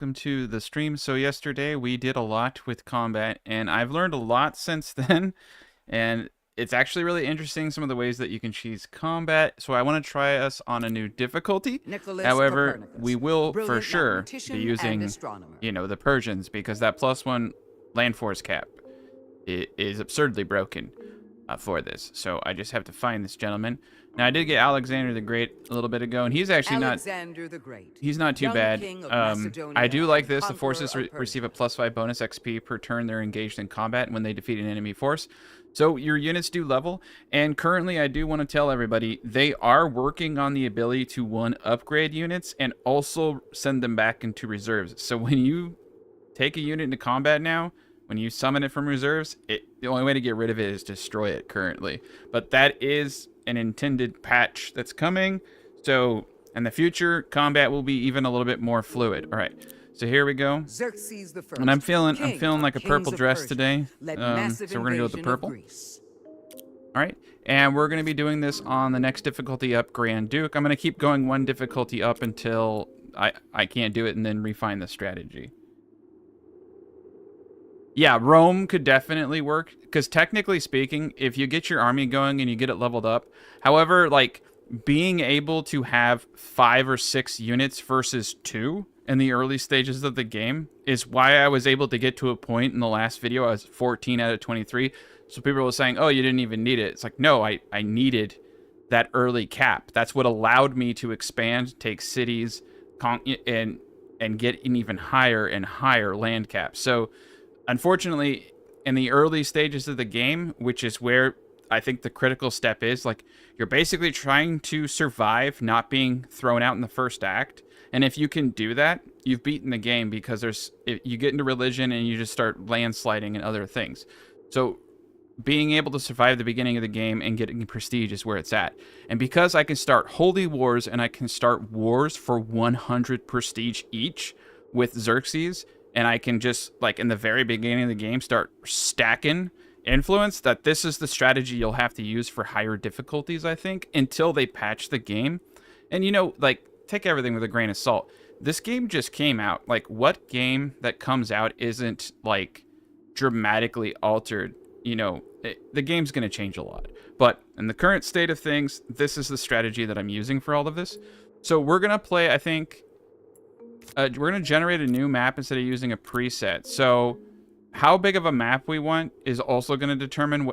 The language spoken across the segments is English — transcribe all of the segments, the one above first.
Welcome to the stream. So yesterday we did a lot with combat, and I've learned a lot since then, and it's actually really interesting some of the ways that you can cheese combat. So I want to try us on a new difficulty. However, we will for sure be using, the Persians, because that +1 land force cap is absurdly broken for this. So I just have to find this gentleman. Now I did get Alexander the Great a little bit ago, and he's actually he's not too bad. I do like this. The forces receive a +5 bonus XP per turn they're engaged in combat when they defeat an enemy force. So your units do level, and currently I do want to tell everybody they are working on the ability to upgrade units and also send them back into reserves. So when you take a unit into combat now, when you summon it from reserves, the only way to get rid of it is destroy it currently. But that is an intended patch that's coming. So in the future, combat will be even a little bit more fluid. All right, so here we go. Xerxes the First, and I'm feeling like a Kings purple of dress Persia, today. So we're gonna go with the purple. All right, and we're gonna be doing this on the next difficulty up, Grand Duke. I'm gonna keep going one difficulty up until I can't do it, and then refine the strategy. Yeah, Rome could definitely work, because technically speaking, if you get your army going and you get it leveled up, however, like, being able to have 5 or 6 units versus 2 in the early stages of the game is why I was able to get to a point in the last video. I was 14 out of 23. So people were saying, oh, you didn't even need it. It's like, no, I needed that early cap. That's what allowed me to expand, take cities, and get an even higher and higher land cap. So unfortunately, in the early stages of the game, which is where I think the critical step is, like, you're basically trying to survive not being thrown out in the first act. And if you can do that, you've beaten the game, because you get into religion and you just start landsliding and other things. So being able to survive the beginning of the game and getting prestige is where it's at. And because I can start holy wars and I can start wars for 100 prestige each with Xerxes, and I can just, like, in the very beginning of the game, start stacking influence, that this is the strategy you'll have to use for higher difficulties, I think, until they patch the game. And, like, take everything with a grain of salt. This game just came out. Like, what game that comes out isn't, like, dramatically altered? The game's going to change a lot. But in the current state of things, this is the strategy that I'm using for all of this. So we're going to play, I think... we're going to generate a new map instead of using a preset. So how big of a map we want is also going to determine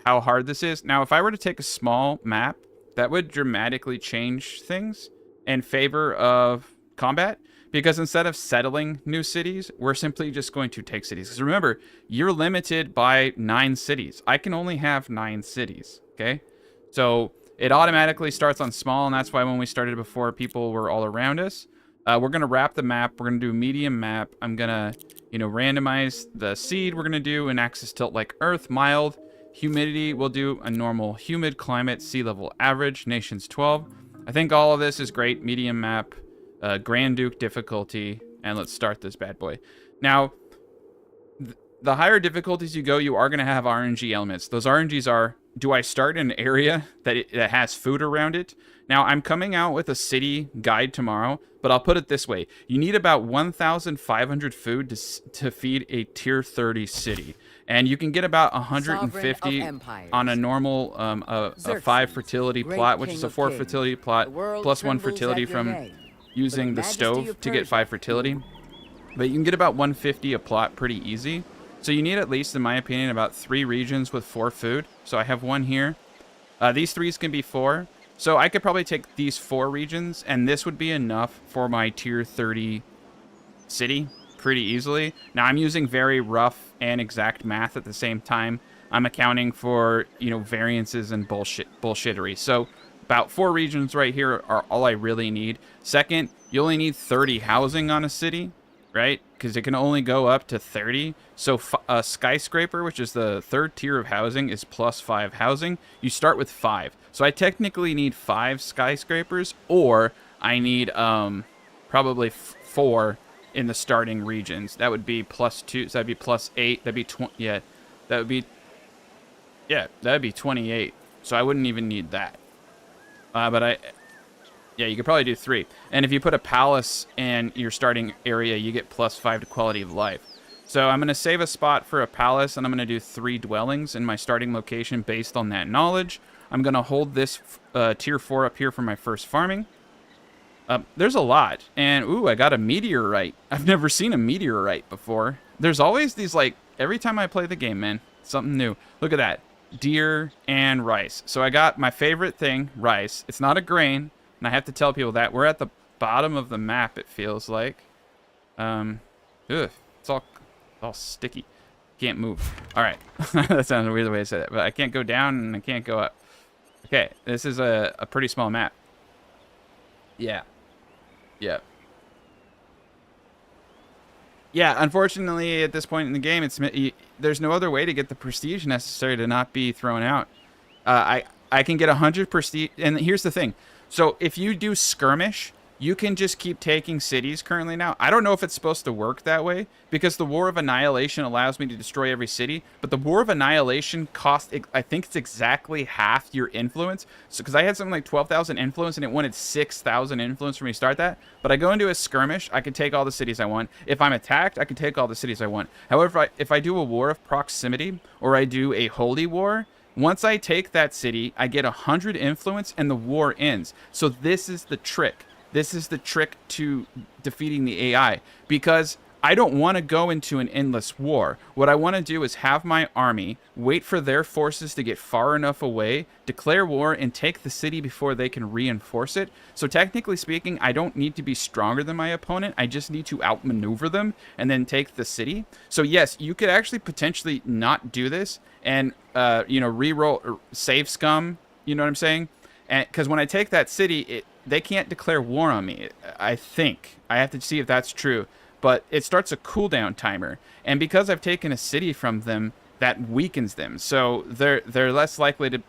how hard this is. Now, if I were to take a small map, that would dramatically change things in favor of combat. Because instead of settling new cities, we're simply just going to take cities. Because remember, you're limited by 9 cities. I can only have 9 cities, okay? So it automatically starts on small, and that's why when we started before, people were all around us. We're going to wrap the map. We're going to do a medium map. I'm going to, randomize the seed. We're going to do an axis tilt like Earth, mild. Humidity, we'll do a normal humid climate, sea level average, nations 12. I think all of this is great. Medium map, Grand Duke difficulty, and let's start this bad boy. Now, the higher difficulties you go, you are going to have RNG elements. Those RNGs are, do I start in an area that has food around it? Now, I'm coming out with a city guide tomorrow, but I'll put it this way. You need about 1,500 food to feed a tier 30 city. And you can get about 150 on a normal a 5 fertility plot, which is a 4 fertility plot, plus 1 fertility from using the stove to get 5 fertility. But you can get about 150 a plot pretty easy. So you need at least, in my opinion, about 3 regions with 4 food. So I have 1 here. These 3s can be 4. So I could probably take these 4 regions, and this would be enough for my tier 30 city pretty easily. Now, I'm using very rough and exact math at the same time. I'm accounting for, variances and bullshittery. So about 4 regions right here are all I really need. Second, you only need 30 housing on a city, right? Because it can only go up to 30. So a skyscraper, which is the 3rd tier of housing, is plus 5 housing. You start with 5. So I technically need 5 skyscrapers, or I need probably 4 in the starting regions. That would be plus 2. So that'd be plus 8. That'd be 20. Yeah, that would be 28. So I wouldn't even need that. But Yeah, you could probably do 3. And if you put a palace in your starting area, you get +5 to quality of life. So I'm going to save a spot for a palace, and I'm going to do 3 dwellings in my starting location based on that knowledge. I'm going to hold this tier 4 up here for my first farming. There's a lot. And, ooh, I got a meteorite. I've never seen a meteorite before. There's always these, like, every time I play the game, man, something new. Look at that. Deer and rice. So I got my favorite thing, rice. It's not a grain. And I have to tell people that. We're at the bottom of the map, it feels like. It's all sticky. Can't move. All right. That sounds a weird way to say that. But I can't go down and I can't go up. Okay. This is a pretty small map. Yeah. Yeah. Yeah, unfortunately, at this point in the game, there's no other way to get the prestige necessary to not be thrown out. I can get 100 prestige. And here's the thing. So if you do skirmish, you can just keep taking cities currently now. I don't know if it's supposed to work that way because the War of Annihilation allows me to destroy every city. But the War of Annihilation cost, I think it's exactly half your influence. So because I had something like 12,000 influence and it wanted 6,000 influence for me to start that. But I go into a skirmish, I can take all the cities I want. If I'm attacked, I can take all the cities I want. However, if I do a War of Proximity or I do a Holy War, once I take that city, I get 100 influence and the war ends. So this is the trick. This is the trick to defeating the AI, because I don't want to go into an endless war. What I want to do is have my army, wait for their forces to get far enough away, declare war, and take the city before they can reinforce it. So technically speaking, I don't need to be stronger than my opponent. I just need to outmaneuver them and then take the city. So yes, you could actually potentially not do this and, reroll or save scum. You know what I'm saying? And because when I take that city, they can't declare war on me. I think I have to see if that's true. But it starts a cooldown timer, and because I've taken a city from them, that weakens them. So they're less likely to,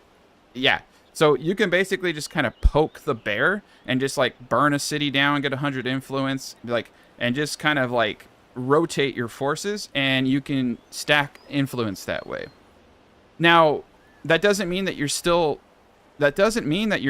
yeah. So you can basically just kind of poke the bear and just like burn a city down, get 100 influence, and just kind of like rotate your forces, and you can stack influence that way. Now, that doesn't mean that you're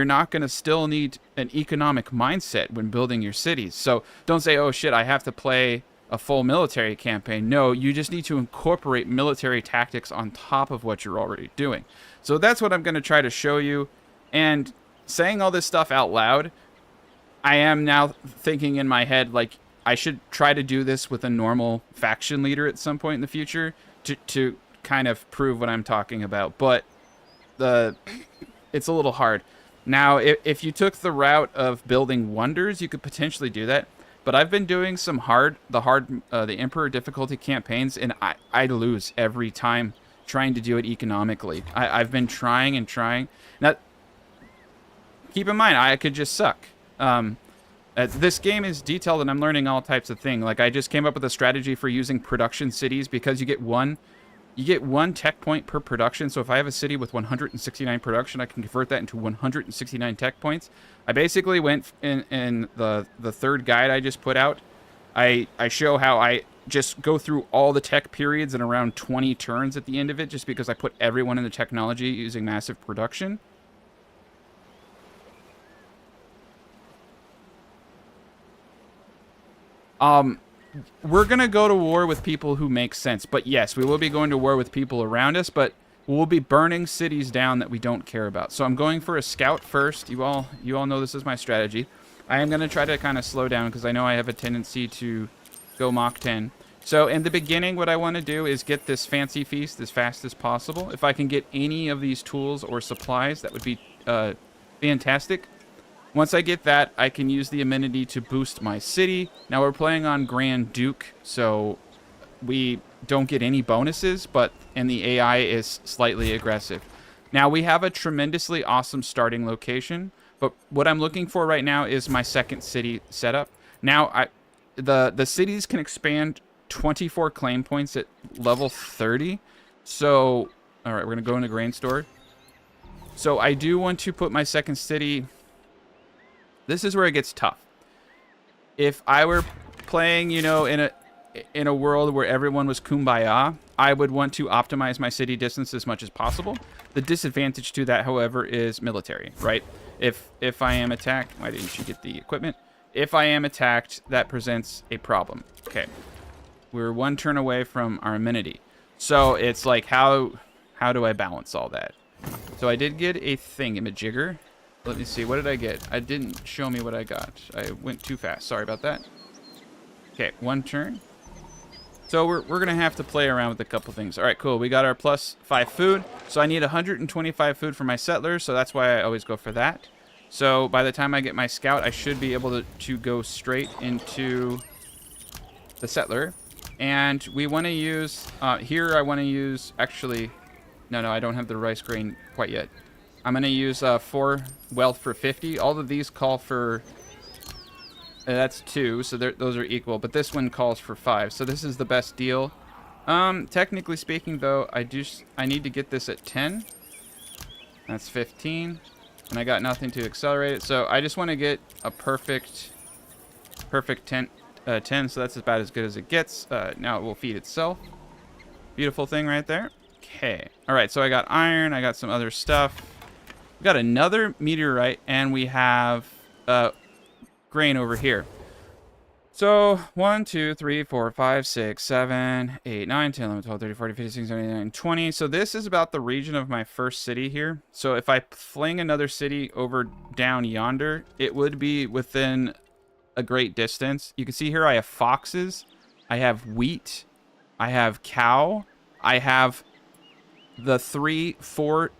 not going to still need an economic mindset when building your cities. So don't say, oh shit, I have to play a full military campaign. No, you just need to incorporate military tactics on top of what you're already doing. So that's what I'm going to try to show you. And saying all this stuff out loud, I am now thinking in my head, like, I should try to do this with a normal faction leader at some point in the future to kind of prove what I'm talking about. But it's a little hard. Now, if you took the route of building wonders, you could potentially do that. But I've been doing some the Emperor difficulty campaigns, and I lose every time trying to do it economically. I've been trying and trying. Now, keep in mind, I could just suck. This game is detailed, and I'm learning all types of things. Like, I just came up with a strategy for using production cities because you get one tech point per production. So if I have a city with 169 production, I can convert that into 169 tech points. I basically went in the third guide I just put out. I show how I just go through all the tech periods in around 20 turns at the end of it, just because I put everyone in the technology using massive production. We're going to go to war with people who make sense. But yes, we will be going to war with people around us, but we'll be burning cities down that we don't care about. So I'm going for a scout first. You all know this is my strategy. I am going to try to kind of slow down because I know I have a tendency to go Mach 10. So in the beginning, what I want to do is get this fancy feast as fast as possible. If I can get any of these tools or supplies, that would be fantastic. Once I get that, I can use the amenity to boost my city. Now, we're playing on Grand Duke, so we don't get any bonuses, and the AI is slightly aggressive. Now, we have a tremendously awesome starting location, but what I'm looking for right now is my second city setup. Now, the cities can expand 24 claim points at level 30. So, all right, we're going to go into grain store. So, I do want to put my second city... This is where it gets tough. If I were playing, in a world where everyone was kumbaya, I would want to optimize my city distance as much as possible. The disadvantage to that, however, is military, right? If I am attacked, why didn't you get the equipment? If I am attacked, that presents a problem. Okay, we're 1 turn away from our amenity. So it's like, how do I balance all that? So I did get a thingamajigger. Let me see, what did I get? I didn't show me what I got. I went too fast. Sorry about that. Okay, 1 turn. So we're going to have to play around with a couple things. All right, cool. We got our +5 food. So I need 125 food for my settlers, so that's why I always go for that. So by the time I get my scout, I should be able to go straight into the settler. And we want to use, here I want to use, actually, no, I don't have the rice grain quite yet. I'm going to use 4 wealth for 50. All of these call for... that's 2, so those are equal, but this one calls for 5, so this is the best deal. Technically speaking, though, I need to get this at 10. That's 15, and I got nothing to accelerate it, so I just want to get a perfect 10, so that's about as good as it gets. Now it will feed itself. Beautiful thing right there. Okay, all right, so I got iron, I got some other stuff. We got another meteorite, and we have grain over here. So 1, 2, 3, 4, 5, 6, 7, 8, 9, 10, 11, 12, 13, 14, 15, 16, 17, 18, 19, 20. So this is about the region of my first city here. So if I fling another city over down yonder, it would be within a great distance. You can see here I have foxes, I have wheat, I have cow, I have the 3, 4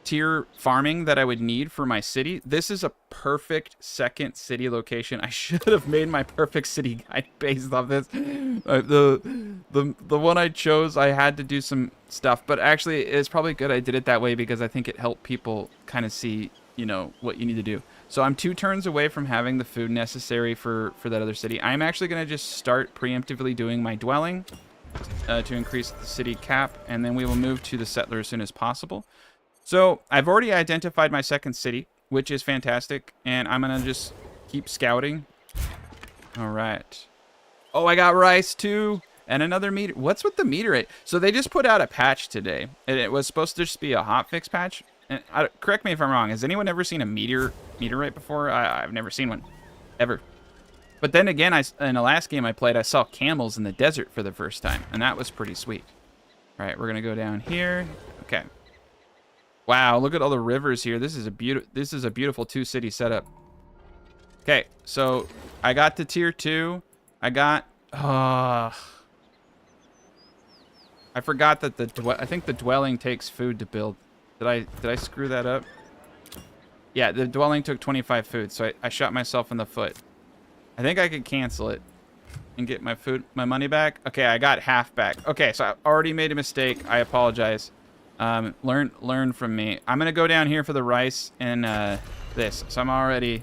tier farming that I would need for my city. This is a perfect second city location. I should have made my perfect city guide based off this. The one I chose, I had to do some stuff, but actually it's probably good I did it that way because I think it helped people kind of see, you know, what you need to do. So I'm 2 turns away from having the food necessary for that other city. I'm actually going to just start preemptively doing my dwelling to increase the city cap, and then we will move to the settler as soon as possible. So I've already identified my second city, which is fantastic, and I'm going to just keep scouting. All right. Oh, I got rice too, and another meter. What's with the meteorite? So they just put out a patch today, and it was supposed to just be a hotfix patch. And correct me if I'm wrong. Has anyone ever seen a meteorite before? I've never seen one, ever. But then again, in the last game I played, I saw camels in the desert for the first time, and that was pretty sweet. All right, we're going to go down here. Okay. Wow, look at all the rivers here. This is a beautiful 2-city setup. Okay, so I got to tier 2. I got I forgot that I think the dwelling takes food to build. Did I screw that up? Yeah, the dwelling took 25 food, so I shot myself in the foot. I think I could cancel it and get my money back. Okay, I got half back. Okay, so I already made a mistake. I apologize. Learn from me. I'm gonna go down here for the rice and this. So I'm already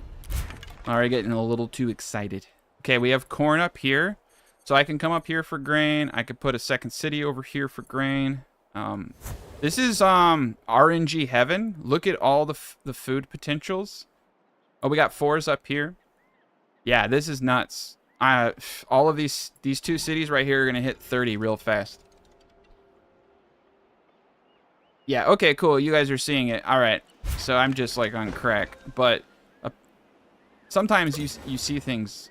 getting a little too excited. Okay, we have corn up here, so I can come up here for grain. I could put a second city over here for grain. This is RNG heaven. Look at all the food potentials. Oh, we got 4s up here. Yeah, this is nuts. All of these 2 cities right here are gonna hit 30 real fast. Yeah, okay, cool. You guys are seeing it. All right. So I'm just like on crack. But sometimes you see things.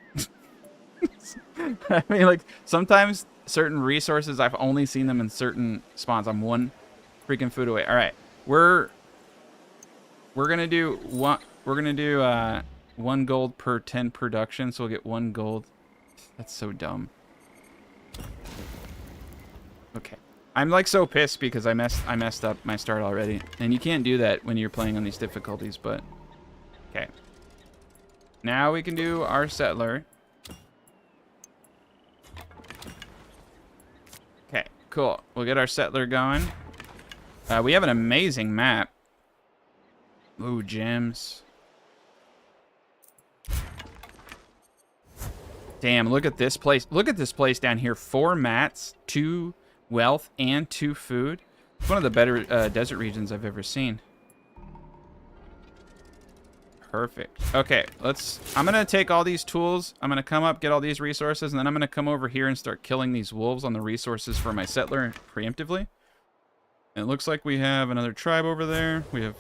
I mean, like, sometimes certain resources, I've only seen them in certain spawns. I'm 1 freaking food away. All right. We're going to do 1 gold per 10 production. So we'll get 1 gold. That's so dumb. Okay. I'm like so pissed because I messed up my start already. And you can't do that when you're playing on these difficulties, but okay. Now we can do our settler. Okay, cool. We'll get our settler going. We have an amazing map. Ooh, gems. Damn, look at this place. Look at this place down here. 4 mats, 2 wealth, and 2 food. It's one of the better desert regions I've ever seen. Perfect. Okay, I'm gonna take all these tools. I'm gonna come up, get all these resources, and then I'm gonna come over here and start killing these wolves on the resources for my settler preemptively. And it looks like we have another tribe over there. We have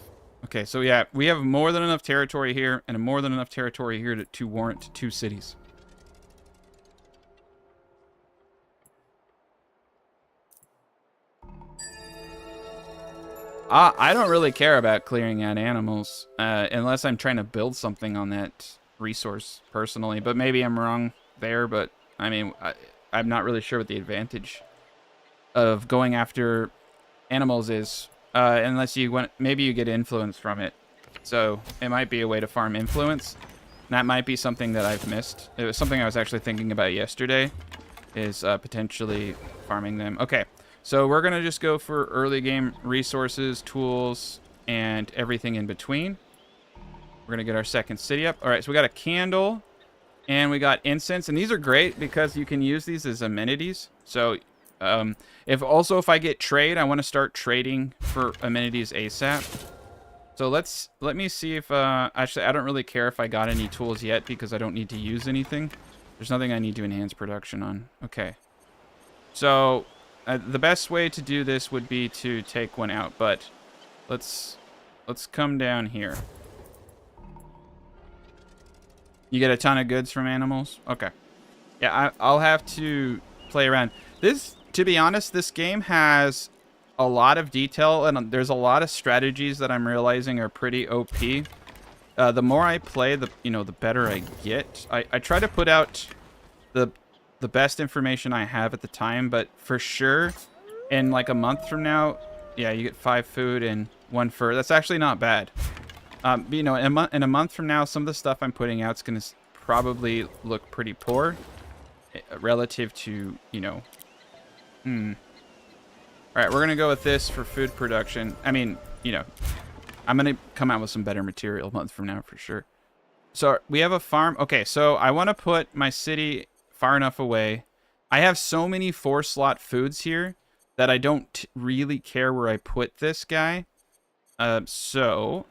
Okay, so yeah, we have more than enough territory here and more than enough territory here to warrant 2 cities. I don't really care about clearing out animals unless I'm trying to build something on that resource personally. But maybe I'm wrong there. But I mean, I'm not really sure what the advantage of going after animals is unless you want. Maybe you get influence from it. So it might be a way to farm influence. That might be something that I've missed. It was something I was actually thinking about yesterday, is potentially farming them. Okay. So we're going to just go for early game resources, tools, and everything in between. We're going to get our second city up. All right, so we got a candle, and we got incense. And these are great because you can use these as amenities. So if I get trade, I want to start trading for amenities ASAP. So let me see if... actually, I don't really care if I got any tools yet because I don't need to use anything. There's nothing I need to enhance production on. Okay. So... the best way to do this would be to take one out, but let's come down here. You get a ton of goods from animals? Okay. Yeah, I'll have to play around. To be honest, this game has a lot of detail, and there's a lot of strategies that I'm realizing are pretty OP. The more I play, the better I get. I try to put out the best information I have at the time, but for sure, in like a month from now, yeah, you get 5 food and 1 fur. That's actually not bad. In a month from now, some of the stuff I'm putting out is going to probably look pretty poor relative to, All right, we're going to go with this for food production. I mean, I'm going to come out with some better material a month from now for sure. So we have a farm. Okay, so I want to put my city far enough away. I have so many 4-slot foods here that I don't really care where I put this guy. So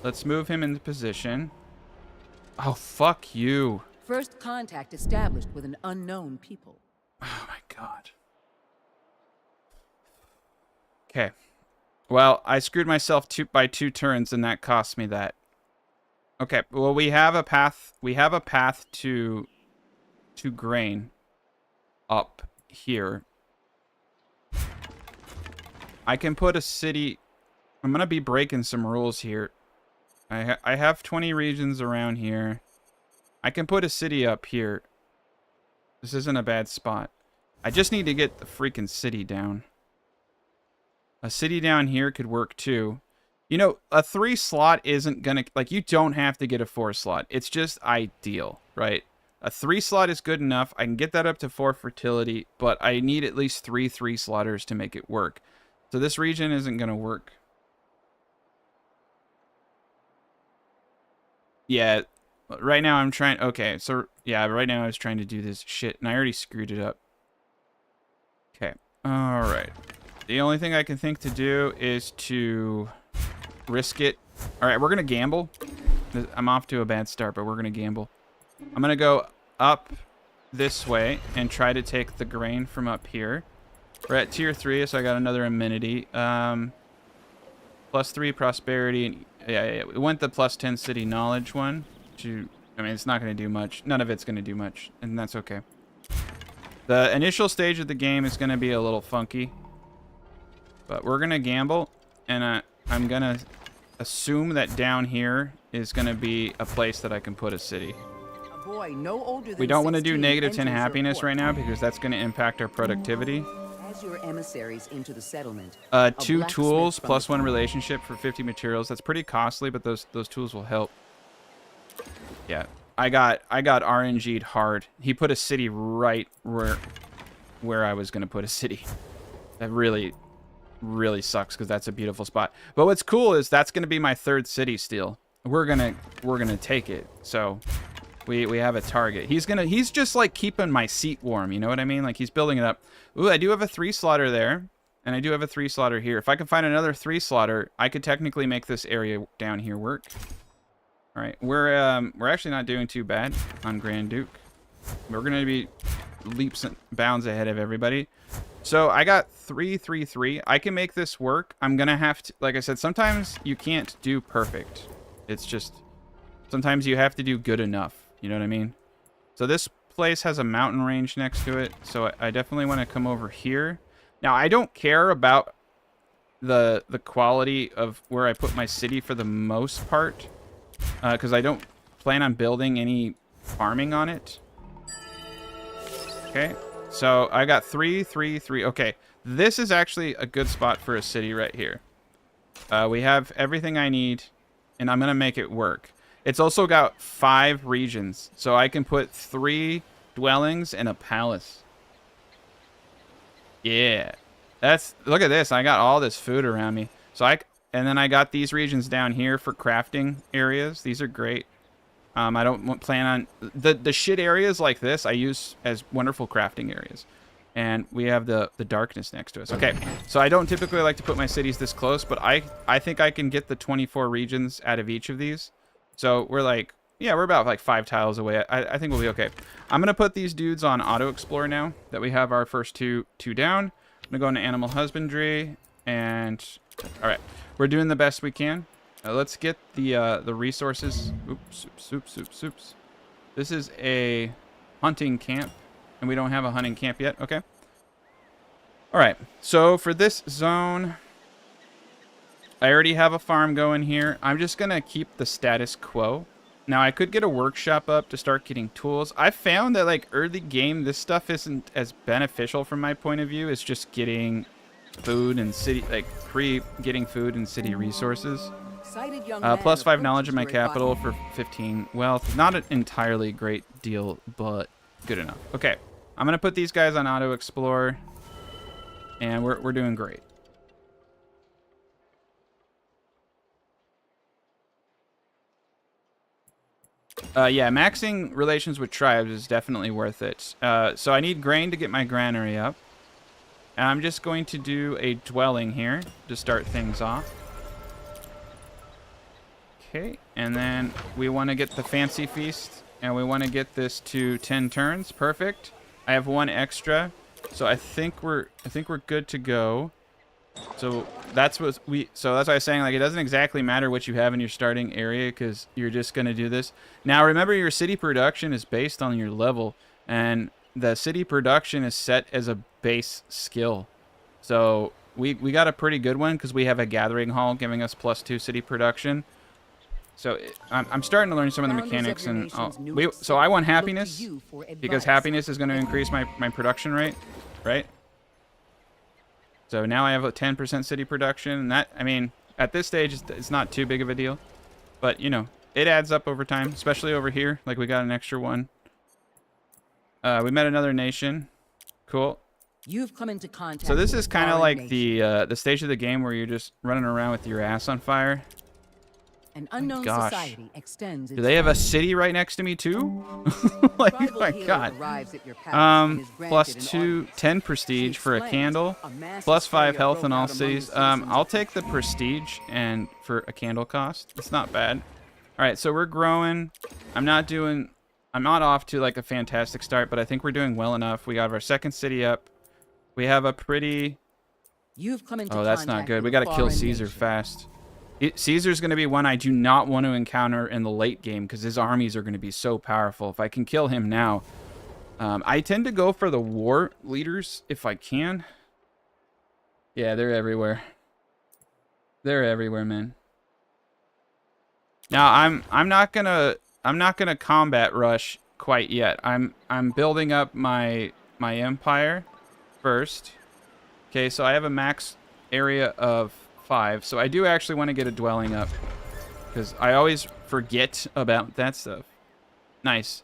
let's move him into position. Oh, fuck you. First contact established with an unknown people. Oh my god. Okay. Well, I screwed myself by 2 turns, and that cost me that. Okay. Well, we have a path. We have a path to grain up here. I can put a city... I'm going to be breaking some rules here. I have 20 regions around here. I can put a city up here. This isn't a bad spot. I just need to get the freaking city down. A city down here could work too. A 3-slot isn't going to... Like, you don't have to get a 4-slot. It's just ideal, right? A 3-slot is good enough. I can get that up to 4 fertility, but I need at least 3 3-slotters to make it work. So this region isn't going to work. Yeah, right now I'm trying... Okay, so yeah, right now I was trying to do this shit, and I already screwed it up. Okay, alright. The only thing I can think to do is to risk it. Alright, we're going to gamble. I'm off to a bad start, but we're going to gamble. I'm going to go up this way and try to take the grain from up here. We're at tier 3, so I got another amenity. +3 prosperity. And yeah, we went the +10 city knowledge one. I mean, it's not going to do much. None of it's going to do much, and that's okay. The initial stage of the game is going to be a little funky. But we're going to gamble, and I'm going to assume that down here is going to be a place that I can put a city. Boy, no older than we don't want to do 16 -10 happiness right now because that's going to impact our productivity. As your emissaries into the settlement, 2 tools +1 relationship for 50 materials. That's pretty costly, but those tools will help. Yeah, I got RNG'd hard. He put a city right where I was going to put a city. That really sucks because that's a beautiful spot. But what's cool is that's going to be my 3rd city still. We're gonna take it. So we have a target. He's just like keeping my seat warm, you know what I mean? Like he's building it up. Ooh, I do have a 3-slotter there, and I do have a 3-slotter here. If I can find another 3-slotter, I could technically make this area down here work. All right, we're actually not doing too bad on Grand Duke. We're gonna be leaps and bounds ahead of everybody. So I got 333. I can make this work. I'm gonna have to, like I said, sometimes you can't do perfect. It's just sometimes you have to do good enough. You know what I mean? So this place has a mountain range next to it, so I definitely want to come over here. Now I don't care about the quality of where I put my city for the most part, because I don't plan on building any farming on it. Okay. So I got 333. Okay, this is actually a good spot for a city right here. We have everything I need, and I'm gonna make it work. It's also got 5 regions, so I can put 3 dwellings and a palace. Yeah, look at this. I got all this food around me. And then I got these regions down here for crafting areas. These are great. I don't plan on the shit areas like this. I use as wonderful crafting areas, and we have the darkness next to us. Okay, so I don't typically like to put my cities this close, but I think I can get the 24 regions out of each of these. So we're like, yeah, we're about like 5 tiles away. I think we'll be okay. I'm gonna put these dudes on auto explore now that we have our first two down. I'm gonna go into animal husbandry, and all right, we're doing the best we can. Let's get the resources. Oops. This is a hunting camp, and we don't have a hunting camp yet. Okay. All right. So for this zone, I already have a farm going here. I'm just gonna keep the status quo. Now I could get a workshop up to start getting tools. I found that like early game, this stuff isn't as beneficial from my point of view. It's just getting food and city, like getting food and city resources. Plus 5 knowledge in my capital for 15 wealth. Not an entirely great deal, but good enough. Okay, I'm gonna put these guys on auto explore, and we're doing great. Yeah, maxing relations with tribes is definitely worth it. So I need grain to get my granary up. And I'm just going to do a dwelling here to start things off. Okay, and then we want to get the fancy feast, and we want to get this to 10 turns. Perfect. I have 1 extra, so I think we're good to go. So that's what that's why I was saying, like, it doesn't exactly matter what you have in your starting area, because you're just going to do this. Now remember, your city production is based on your level, and the city production is set as a base skill. So we got a pretty good one because we have a gathering hall giving us +2 city production. So I'm starting to learn some of the mechanics, and so I want happiness because happiness is going to increase my production rate, right? So now I have a 10% city production, and that, I mean, at this stage it's not too big of a deal, but you know, it adds up over time, especially over here. Like, we got an extra one. We met another nation. Cool. You've come into contact. So this is kind of like the stage of the game where you're just running around with your ass on fire. An unknown society extends. Do they have a city right next to me too? Like, oh my god. +2, 10 prestige for a candle. +5 health in all cities. I'll take the prestige and for a candle cost. It's not bad. All right, so we're growing. I'm not off to like a fantastic start, but I think we're doing well enough. We got our second city up. We have a pretty... Oh, that's not good. We got to kill Caesar fast. Caesar's going to be one I do not want to encounter in the late game because his armies are going to be so powerful. If I can kill him now. I tend to go for the war leaders if I can. Yeah, they're everywhere. They're everywhere, man. Now I'm not gonna combat rush quite yet. I'm building up my empire first. Okay, so I have a max area of 5, so I do actually want to get a dwelling up because I always forget about that stuff. Nice.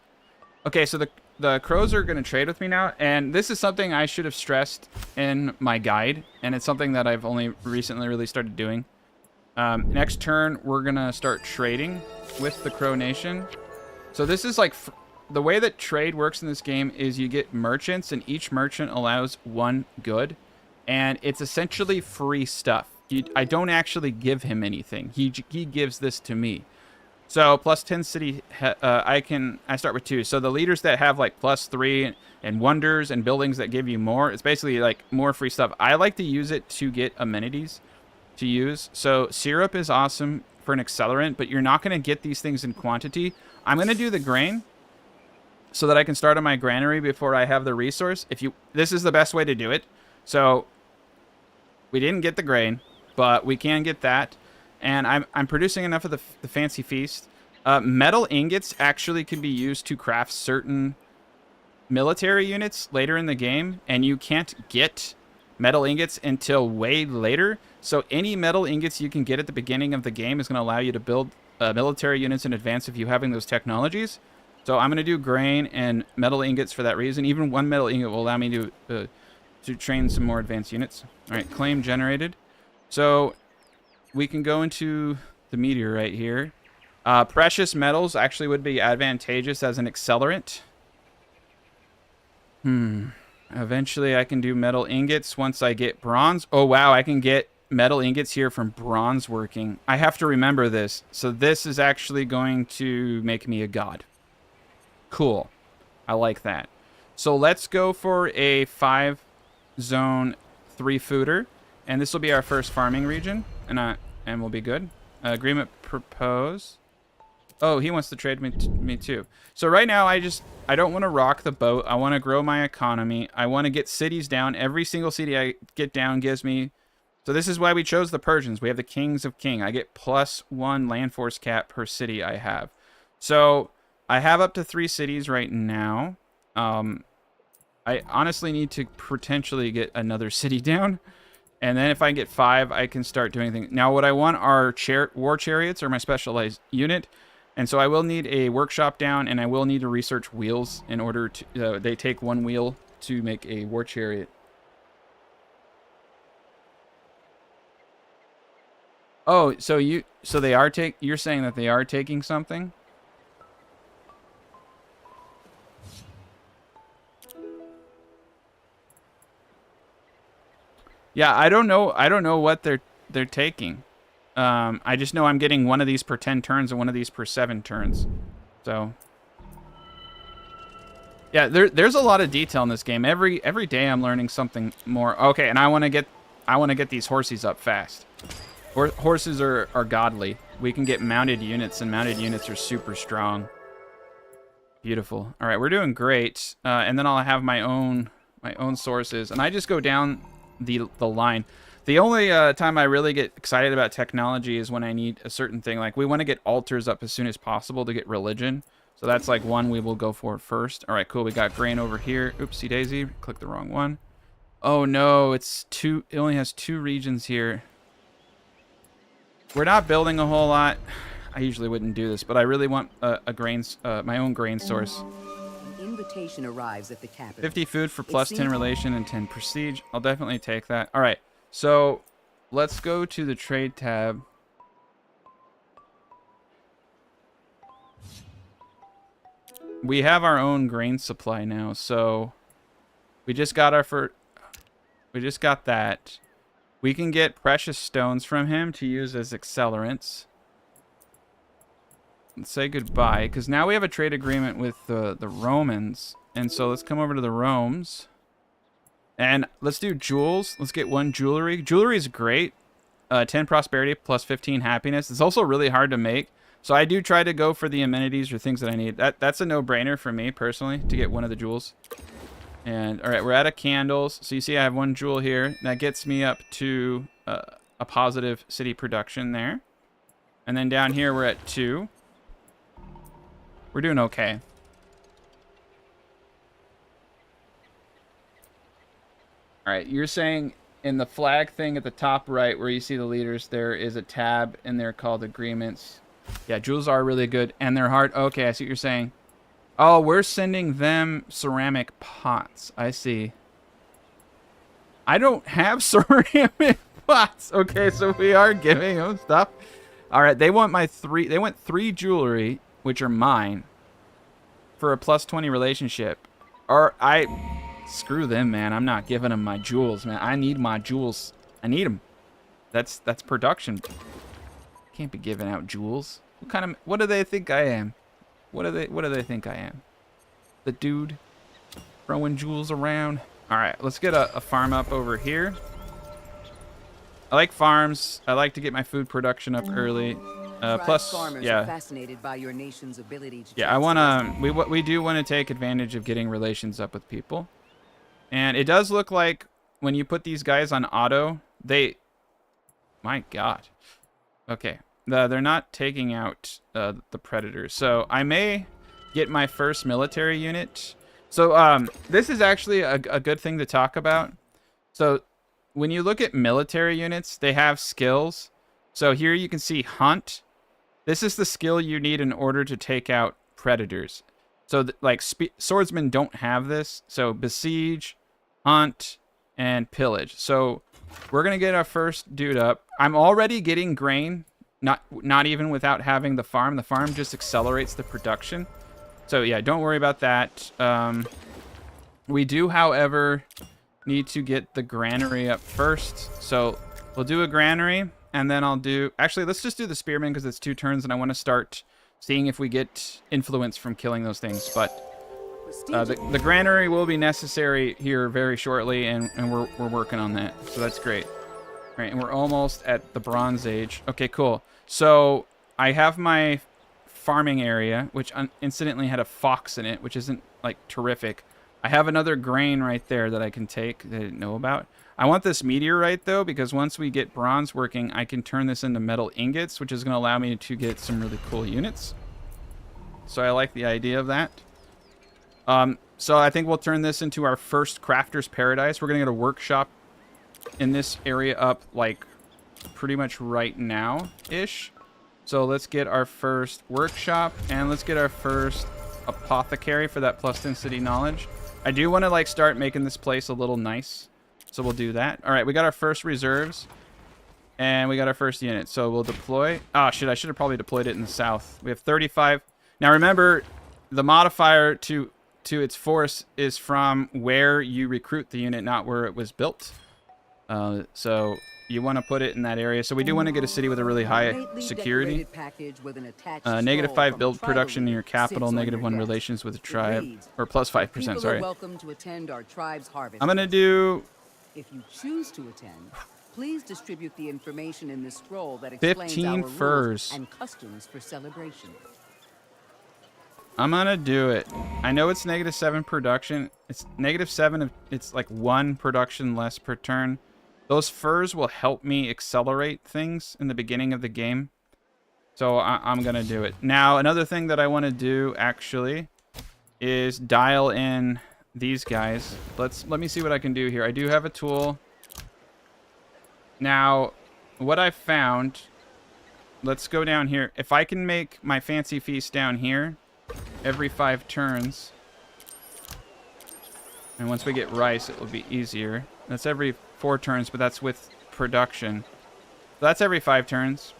Okay, so the crows are going to trade with me now, and this is something I should have stressed in my guide, and it's something that I've only recently really started doing. Next turn, we're going to start trading with the Crow Nation. So this is like... the way that trade works in this game is you get merchants, and each merchant allows 1 good, and it's essentially free stuff. I don't actually give him anything. He gives this to me. So plus 10 city, I start with 2. So the leaders that have like +3 and wonders and buildings that give you more, it's basically like more free stuff. I like to use it to get amenities to use. So syrup is awesome for an accelerant, but you're not going to get these things in quantity. I'm going to do the grain so that I can start on my granary before I have the resource. This is the best way to do it. So we didn't get the grain, but we can get that. And I'm producing enough of the fancy feast. Metal ingots actually can be used to craft certain military units later in the game, and you can't get metal ingots until way later. So any metal ingots you can get at the beginning of the game is going to allow you to build military units in advance of you having those technologies. So I'm going to do grain and metal ingots for that reason. Even 1 metal ingot will allow me to train some more advanced units. All right, claim generated. So we can go into the meteorite here. Precious metals actually would be advantageous as an accelerant. Eventually I can do metal ingots once I get bronze. Oh, wow, I can get metal ingots here from bronze working. I have to remember this. So this is actually going to make me a god. Cool. I like that. So let's go for a 5-zone 3-fooder. And this will be our first farming region. And we'll be good. Agreement proposed. Oh, he wants to trade me too. So right now, I don't want to rock the boat. I want to grow my economy. I want to get cities down. Every single city I get down gives me... So this is why we chose the Persians. We have the Kings of King. I get +1 land force cap per city I have. So I have up to 3 cities right now. I honestly need to potentially get another city down. And then if I get 5, I can start doing things. Now, what I want are war chariots or my specialized unit. And so I will need a workshop down, and I will need to research wheels in order to... they take 1 wheel to make a war chariot. Oh, so you're saying that they are taking something? Yeah, I don't know what they're taking. I just know I'm getting 1 of these per 10 turns and 1 of these per 7 turns. So yeah, there's a lot of detail in this game. Every day I'm learning something more. Okay, and I want to get these horses up fast. Horses are godly. We can get mounted units, and mounted units are super strong. Beautiful. All right, we're doing great. And then I'll have my own sources, and I just go down the line. The only time I really get excited about technology is when I need a certain thing. Like, we want to get altars up as soon as possible to get religion. So that's like one we will go for first. All right, cool. We got grain over here. Oopsie daisy. Click the wrong one. Oh, no. It only has 2 regions here. We're not building a whole lot. I usually wouldn't do this, but I really want my own grain source. An invitation arrives at the capital. 50 food for +10 relation and 10 prestige. I'll definitely take that. All right. So let's go to the trade tab. We have our own grain supply now, so we just got that. We can get precious stones from him to use as accelerants. Let's say goodbye, because now we have a trade agreement with the Romans. And so let's come over to the Romes. And let's do jewels. Let's get 1 jewelry. Jewelry is great. 10 prosperity plus 15 happiness. It's also really hard to make. So I do try to go for the amenities or things that I need. That's a no-brainer for me, personally, to get 1 of the jewels. And, all right, we're out of candles. So you see I have 1 jewel here. That gets me up to a positive city production there. And then down here we're at 2. We're doing okay. All right, you're saying in the flag thing at the top right where you see the leaders, there is a tab and they're called agreements. Yeah, jewels are really good and they're hard. Okay, I see what you're saying. Oh, we're sending them ceramic pots. I see. I don't have ceramic pots. Okay, so we are giving them stuff. All right, they want they want 3 jewelry, which are mine, for a +20 relationship. Screw them, man. I'm not giving them my jewels, man. I need my jewels. I need them. That's production. Can't be giving out jewels. What do they think I am? What do they think I am? The dude throwing jewels around. All right, let's get a farm up over here. I like farms. I like to get my food production up early. Plus, yeah. Are fascinated by your nation's ability to Yeah, I wanna. We do want to take advantage of getting relations up with people, and it does look like when you put these guys on auto, they. My God. Okay, they're not taking out the predators, so I may get my first military unit. So this is actually a good thing to talk about. So when you look at military units, they have skills. So here you can see hunt. This is the skill you need in order to take out predators. So like swordsmen don't have this. So besiege, hunt, and pillage. So we're gonna get our first dude up. I'm already getting grain, not even without having the farm. The farm just accelerates the production. So yeah, don't worry about that. We do, however, need to get the granary up first. So we'll do a granary. And then I'll do... Actually, let's just do the spearman because it's 2 turns, and I want to start seeing if we get influence from killing those things. But the granary will be necessary here very shortly, and we're working on that. So that's great. All right, and we're almost at the Bronze Age. Okay, cool. So I have my farming area, which incidentally had a fox in it, which isn't, like, terrific. I have another grain right there that I can take that I didn't know about. I want this meteorite, though, because once we get bronze working, I can turn this into metal ingots, which is going to allow me to get some really cool units. So I like the idea of that. So I think we'll turn this into our first crafter's paradise. We're going to get a workshop in this area up, like, pretty much right now-ish. So let's get our first workshop, and let's get our first apothecary for that plus density knowledge. I do want to, like, start making this place a little nice. So we'll do that. All right, we got our first reserves. And we got our first unit. So we'll deploy. Oh, shit, I should have probably deployed it in the south. We have 35. Now, remember, the modifier to its force is from where you recruit the unit, not where it was built. So you want to put it in that area. So we do want to get a city with a really high security. -5 build production in your capital. -1 relations with the tribe. Or plus 5%, sorry. Welcome to attend our tribe's harvest. I'm going to do... If you choose to attend, please distribute the information in this scroll that explains 15 our furs. rules and customs for celebration. I'm gonna do it. I know it's -7 production. It's -7 it's like 1 production less per turn. Those furs will help me accelerate things in the beginning of the game. So I'm gonna do it. Now, another thing that I want to do actually is dial in these guys. Let me see what I can do here. I do have a tool. Now, what I found, let's go down here. If I can make my fancy feast down here every 5 turns, and once we get rice, it will be easier. That's every 4 turns, but that's with production. So that's every 5 turns.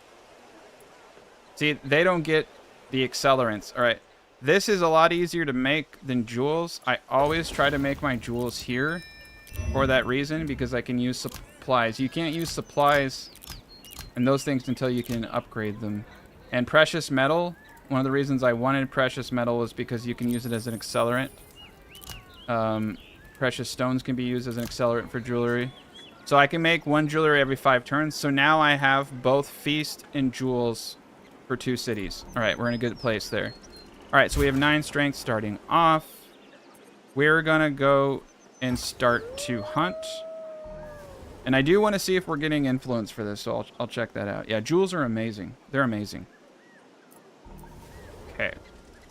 See, they don't get the accelerants. All right. This is a lot easier to make than jewels. I always try to make my jewels here for that reason, because I can use supplies. You can't use supplies and those things until you can upgrade them. And precious metal, one of the reasons I wanted precious metal is because you can use it as an accelerant. Precious stones can be used as an accelerant for jewelry. So I can make 1 jewelry every 5 turns. So now I have both feast and jewels for 2 cities. All right, we're in a good place there. All right, so we have 9 strength starting off. We're going to go and start to hunt. And I do want to see if we're getting influence for this, so I'll check that out. Yeah, jewels are amazing. They're amazing. Okay.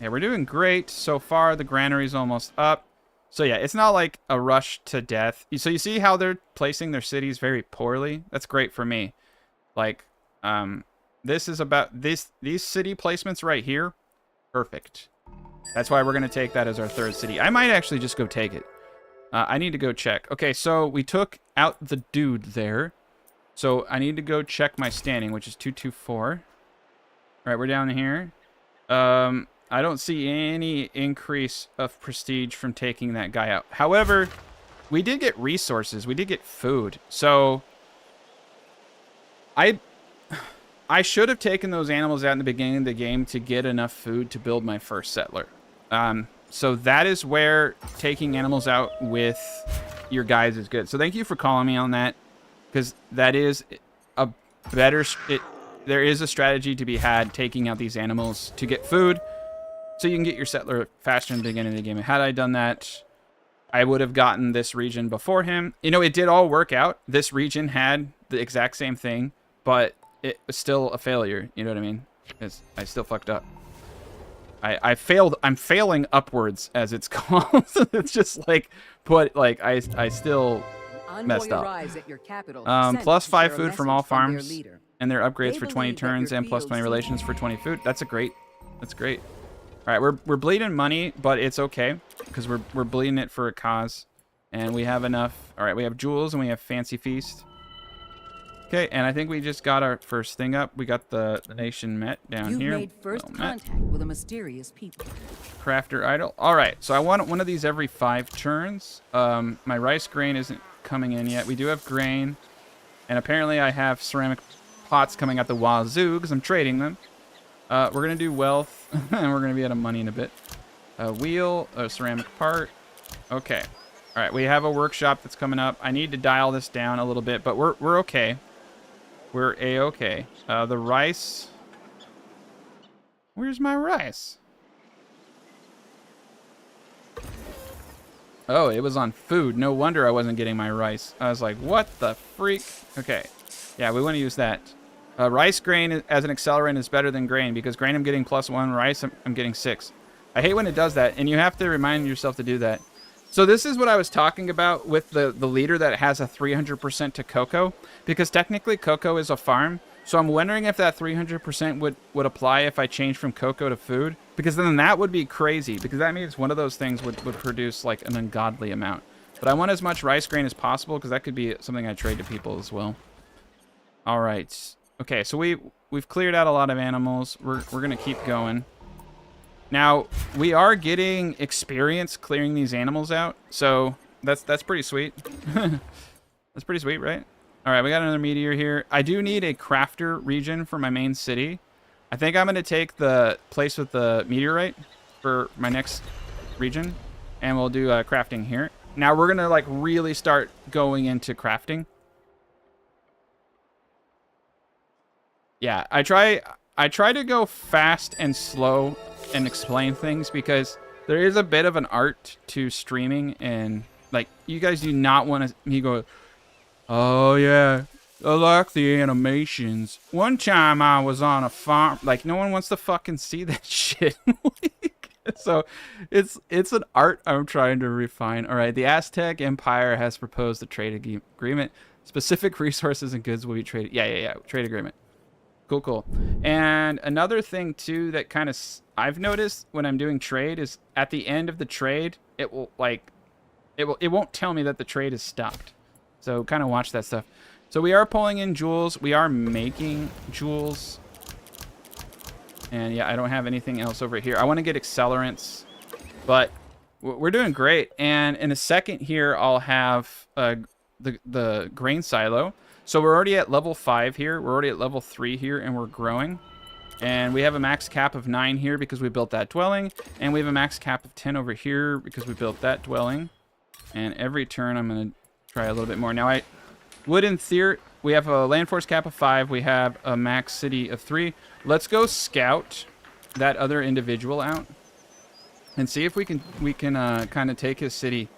Yeah, we're doing great so far. The granary's almost up. So yeah, it's not like a rush to death. So you see how they're placing their cities very poorly? That's great for me. Like, this is about... These city placements right here, perfect. That's why we're going to take that as our 3rd city. I might actually just go take it. I need to go check. Okay, so we took out the dude there. So I need to go check my standing, which is 224. All right, we're down here. I don't see any increase of prestige from taking that guy out. However, we did get resources. We did get food. So I should have taken those animals out in the beginning of the game to get enough food to build my first settler. So that is where taking animals out with your guys is good. So thank you for calling me on that, because that is a better... There is a strategy to be had taking out these animals to get food, so you can get your settler faster in the beginning of the game. Had I done that, I would have gotten this region before him. You know, it did all work out. This region had the exact same thing, but it was still a failure. You know what I mean? Because I still fucked up. I failed. I'm failing upwards, as it's called. It's just like, I still messed up. Plus 5 food from all farms and their upgrades for 20 turns and plus 20 relations for 20 food. That's great. All right, we're bleeding money, but it's okay because we're bleeding it for a cause, and we have enough. All right, we have jewels and we have fancy feast. Okay, and I think we just got our first thing up. We got the nation met down here. You've made first contact with a mysterious people. Crafter idol. All right, so I want one of these every 5 turns. My rice grain isn't coming in yet. We do have grain, and apparently I have ceramic pots coming out the wazoo because I'm trading them. We're gonna do wealth, and we're gonna be out of money in a bit. Wheel, a ceramic part. Okay. All right, we have a workshop that's coming up. I need to dial this down a little bit, but we're okay. We're a-okay. The rice. Where's my rice? Oh, it was on food. No wonder I wasn't getting my rice. I was like, what the freak? Okay. Yeah, we want to use that. Rice grain as an accelerant is better than grain, because grain I'm getting +1, rice I'm getting 6. I hate when it does that, and you have to remind yourself to do that. So this is what I was talking about with the leader that has a 300% to cocoa, because technically cocoa is a farm. So I'm wondering if that 300% would apply if I change from cocoa to food, because then that would be crazy, because that means one of those things would produce like an ungodly amount. But I want as much rice grain as possible, because that could be something I trade to people as well. All right. Okay, so we've cleared out a lot of animals. We're gonna keep going. Now we are getting experience clearing these animals out, so that's pretty sweet. That's pretty sweet, right? All right, we got another meteor here. I do need a crafter region for my main city. I think I'm gonna take the place with the meteorite for my next region, and we'll do crafting here. Now we're gonna like really start going into crafting. Yeah, I try to go fast and slow and explain things, because there is a bit of an art to streaming, and like you guys do not want to me go, oh yeah, I like the animations. One time I was on a farm. Like, no one wants to fucking see that shit. So it's an art I'm trying to refine. All right, the Aztec Empire has proposed a trade agreement. Specific resources and goods will be traded. Yeah. Trade agreement. Cool. And another thing too that kind of I've noticed when I'm doing trade is at the end of the trade, it won't tell me that the trade is stopped. So kind of watch that stuff. So we are pulling in jewels. We are making jewels. And yeah, I don't have anything else over here. I want to get accelerants, but we're doing great. And in a second here, I'll have the grain silo. So we're already at level 5 here. We're already at level 3 here, and we're growing. And we have a max cap of 9 here because we built that dwelling. And we have a max cap of 10 over here because we built that dwelling. And every turn, I'm going to try a little bit more. Now, I would, in theory, we have a land force cap of 5. We have a max city of 3. Let's go scout that other individual out and see if we can kind of take his city.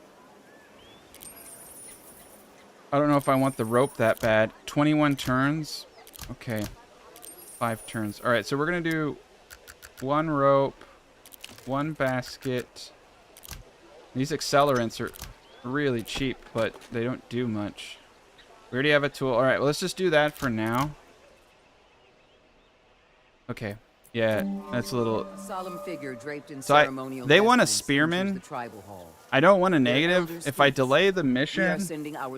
I don't know if I want the rope that bad. 21 turns. Okay. 5 turns. All right, so we're going to do 1 rope, 1 basket. These accelerants are really cheap, but they don't do much. We already have a tool. All right, well, let's just do that for now. Okay. Yeah, that's a little... Solemn figure draped in so they want a spearman. I don't want a negative. If I delay the mission,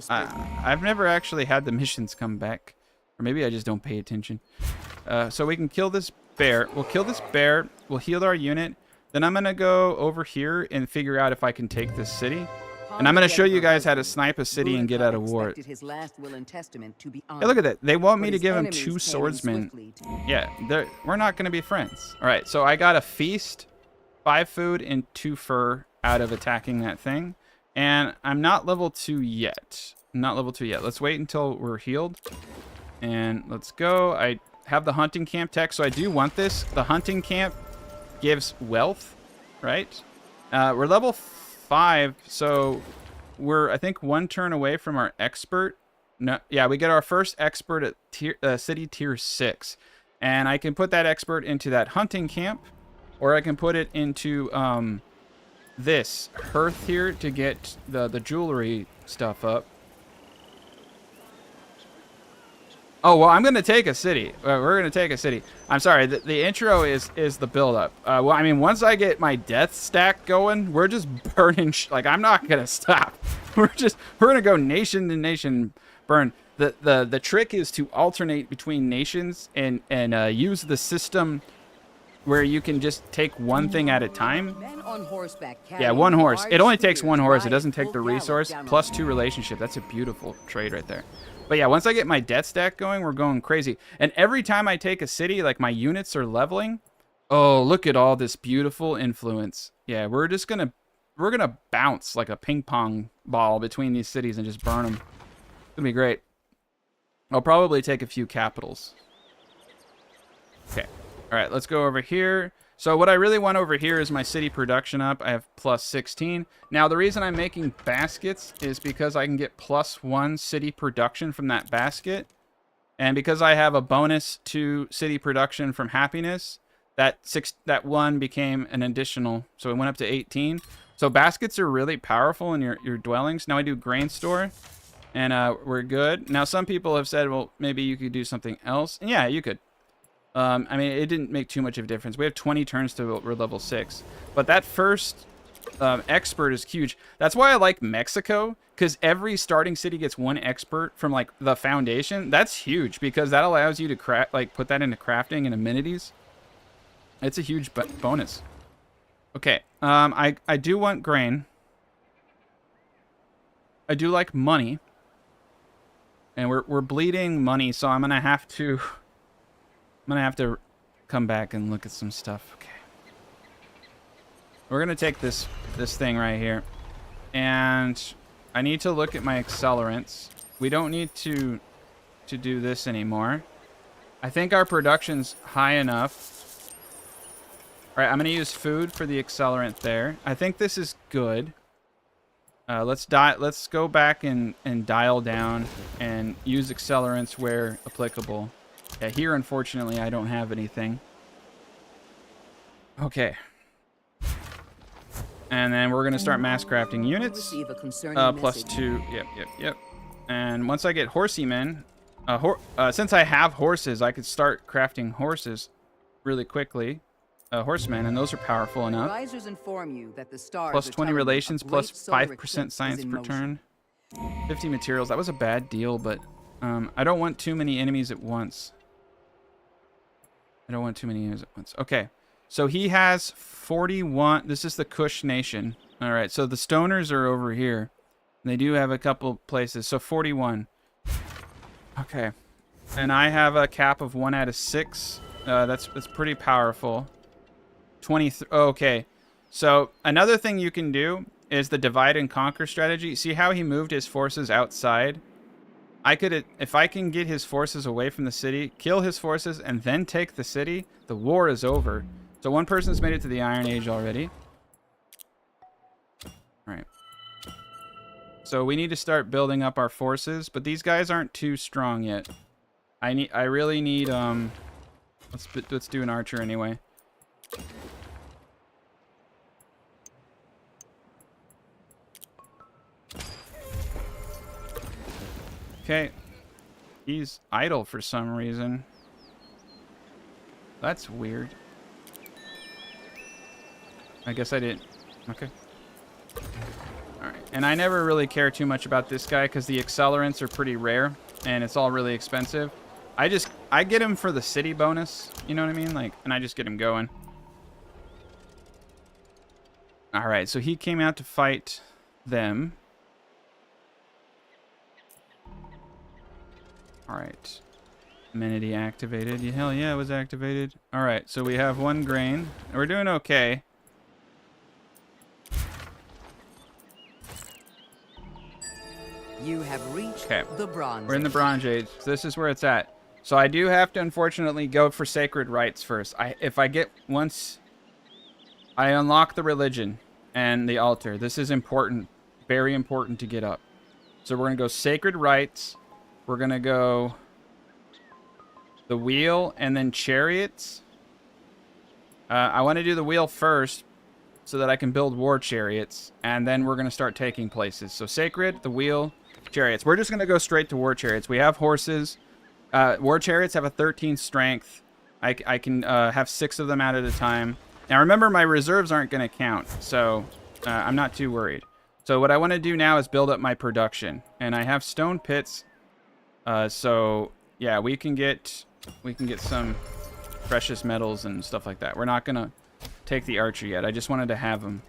I've never actually had the missions come back. Or maybe I just don't pay attention. So we can kill this bear. We'll kill this bear. We'll heal our unit. Then I'm going to go over here and figure out if I can take this city. And I'm going to show you guys how to snipe a city and get out of war. His last will and testament to be Hey, look at that. They want me to give him enemies 2 came swordsmen. swiftly. Yeah, we're not going to be friends. All right, so I got a feast, 5 food, and 2 fur out of attacking that thing. And I'm not level 2 yet. I'm not level 2 yet. Let's wait until we're healed. And let's go. I have the hunting camp tech, so I do want this. The hunting camp gives wealth, right? We're level 5, so we're, I think, 1 turn away from our expert. No, yeah, we get our first expert at city tier 6. And I can put that expert into that hunting camp, or I can put it into this hearth here to get the jewelry stuff up. Oh, well, I'm going to take a city. We're going to take a city. I'm sorry. The intro is the build-up. Well, I mean, once I get my death stack going, we're just burning. Like, I'm not going to stop. We're going to go nation to nation burn. The trick is to alternate between nations and use the system where you can just take one thing at a time. Men on horseback Yeah, 1 horse. It only takes 1 horse. It ride doesn't take full the gallop resource. down Plus the 2 relationship. That's a beautiful trade right there. But yeah, once I get my death stack going, we're going crazy. And every time I take a city, like my units are leveling. Oh, look at all this beautiful influence. Yeah, we're gonna bounce like a ping pong ball between these cities and just burn them. It's gonna be great. I'll probably take a few capitals. Okay. All right, let's go over here. So what I really want over here is my city production up. I have plus 16. Now, the reason I'm making baskets is because I can get plus 1 city production from that basket. And because I have a bonus to city production from happiness, that 1 became an additional. So it went up to 18. So baskets are really powerful in your dwellings. Now I do grain store, and we're good. Now, some people have said, well, maybe you could do something else. And yeah, you could. I mean, it didn't make too much of a difference. We have 20 turns to we're level 6. But that first expert is huge. That's why I like Mexico, because every starting city gets 1 expert from, like, the foundation. That's huge, because that allows you to put that into crafting and amenities. It's a huge bonus. Okay, I do want grain. I do like money. And we're bleeding money, so I'm gonna have to come back and look at some stuff. Okay. We're gonna take this thing right here. And I need to look at my accelerants. We don't need to do this anymore. I think our production's high enough. All right, I'm gonna use food for the accelerant there. I think this is good. Let's go back and dial down and use accelerants where applicable. Yeah, here, unfortunately, I don't have anything. Okay. And then we're going to start mass crafting units. Plus 2. Yep. And once I get horsey men, since I have horses, I could start crafting horses really quickly. Horsemen, and those are powerful enough. Advisors inform you that the stars Plus are 20 telling relations, a great plus solar 5% eclipse science is in per motion. turn. 50 materials. That was a bad deal, but I don't want too many enemies at once. Okay. So he has 41. This is the Kush Nation. All right. So the Stoners are over here. They do have a couple places. So 41. Okay. And I have a cap of 1 out of 6. That's pretty powerful. 23. Okay. So another thing you can do is the divide and conquer strategy. See how he moved his forces outside? If I can get his forces away from the city, kill his forces, and then take the city, the war is over. So 1 person's made it to the Iron Age already. All right. So we need to start building up our forces, but these guys aren't too strong yet. I really need let's do an archer anyway. Okay. He's idle for some reason. That's weird. I guess I didn't. Okay. Alright. And I never really care too much about this guy because the accelerants are pretty rare and it's all really expensive. I get him for the city bonus. You know what I mean? Like, and I just get him going. Alright, so he came out to fight them. All right. Amenity activated. Yeah, hell yeah, it was activated. All right, so we have 1 grain. We're doing okay. You have reached the Bronze We're in the Age. Bronze Age. So this is where it's at. So I do have to, unfortunately, go for sacred rites first. Once I unlock the religion and the altar, this is important, very important to get up. So we're going to go sacred rites. We're going to go the wheel and then chariots. I want to do the wheel first so that I can build war chariots. And then we're going to start taking places. So sacred, the wheel, chariots. We're just going to go straight to war chariots. We have horses. War chariots have a 13 strength. I can have 6 of them out at a time. Now remember, my reserves aren't going to count. So I'm not too worried. So what I want to do now is build up my production. And I have stone pits. So yeah, we can get some precious metals and stuff like that. We're not gonna take the archer yet. I just wanted to have them.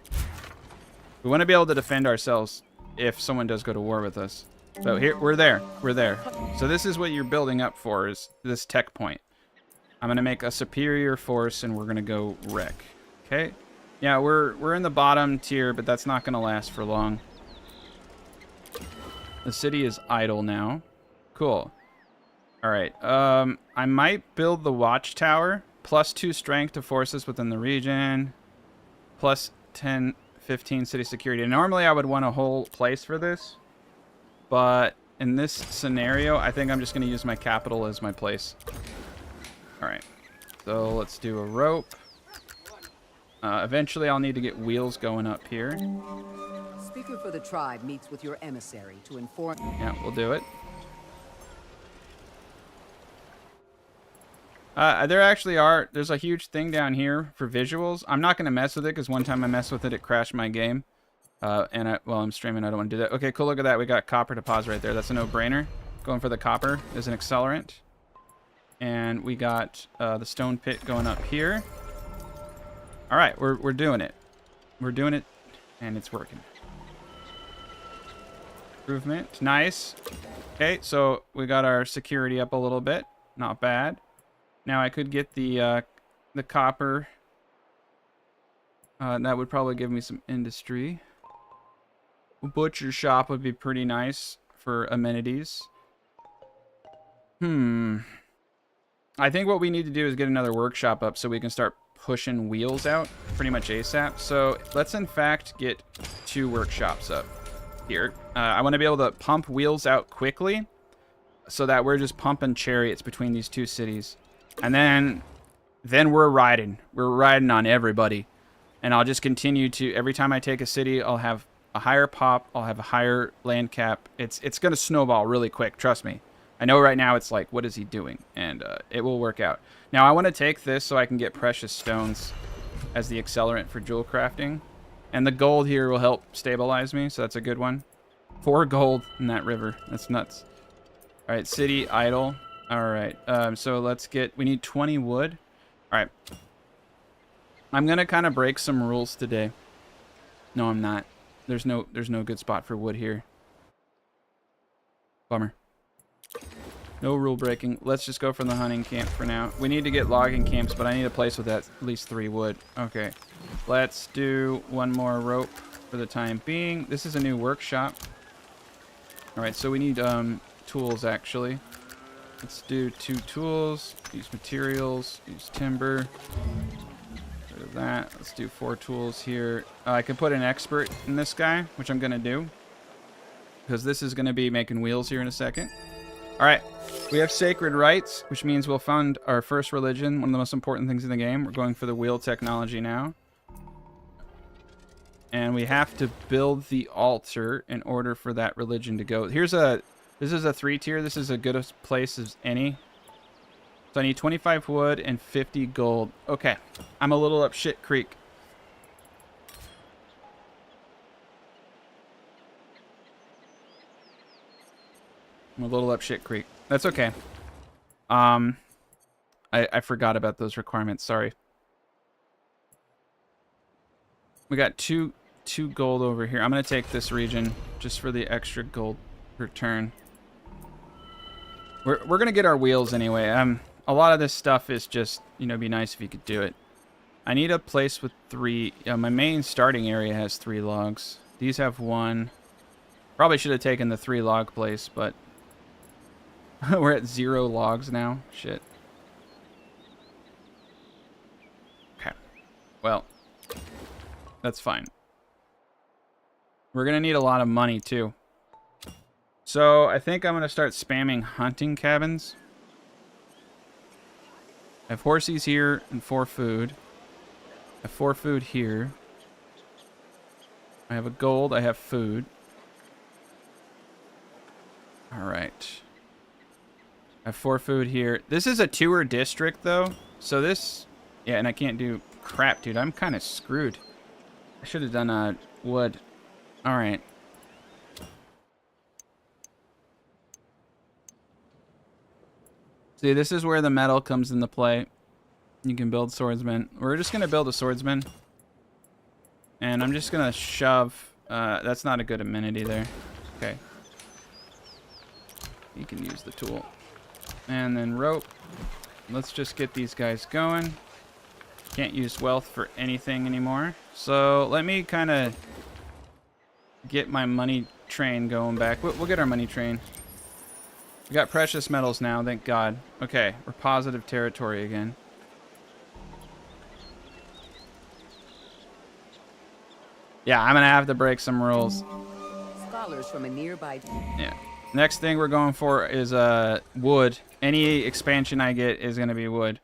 We want to be able to defend ourselves if someone does go to war with us. So here, we're there. So this is what you're building up for, is this tech point. I'm gonna make a superior force and we're gonna go wreck. Okay. Yeah, we're in the bottom tier, but that's not gonna last for long. The city is idle now. Cool. All right. I might build the watchtower. +2 strength to forces within the region. +10, 15 city security. And normally I would want a whole place for this. But in this scenario, I think I'm just going to use my capital as my place. All right. So let's do a rope. Eventually I'll need to get wheels going up here. Speaker for the tribe meets with your emissary to inform... Yeah, we'll do it. There's a huge thing down here for visuals. I'm not going to mess with it because one time I messed with it, it crashed my game. While I'm streaming, I don't want to do that. Okay, cool, look at that. We got copper deposit right there. That's a no-brainer. Going for the copper as an accelerant. And we got the stone pit going up here. All right, we're doing it. We're doing it, and it's working. Improvement, nice. Okay, so we got our security up a little bit. Not bad. Now I could get the copper. That would probably give me some industry. Butcher shop would be pretty nice for amenities. I think what we need to do is get another workshop up so we can start pushing wheels out pretty much ASAP. So let's in fact get 2 workshops up here. I want to be able to pump wheels out quickly so that we're just pumping chariots between these 2 cities. And then we're riding. We're riding on everybody. And I'll just continue to, every time I take a city, I'll have a higher pop. I'll have a higher land cap. It's going to snowball really quick. Trust me. I know right now it's like, what is he doing? And it will work out. Now, I want to take this so I can get precious stones as the accelerant for jewel crafting. And the gold here will help stabilize me, so that's a good one. 4 gold in that river. That's nuts. All right, city idle. All right, so let's get... We need 20 wood. All right. I'm going to kind of break some rules today. No, I'm not. There's no good spot for wood here. Bummer. No rule breaking. Let's just go from the hunting camp for now. We need to get logging camps, but I need a place with at least 3 wood. Okay. Let's do 1 more rope for the time being. This is a new workshop. All right, so we need tools, actually. Let's do 2 tools. Use materials. Use timber. Get rid of that. Let's do 4 tools here. I can put an expert in this guy, which I'm going to do, because this is going to be making wheels here in a second. All right, we have sacred rites, which means we'll fund our first religion, one of the most important things in the game. We're going for the wheel technology now. And we have to build the altar in order for that religion to go. This is a 3 tier. This is as good a place as any. So I need 25 wood and 50 gold. Okay, I'm a little up shit creek. I'm a little up shit creek. That's okay. I forgot about those requirements. Sorry. We got two gold over here. I'm gonna take this region just for the extra gold per turn. We're gonna get our wheels anyway. A lot of this stuff is just, you know, be nice if you could do it. I need a place with 3. My main starting area has 3 logs. These have 1. Probably should have taken the 3 log place, but we're at 0 logs now. Shit. Okay. Well, that's fine. We're gonna need a lot of money too. So I think I'm gonna start spamming hunting cabins. I have horsies here and 4 food. I have 4 food here. I have a gold. I have food. All right. I have 4 food here. This is a tour district though, so this, yeah, and I can't do crap, dude. I'm kind of screwed. I should have done wood. All right. See, this is where the metal comes into play. You can build swordsmen. We're just going to build a swordsman. And I'm just going to shove... that's not a good amenity there. Okay. You can use the tool. And then rope. Let's just get these guys going. Can't use wealth for anything anymore. So let me kind of get my money train going back. We'll get our money train. We got precious metals now, thank God. Okay, we're positive territory again. Yeah, I'm gonna have to break some rules. Scholars from a nearby. Yeah. Next thing we're going for is wood. Any expansion I get is gonna be wood.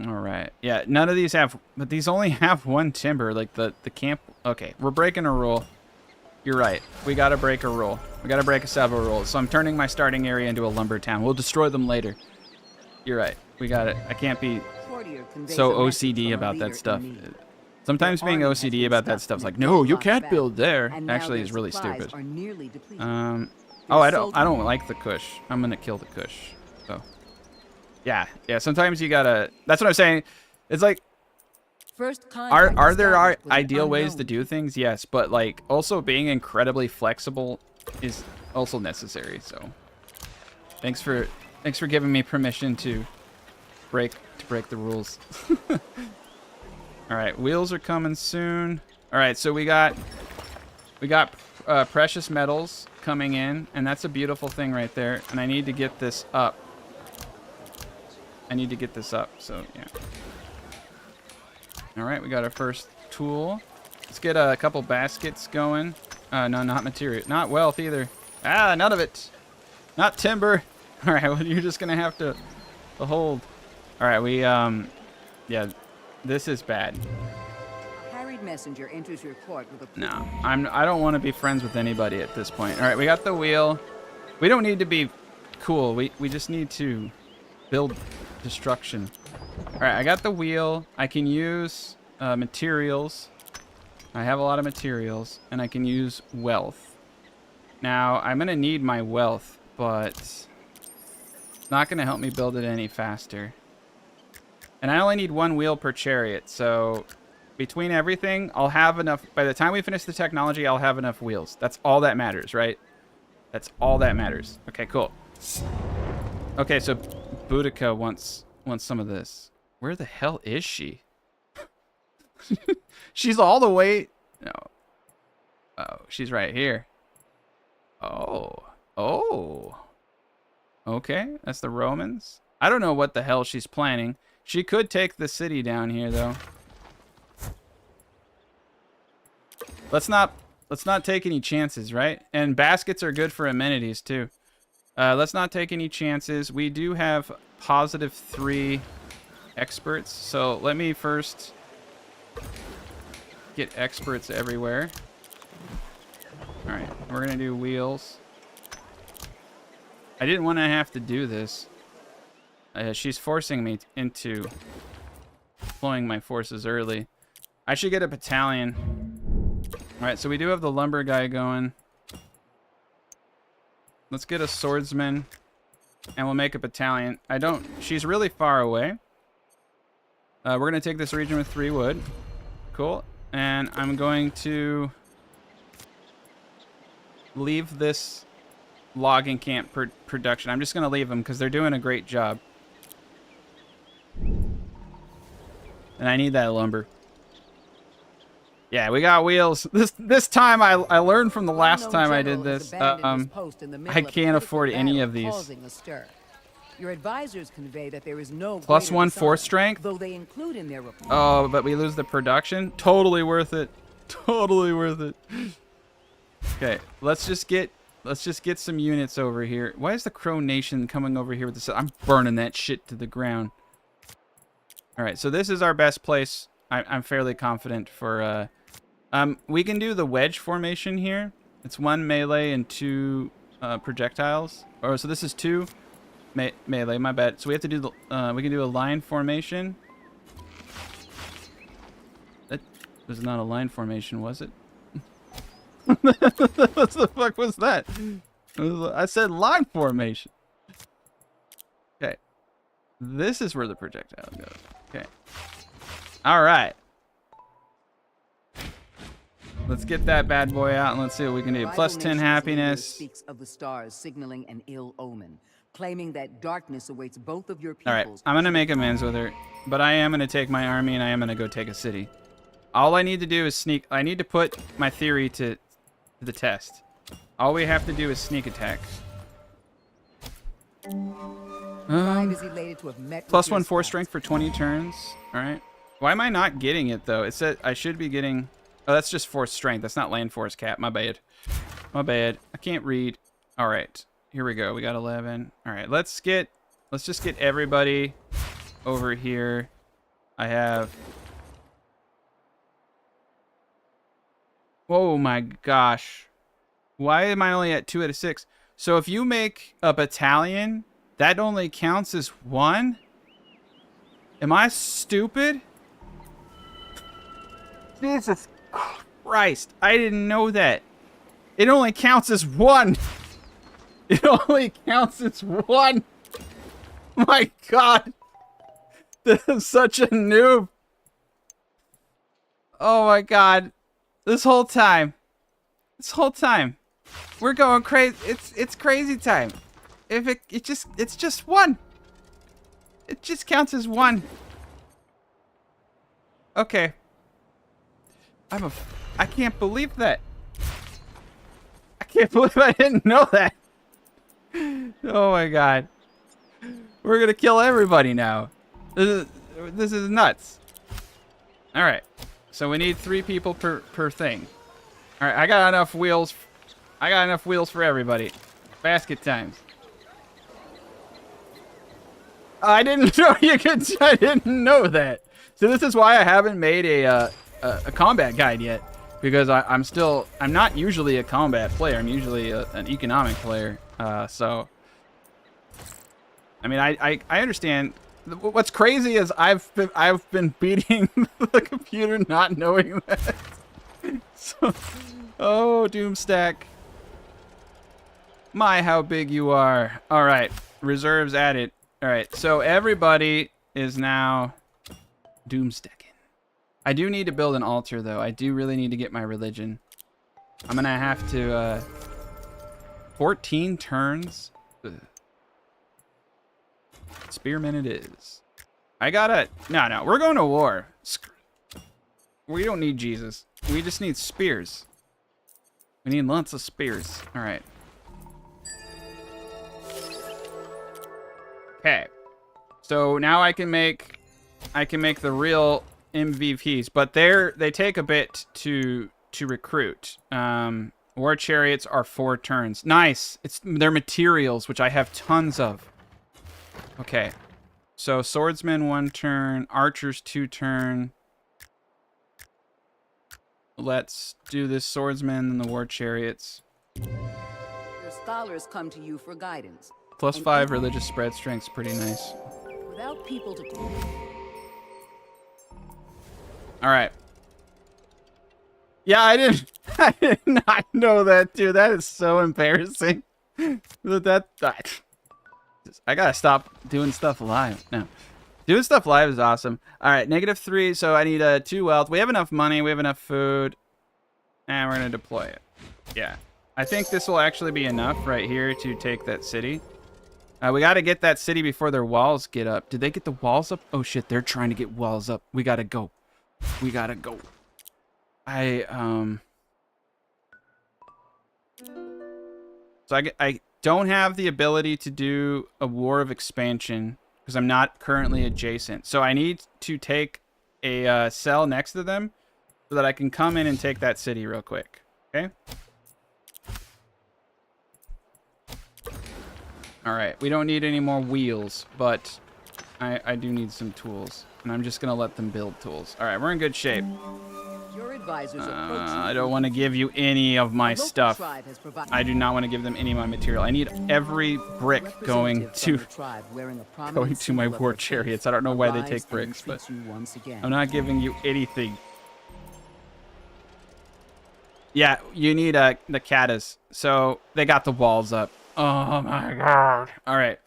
All right. Yeah, none of these have, but these only have 1 timber. Like the camp. Okay, we're breaking a rule. You're right. We gotta break a rule. We gotta break several rules. So I'm turning my starting area into a lumber town. We'll destroy them later. You're right. We got it. I can't be so OCD about that stuff. Sometimes being OCD about that stuff's like, no, you can't build there. Actually, is really stupid. Oh, I don't like the Kush. I'm gonna kill the Kush. So, yeah. Sometimes you gotta. That's what I'm saying. It's like, are there ideal ways to do things? Yes, but like also being incredibly flexible is also necessary. So, thanks for giving me permission to break the rules. All right, wheels are coming soon. All right, so we got precious metals coming in, and that's a beautiful thing right there. And I need to get this up. So yeah. All right, we got our first tool. Let's get a couple baskets going. No, not material, not wealth either. Ah, none of it. Not timber. All right, well, you're just gonna have to hold. All right, we yeah. This is bad. Harried messenger enters your court with a no, I don't want to be friends with anybody at this point. All right, we got the wheel. We don't need to be cool. We just need to build destruction. All right, I got the wheel. I can use materials. I have a lot of materials, and I can use wealth. Now, I'm gonna need my wealth, but it's not gonna help me build it any faster. And I only need 1 wheel per chariot, so between everything, I'll have enough. By the time we finish the technology, I'll have enough wheels. That's all that matters, right? That's all that matters. Okay, cool. Okay, so Boudica wants some of this. Where the hell is she? She's all the way... No. Oh, she's right here. Oh. Okay, that's the Romans. I don't know what the hell she's planning. She could take the city down here, though. Let's not take any chances, right? And baskets are good for amenities, too. Let's not take any chances. We do have positive 3 experts, so let me first get experts everywhere. All right, we're going to do wheels. I didn't want to have to do this. She's forcing me into deploying my forces early. I should get a battalion. All right, so we do have the lumber guy going. Let's get a swordsman, and we'll make a battalion. She's really far away. We're going to take this region with 3 wood. Cool. And I'm going to leave this logging camp production. I'm just gonna leave them because they're doing a great job. And I need that lumber. Yeah, we got wheels. This time I learned from the last time I did this. I can't afford any of these. Your advisors convey that there is no +1 force strength. though they include in their report. Oh, but we lose the production. Totally worth it. Totally worth it. Okay, let's just get some units over here. Why is the Crow Nation coming over here with this? I'm burning that shit to the ground. All right, so this is our best place. I'm fairly confident for. We can do the wedge formation here. It's 1 melee and 2 projectiles. Or so this is 2 melee. My bad. So we have to do the. We can do a line formation. That was not a line formation, was it? What the fuck was that? I said line formation. Okay. This is where the projectile goes. Okay. All right. Let's get that bad boy out and let's see what we can do. +10 happiness. Speaks of the stars signaling an ill omen, claiming that darkness awaits both of your All right, peoples. I'm gonna make amends with her, but I am gonna take my army and I am gonna go take a city. All I need to do is sneak. I need to put my theory to the test. All we have to do is sneak attack. Is elated to have met +1 force strength for 20 turns. All right. Why am I not getting it though? It said I should be getting. Oh, that's just force strength. That's not land force cap. My bad. My bad. I can't read. All right. Here we go. We got 11. All right. Let's just get everybody over here. I have. Oh my gosh. Why am I only at 2 out of 6? So if you make a battalion, that only counts as 1? Am I stupid? Jesus Christ. I didn't know that. It only counts as 1. It only counts as 1. My God. This is such a noob. Oh my God. This whole time. We're going crazy. It's crazy time. If it's just 1. It just counts as 1. Okay. I can't believe that. I can't believe I didn't know that. Oh my God. We're gonna kill everybody now. This is nuts. All right. So we need 3 people per thing. All right. I got enough wheels. I got enough wheels for everybody. Basket times. I didn't know you could. I didn't know that. So this is why I haven't made a combat guide yet, because I'm not usually a combat player. I'm usually an economic player. So I mean, I understand. What's crazy is I've been beating the computer not knowing that. So, oh, Doomstack. My, how big you are. All right, reserves added. All right, so everybody is now Doomstacking. I do need to build an altar, though. I do really need to get my religion. I'm gonna have to 14 turns. Ugh. Spearman it is. I gotta... No, we're going to war. We don't need Jesus. We just need spears. We need lots of spears. All right. Okay. So now I can make the real MVPs, but they take a bit to recruit. War chariots are 4 turns. Nice. They're materials, which I have tons of. Okay. So swordsman 1 turn, archers 2 turn. Let's do this swordsman and the war chariots. Your scholars come to you for guidance. +5 religious spread strength's pretty nice. Without people to All right. Yeah, I did not know that, dude. That is so embarrassing. I gotta stop doing stuff live. No. Doing stuff live is awesome. All right, -3, so I need 2 wealth. We have enough money. We have enough food. And we're going to deploy it. Yeah. I think this will actually be enough right here to take that city. We got to get that city before their walls get up. Did they get the walls up? Oh, shit. They're trying to get walls up. We got to go. We got to go. So I don't have the ability to do a war of expansion because I'm not currently adjacent. So I need to take a cell next to them so that I can come in and take that city real quick. Okay? All right. We don't need any more wheels, but I do need some tools. And I'm just going to let them build tools. All right. We're in good shape. Your advisors approach you. I don't want to give you any of my stuff. I do not want to give them any of my material. I need every brick going to my war chariots. I don't know why they take bricks, but I'm not giving you anything. Yeah, you need the katas. So they got the walls up. Oh my god. All right.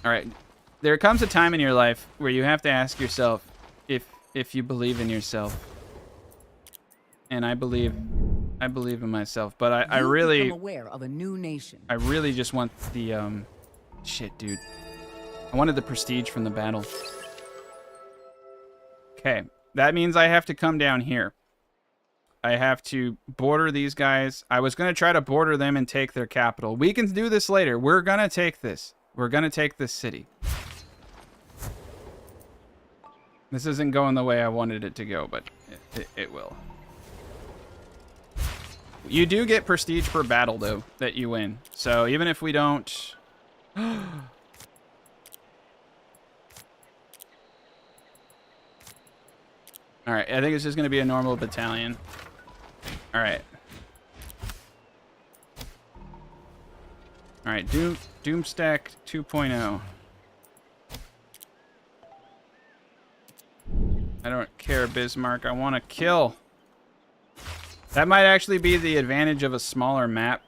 All right. There comes a time in your life where you have to ask yourself if you believe in yourself. And I believe in myself, but I really aware of a new nation. I really just want the shit, dude. I wanted the prestige from the battle. Okay. That means I have to come down here. I have to border these guys. I was going to try to border them and take their capital. We can do this later. We're going to take this. We're going to take this city. This isn't going the way I wanted it to go, but it will. You do get prestige per battle, though, that you win. So even if we don't... All right, I think it's just going to be a normal battalion. All right. All right, Doomstack 2.0. I don't care, Bismarck. I want to kill. That might actually be the advantage of a smaller map.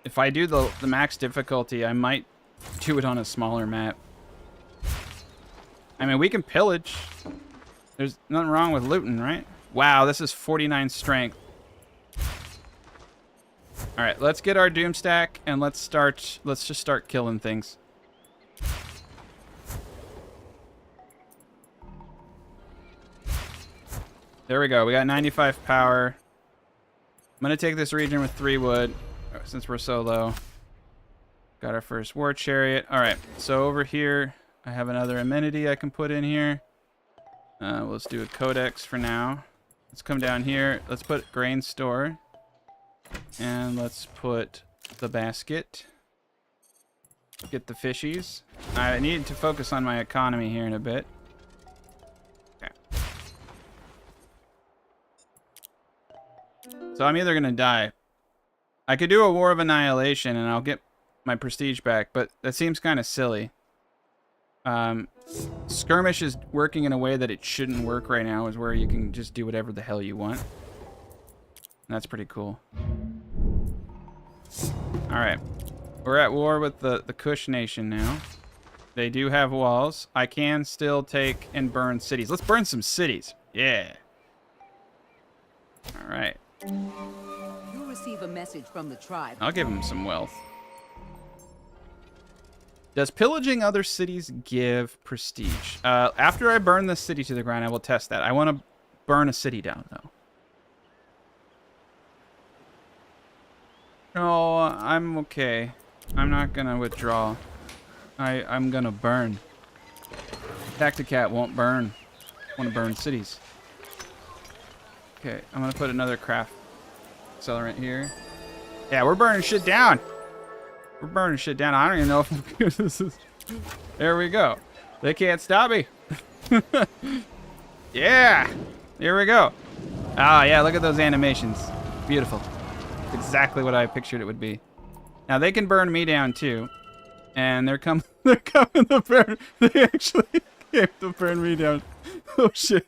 If I do the max difficulty, I might do it on a smaller map. I mean, we can pillage. There's nothing wrong with looting, right? Wow, this is 49 strength. All right, let's get our Doomstack and let's just start killing things. There we go. We got 95 power. I'm going to take this region with 3 wood since we're so low. Got our first war chariot. All right, so over here, I have another amenity I can put in here. Let's do a codex for now. Let's come down here. Let's put grain store. And let's put the basket. Get the fishies. I need to focus on my economy here in a bit. Okay. So I'm either going to die. I could do a war of annihilation and I'll get my prestige back, but that seems kind of silly. Skirmish is working in a way that it shouldn't work right now, is where you can just do whatever the hell you want. That's pretty cool. Alright. We're at war with the Kush Nation now. They do have walls. I can still take and burn cities. Let's burn some cities. Yeah. Alright. You'll receive a message from the tribe. I'll give them some wealth. Does pillaging other cities give prestige? After I burn the city to the ground, I will test that. I want to burn a city down, though. No, I'm okay. I'm not going to withdraw. I'm going to burn. Tacticat won't burn. I want to burn cities. Okay, I'm going to put another craft accelerant here. Yeah, we're burning shit down. We're burning shit down. I don't even know if this is... There we go. They can't stop me. Yeah. Here we go. Ah, yeah, look at those animations. Beautiful. Exactly what I pictured it would be. Now they can burn me down too. And they're coming to burn. They actually came to burn me down. Oh shit.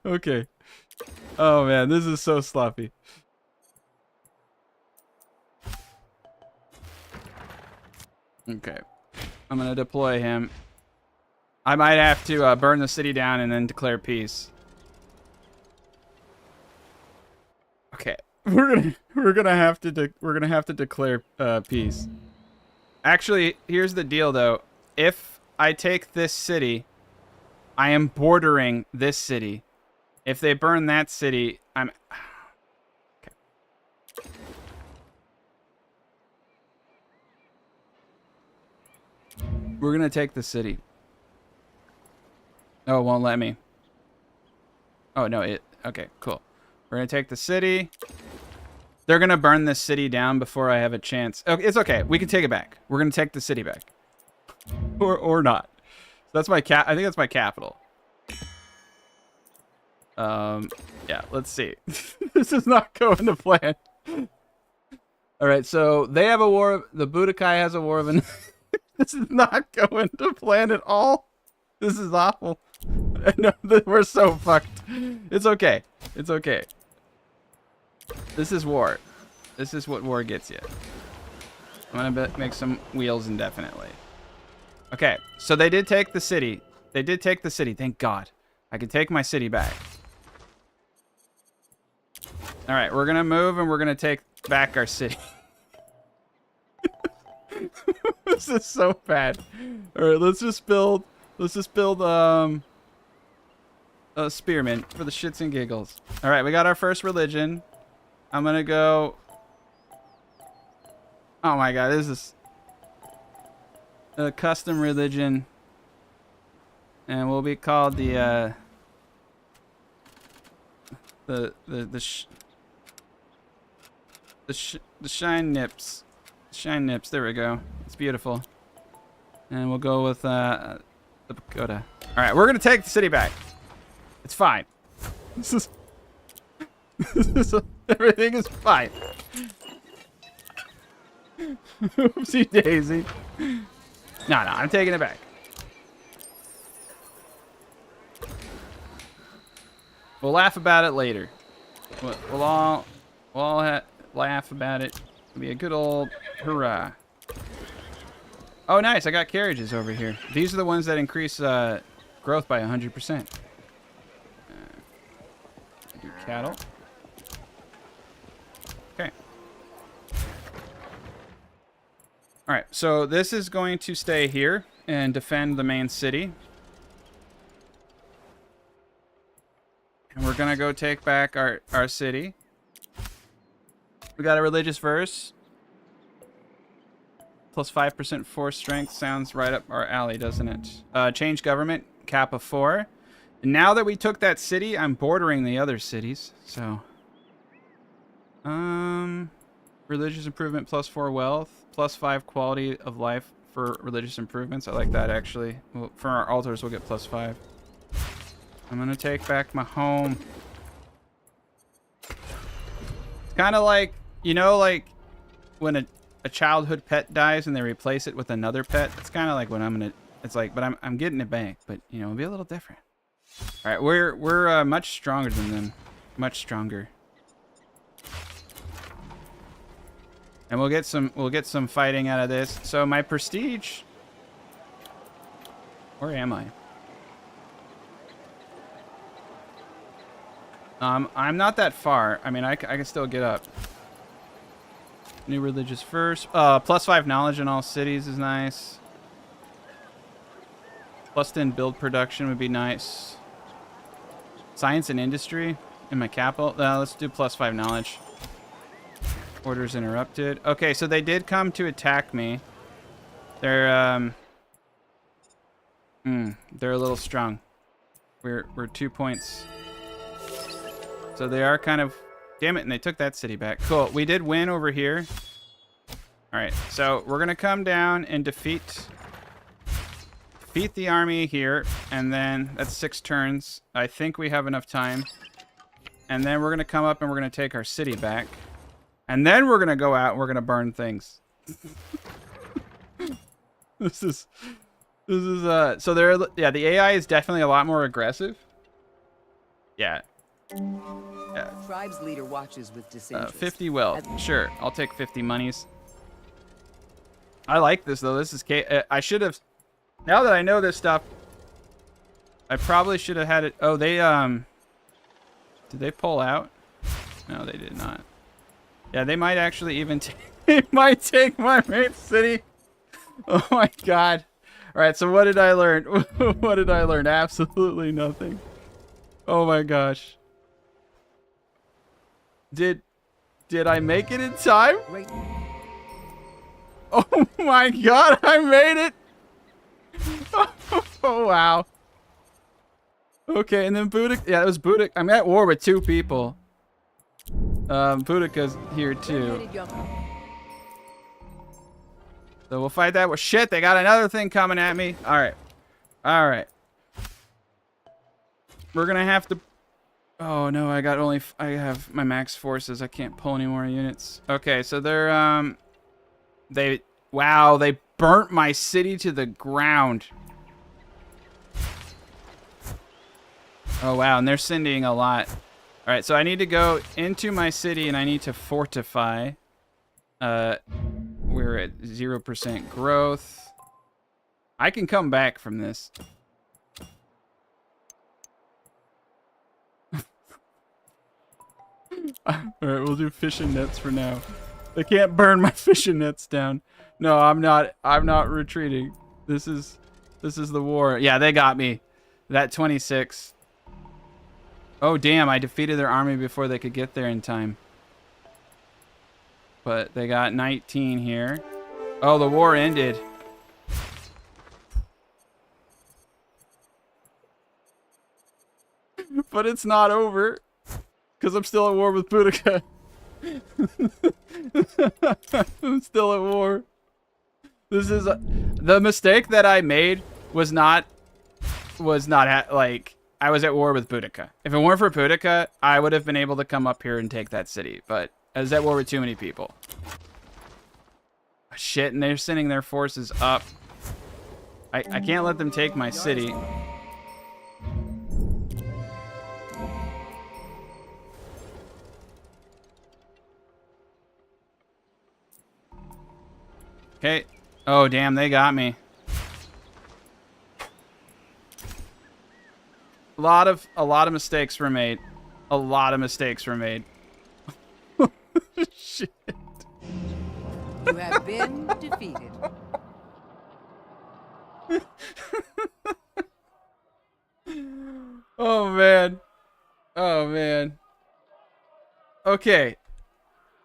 Okay. Oh man, this is so sloppy. Okay. I'm gonna deploy him. I might have to burn the city down and then declare peace. Okay. we're gonna have to declare peace. Actually, here's the deal though. If I take this city, I am bordering this city. If they burn that city, I'm okay. We're gonna take the city. Oh, it won't let me. Oh no, okay, cool. We're gonna take the city. They're gonna burn this city down before I have a chance. Okay, it's okay. We can take it back. We're gonna take the city back, or not. That's my I think that's my capital. Yeah. Let's see. This is not going to plan. All right. So they have a war. The Budokai has a war of an. This is not going to plan at all. This is awful. No, we're so fucked. It's okay. It's okay. This is war. This is what war gets you. I'm gonna make some wheels indefinitely. Okay, so they did take the city. They did take the city. Thank God. I can take my city back. All right, we're gonna move and we're gonna take back our city. This is so bad. All right, let's just build a spearman for the shits and giggles. All right, we got our first religion. I'm gonna go. Oh my God, this is a custom religion, and we'll be called the shine nips. Shine nips. There we go. It's beautiful. And we'll go with the pagoda. All right, we're gonna take the city back. It's fine. This is everything is fine. Oopsie daisy. No, I'm taking it back. We'll laugh about it later. We'll all laugh about it. It'll be a good old hurrah. Oh, nice. I got carriages over here. These are the ones that increase growth by 100%. Do cattle. Okay. All right. So this is going to stay here and defend the main city. And we're going to go take back our city. We got a religious verse. Plus 5% force strength. Sounds right up our alley, doesn't it? Change government. Cap of 4. And now that we took that city, I'm bordering the other cities. So, religious improvement plus 4 wealth. Plus 5 quality of life for religious improvements. I like that, actually. Well, for our altars, we'll get plus 5. I'm going to take back my home. It's kind of like, you know, like when a childhood pet dies and they replace it with another pet. It's kind of like when I'm gonna. It's like, but I'm getting it back. But you know, it'll be a little different. All right, we're much stronger than them. Much stronger. And we'll get some fighting out of this. So my prestige. Where am I? I'm not that far. I mean, I can still get up. New religious first. Plus 5 knowledge in all cities is nice. Plus 10 build production would be nice. Science and industry in my capital. Let's do plus 5 knowledge. Orders interrupted. Okay, so they did come to attack me. They're a little strong. We're 2 points. So they are kind of. Damn it, and they took that city back. Cool. We did win over here. All right, so we're gonna come down and defeat the army here, and then that's 6 turns. I think we have enough time. And then we're gonna come up and we're gonna take our city back, and then we're gonna go out and we're gonna burn things. This is so there. Yeah, the AI is definitely a lot more aggressive. Yeah. Yeah. Tribe's leader watches with disinterest. 50 wealth. Sure, I'll take 50 monies. I like this though. This is I should have. Now that I know this stuff, I probably should have had it. Oh, they did they pull out? No, they did not. Yeah, they might actually even they might take my main city. Oh my god. Alright, so what did I learn? What did I learn? Absolutely nothing. Oh my gosh. Did I make it in time? Great. Oh my god, I made it! Oh wow. Okay, and then Boudica. Yeah, it was Boudica. I'm at war with 2 people. Boudica's here too. So we'll fight that. Well, shit, they got another thing coming at me. Alright. Alright. We're gonna have to... Oh no, I have my max forces. I can't pull any more units. Okay, so they're, wow, they burnt my city to the ground. Oh wow, and they're sending a lot. Alright, so I need to go into my city and I need to fortify. We're at 0% growth. I can come back from this. Alright, we'll do fishing nets for now. They can't burn my fishing nets down. No, I'm not retreating. This is the war. Yeah, they got me. That 26. Oh damn, I defeated their army before they could get there in time. But they got 19 here. Oh, the war ended. But it's not over. Because I'm still at war with Boudica. I'm still at war. This is... the mistake that I made was not like... I was at war with Boudica. If it weren't for Boudica, I would have been able to come up here and take that city. But I was at war with too many people. Shit, and they're sending their forces up. I can't let them take my city. Okay. Oh, damn, they got me. A lot of mistakes were made. A lot of mistakes were made. Shit. You have been defeated. Oh man. Oh man. Okay.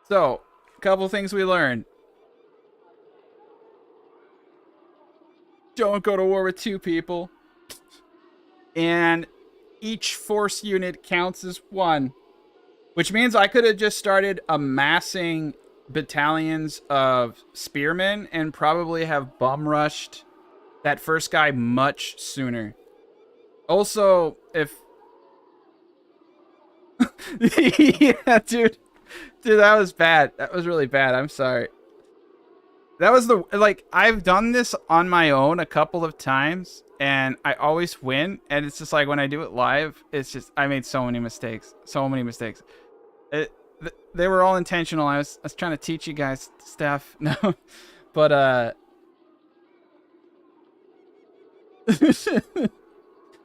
So, a couple things we learned. Don't go to war with 2 people. And each force unit counts as 1. Which means I could have just started amassing battalions of spearmen and probably have bum rushed that first guy much sooner. Also, if... yeah, dude. Dude, that was bad. That was really bad. I'm sorry. That was the... Like, I've done this on my own a couple of times, and I always win. And it's just like, when I do it live, it's just... I made so many mistakes. So many mistakes. They were all intentional. I was trying to teach you guys stuff. No. But,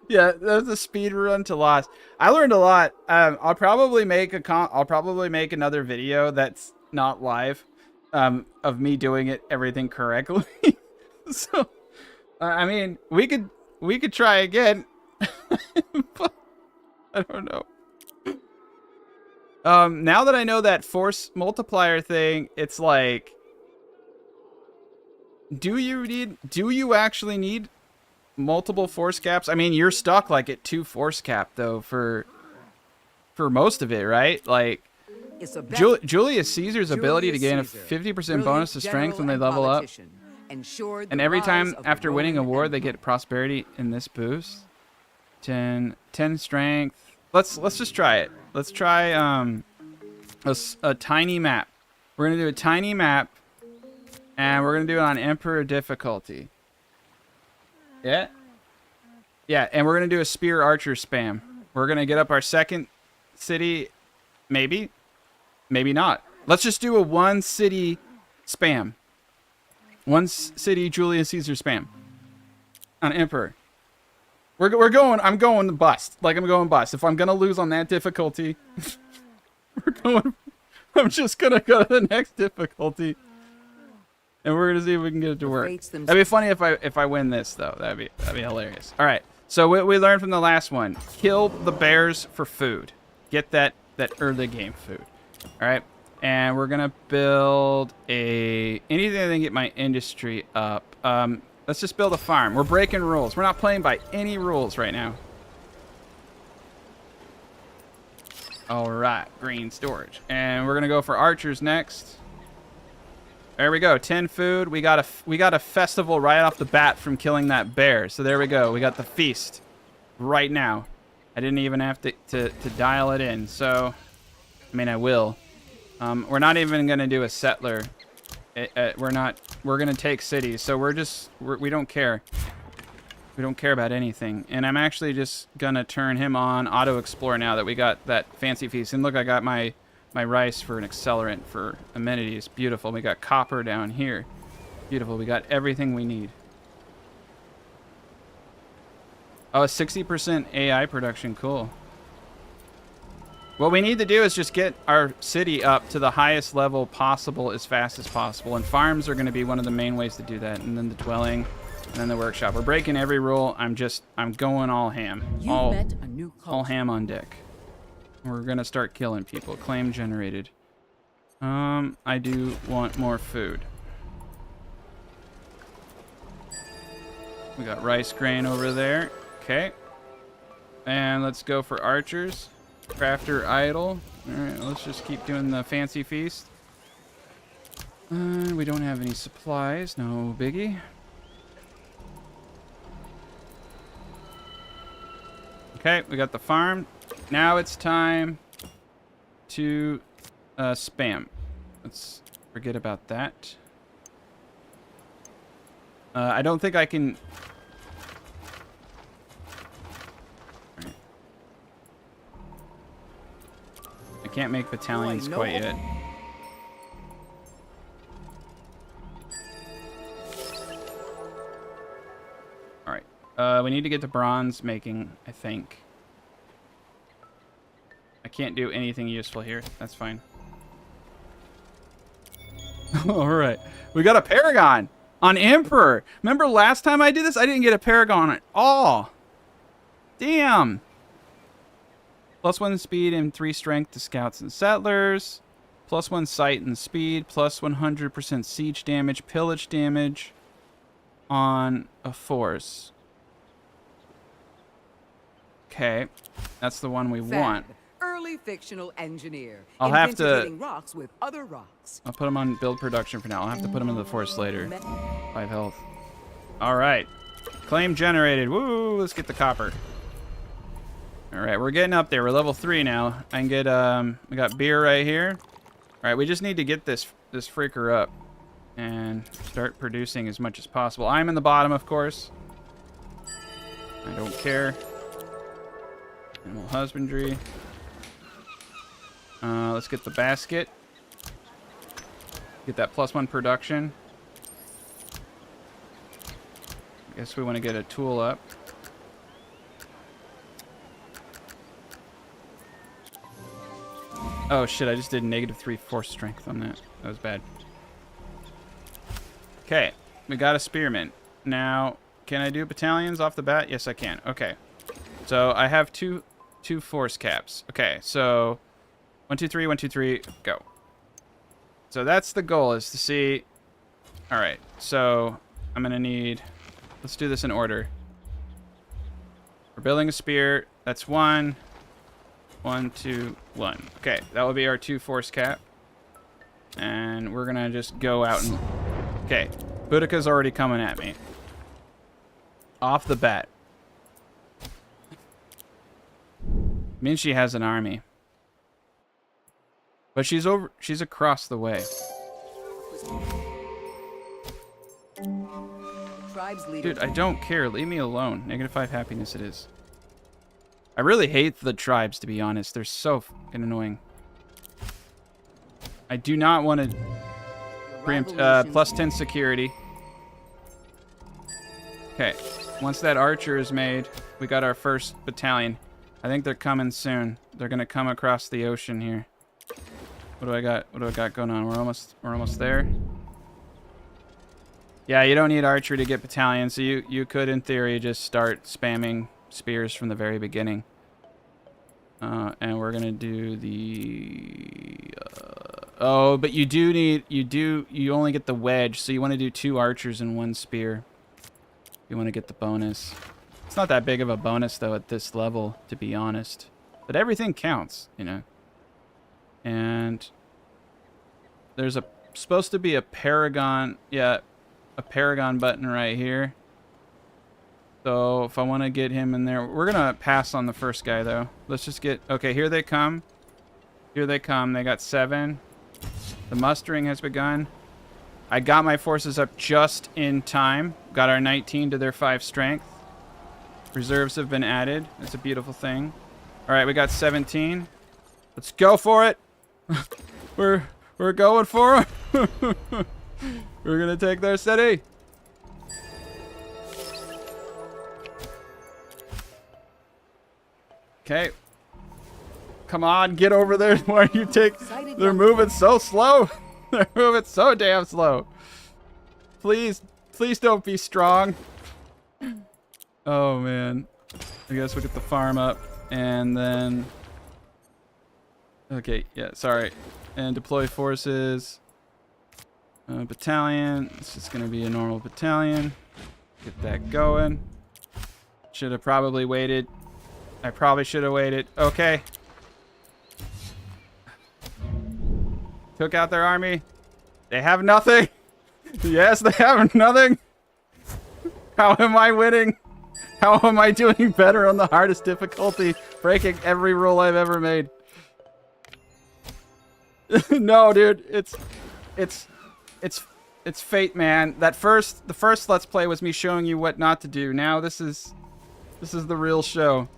yeah, that was a speed run to loss. I learned a lot. I'll probably make another video that's not live, of me doing everything correctly. So, I mean, we could try again. But I don't know. Now that I know that force multiplier thing, it's like, do you actually need multiple force caps? I mean, you're stuck like at 2 force cap though for most of it, right? Like, Julius Caesar's ability to gain a 50% bonus to strength when they level up, and every time after winning a war they get prosperity in this boost. 10 strength. Let's just try it. Let's try a tiny map. We're gonna do a tiny map, and we're gonna do it on Emperor difficulty. Yeah, and we're gonna do a spear archer spam. We're gonna get up our second city, maybe not. Let's just do a 1 city spam. 1 city Julius Caesar spam on Emperor. I'm going bust. Like, I'm going bust. If I'm gonna lose on that difficulty, we're I'm just gonna go to the next difficulty, and we're gonna see if we can get it to work. That'd be funny if I win this though. That'd be hilarious. All right. So we learned from the last one: kill the bears for food. Get that early game food. All right. And we're gonna build anything that can get my industry up. Let's just build a farm. We're breaking rules. We're not playing by any rules right now. All right, green storage. And we're gonna go for archers next. There we go, 10 food. We got a festival right off the bat from killing that bear. So there we go. We got the feast right now. I didn't even have to dial it in. So, I mean, I will. We're not even gonna do a settler. We're gonna take cities. So we don't care. We don't care about anything. And I'm actually just gonna turn him on auto explore now that we got that fancy feast. And look, I got my rice for an accelerant for amenities. Beautiful. We got copper down here. Beautiful. We got everything we need. Oh, 60% AI production. Cool. What we need to do is just get our city up to the highest level possible as fast as possible. And farms are going to be one of the main ways to do that. And then the dwelling. And then the workshop. We're breaking every rule. I'm going all ham. All ham on deck. We're gonna start killing people. Claim generated. I do want more food. We got rice grain over there. Okay. And let's go for archers. Crafter idle. Alright, let's just keep doing the fancy feast. We don't have any supplies. No biggie. Okay, we got the farm. Now it's time to spam. Let's forget about that. I don't think I can... Right. I can't make battalions quite yet. We need to get to bronze making, I think. I can't do anything useful here. That's fine. All right. We got a paragon on Emperor. Remember last time I did this? I didn't get a paragon at all. Damn. +1 speed and 3 strength to scouts and settlers. +1 sight and speed. Plus 100% siege damage, pillage damage on a force. Okay, that's the one we want. Early fictional engineer. I'll have to hitting rocks with other rocks. I'll put him on build production for now. I'll have to put him in the forest later. 5 health. All right, claim generated. Woo! Let's get the copper. All right, we're getting up there. We're level 3 now. I can get we got beer right here. All right, we just need to get this freaker up and start producing as much as possible. I'm in the bottom, of course. I don't care. Animal husbandry. Let's get the basket. Get that +1 production. I guess we want to get a tool up. Oh shit, I just did -3 force strength on that. That was bad. Okay, we got a spearman. Now, can I do battalions off the bat? Yes, I can. Okay. So I have two force caps. Okay, so 1, 2, 3, 1, 2, 3, go. So that's the goal, is to see. All right, so I'm gonna need. Let's do this in order. We're building a spear. That's 1, 1, 2, 1. Okay, that will be our 2 force cap, and we're gonna just go out and. Okay, Boudica's already coming at me. Off the bat. Means she has an army. But she's across the way. Dude, I don't care. Leave me alone. -5 happiness it is. I really hate the tribes, to be honest. They're so fucking annoying. I do not want to preempt +10 security. Okay. Once that archer is made, we got our first battalion. I think they're coming soon. They're going to come across the ocean here. What do I got? What do I got going on? We're almost there. Yeah, you don't need archery to get battalions, so you could, in theory, just start spamming spears from the very beginning. And we're gonna do the... oh, but you do need... You only get the wedge, so you want to do 2 archers and 1 spear. You want to get the bonus. It's not that big of a bonus, though, at this level, to be honest. But everything counts, you know. And there's supposed to be a paragon... yeah, a paragon button right here. So if I want to get him in there, we're gonna pass on the first guy though. Let's just get, okay, here they come. Here they come. They got 7. The mustering has begun. I got my forces up just in time. Got our 19 to their 5 strength. Reserves have been added. It's a beautiful thing. All right, we got 17. Let's go for it. we're going for it. We're gonna take their city. Okay. Come on, get over there. Why you take... They're moving so slow. They're moving so damn slow. Please don't be strong. Oh, man. I guess we'll get the farm up. And then... okay, yeah, sorry. And deploy forces. Battalion. This is going to be a normal battalion. Get that going. Should have probably waited. I probably should have waited. Okay. Took out their army. They have nothing. Yes, they have nothing. How am I winning? How am I doing better on the hardest difficulty? Breaking every rule I've ever made. No, dude. It's fate, man. The first Let's Play was me showing you what not to do. Now this is the real show.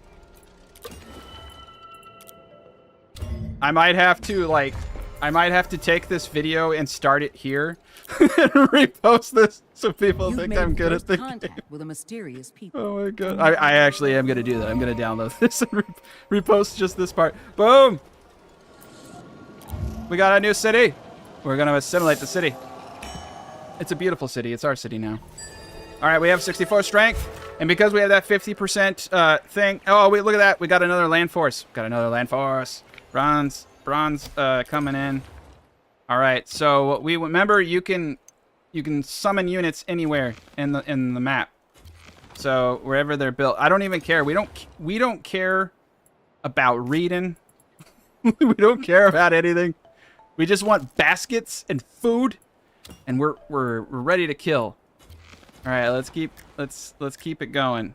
I might have to take this video and start it here and repost this so people think I'm good at the game. With a mysterious people. Oh my god. I actually am going to do that. I'm going to download this and repost just this part. Boom! We got a new city. We're going to assimilate the city. It's a beautiful city. It's our city now. All right, we have 64 strength. And because we have that 50% thing... oh, wait, look at that. We got another land force. Got another land force. Bronze coming in. All right, so we remember you can summon units anywhere in the map. So wherever they're built, I don't even care. We don't care about reading. We don't care about anything. We just want baskets and food, and we're ready to kill. All right, let's keep it going.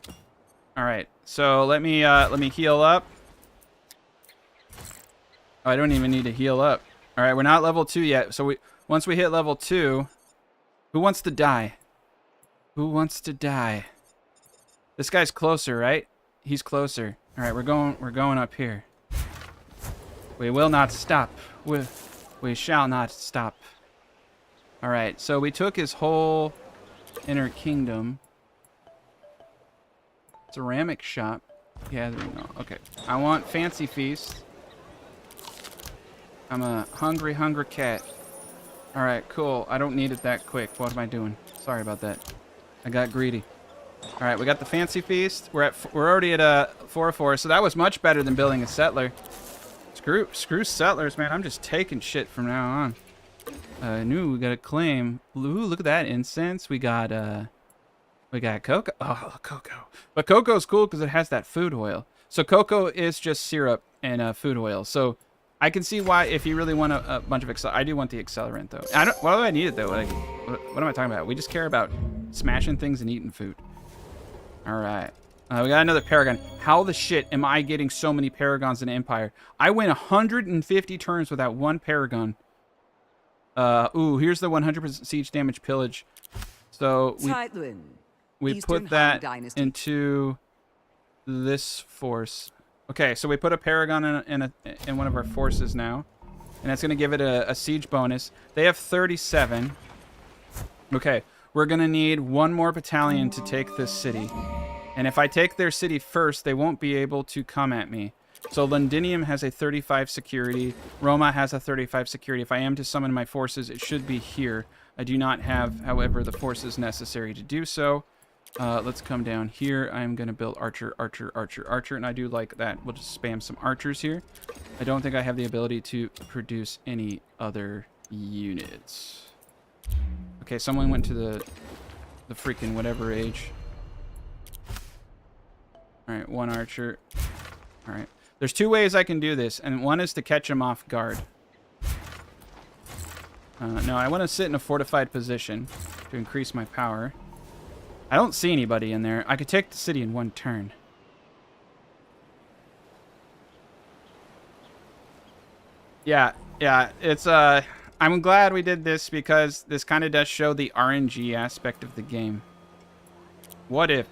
All right, so let me heal up. Oh, I don't even need to heal up. All right, we're not level 2 yet. So once we hit level 2, who wants to die? Who wants to die? This guy's closer, right? He's closer. All right, we're going up here. We will not stop. We shall not stop. All right, so we took his whole inner kingdom. Ceramic shop. Yeah, no. Okay. I want fancy feast. I'm a hungry cat. All right, cool. I don't need it that quick. What am I doing? Sorry about that. I got greedy. All right, we got the fancy feast. We're already at 4-4, so that was much better than building a settler. Screw settlers, man. I'm just taking shit from now on. We got a claim. Ooh, look at that incense. We got cocoa. Oh, cocoa. But cocoa's cool because it has that food oil. So cocoa is just syrup and food oil. So I can see why, if you really want a bunch of I do want the accelerant though. Why do I need it though? Like, what am I talking about? We just care about smashing things and eating food. All right. We got another paragon. How the shit am I getting so many paragons in Empire? I went 150 turns without one paragon. Ooh, here's the 100% siege damage pillage. So we put that into this force. Okay, so we put a paragon in one of our forces now, and that's going to give it a siege bonus. They have 37. Okay, we're going to need one more battalion to take this city. And if I take their city first, they won't be able to come at me. So Londinium has a 35 security. Roma has a 35 security. If I am to summon my forces, it should be here. I do not have, however, the forces necessary to do so. Let's come down here. I'm going to build archer, archer, archer, archer, and I do like that. We'll just spam some archers here. I don't think I have the ability to produce any other units. Okay, someone went to the freaking whatever age. All right, one archer. All right. There's two ways I can do this, and one is to catch him off guard. No, I want to sit in a fortified position to increase my power. I don't see anybody in there. I could take the city in one turn. Yeah, it's, I'm glad we did this because this kind of does show the RNG aspect of the game. What if?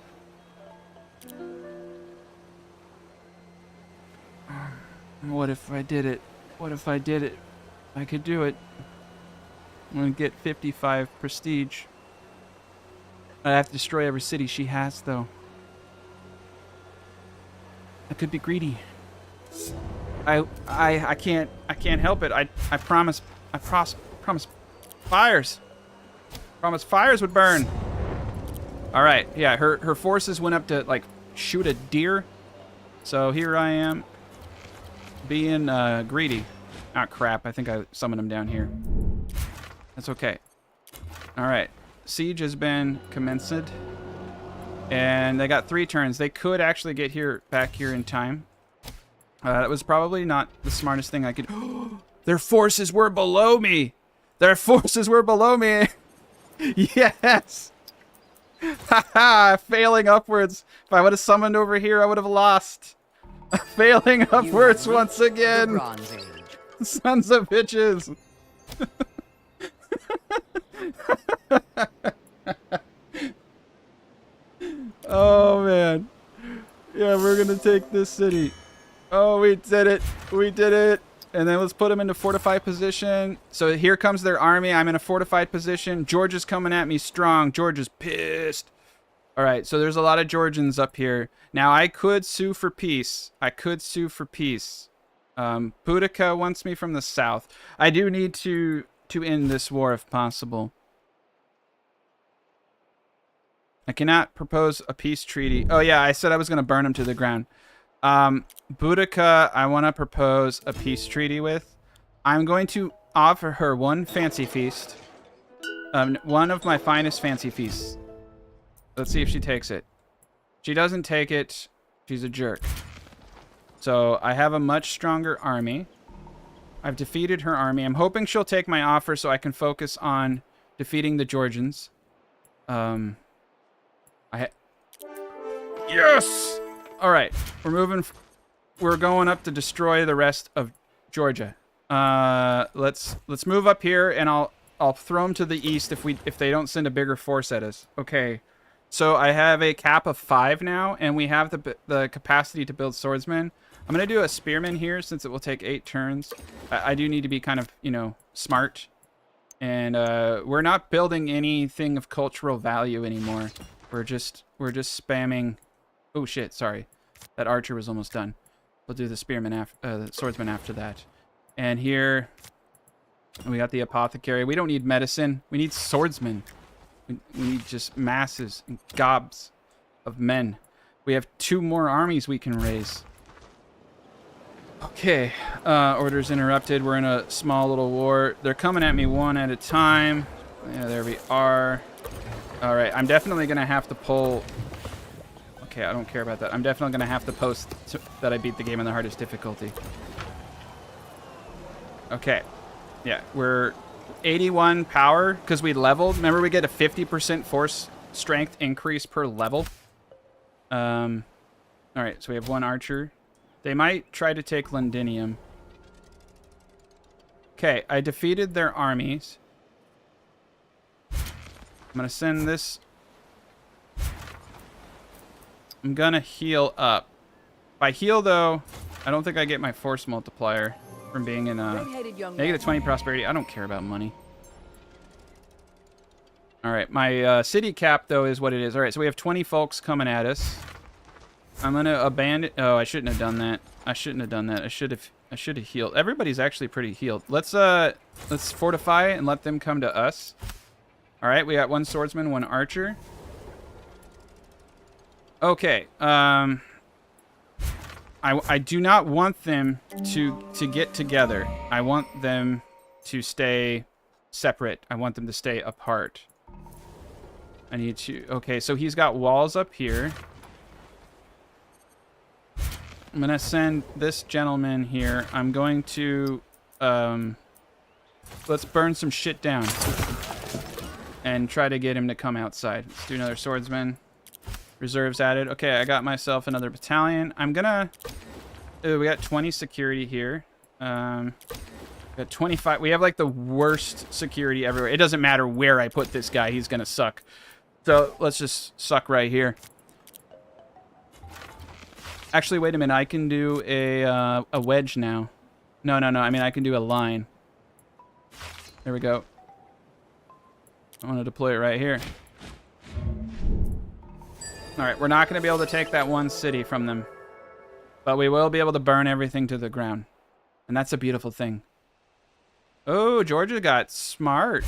What if I did it? What if I did it? I could do it. I'm gonna get 55 prestige. I have to destroy every city she has, though. I could be greedy. I can't help it. I promise fires. Promise fires would burn. All right, yeah. Her forces went up to like shoot a deer. So here I am, being greedy. Ah, crap. I think I summoned him down here. That's okay. All right. Siege has been commenced. And they got 3 turns. They could actually get back here in time. That was probably not the smartest thing I could... Their forces were below me! Their forces were below me! Yes! Haha! Failing upwards. If I would have summoned over here, I would have lost. Failing upwards once again! Bronze Age. Sons of bitches! Oh, man. Yeah, we're gonna take this city. Oh, we did it. We did it. And then let's put them into fortified position. So here comes their army. I'm in a fortified position. George is coming at me strong. George is pissed. All right, so there's a lot of Georgians up here. Now, I could sue for peace. Boudica wants me from the south. I do need to end this war if possible. I cannot propose a peace treaty. Oh, yeah, I said I was going to burn him to the ground. Boudica, I want to propose a peace treaty with. I'm going to offer her one fancy feast. One of my finest fancy feasts. Let's see if she takes it. She doesn't take it. She's a jerk. So I have a much stronger army. I've defeated her army. I'm hoping she'll take my offer so I can focus on defeating the Georgians. Yes! All right, we're going up to destroy the rest of Georgia. Let's move up here, and I'll throw them to the east if they don't send a bigger force at us. Okay, so I have a cap of 5 now, and we have the capacity to build swordsmen. I'm gonna do a spearman here since it will take 8 turns. I do need to be kind of smart, and we're not building anything of cultural value anymore. We're just spamming. Oh shit! Sorry. That archer was almost done. We'll do the spearman the swordsman after that. And here we got the apothecary. We don't need medicine. We need swordsmen. We need just masses and gobs of men. We have 2 more armies we can raise. Okay. Orders interrupted. We're in a small little war. They're coming at me one at a time. Yeah, there we are. All right. I'm definitely going to have to pull... Okay, I don't care about that. I'm definitely going to have to post that I beat the game on the hardest difficulty. Okay. Yeah, we're 81 power because we leveled. Remember, we get a 50% force strength increase per level. All right, so we have 1 archer. They might try to take Londinium. Okay, I defeated their armies. I'm going to send this... I'm gonna heal up. If I heal, though, I don't think I get my force multiplier from being in a negative 20 prosperity. I don't care about money. All right, my city cap, though, is what it is. All right, so we have 20 folks coming at us. I'm gonna abandon. Oh, I shouldn't have done that. I shouldn't have done that. I should have healed. Everybody's actually pretty healed. Let's fortify and let them come to us. All right, we got one swordsman, one archer. Okay. I do not want them to get together. I want them to stay separate. I want them to stay apart. I need to... Okay, so he's got walls up here. I'm going to send this gentleman here. I'm going to... let's burn some shit down. And try to get him to come outside. Let's do another swordsman. Reserves added. Okay, I got myself another battalion. I'm gonna... Ooh, we got 20 security here. We got 25. We have like the worst security everywhere. It doesn't matter where I put this guy. He's gonna suck. So let's just suck right here. Actually, wait a minute. I can do a wedge now. No. I mean, I can do a line. There we go. I want to deploy it right here. All right, we're not going to be able to take that one city from them. But we will be able to burn everything to the ground. And that's a beautiful thing. Oh, Georgia got smart.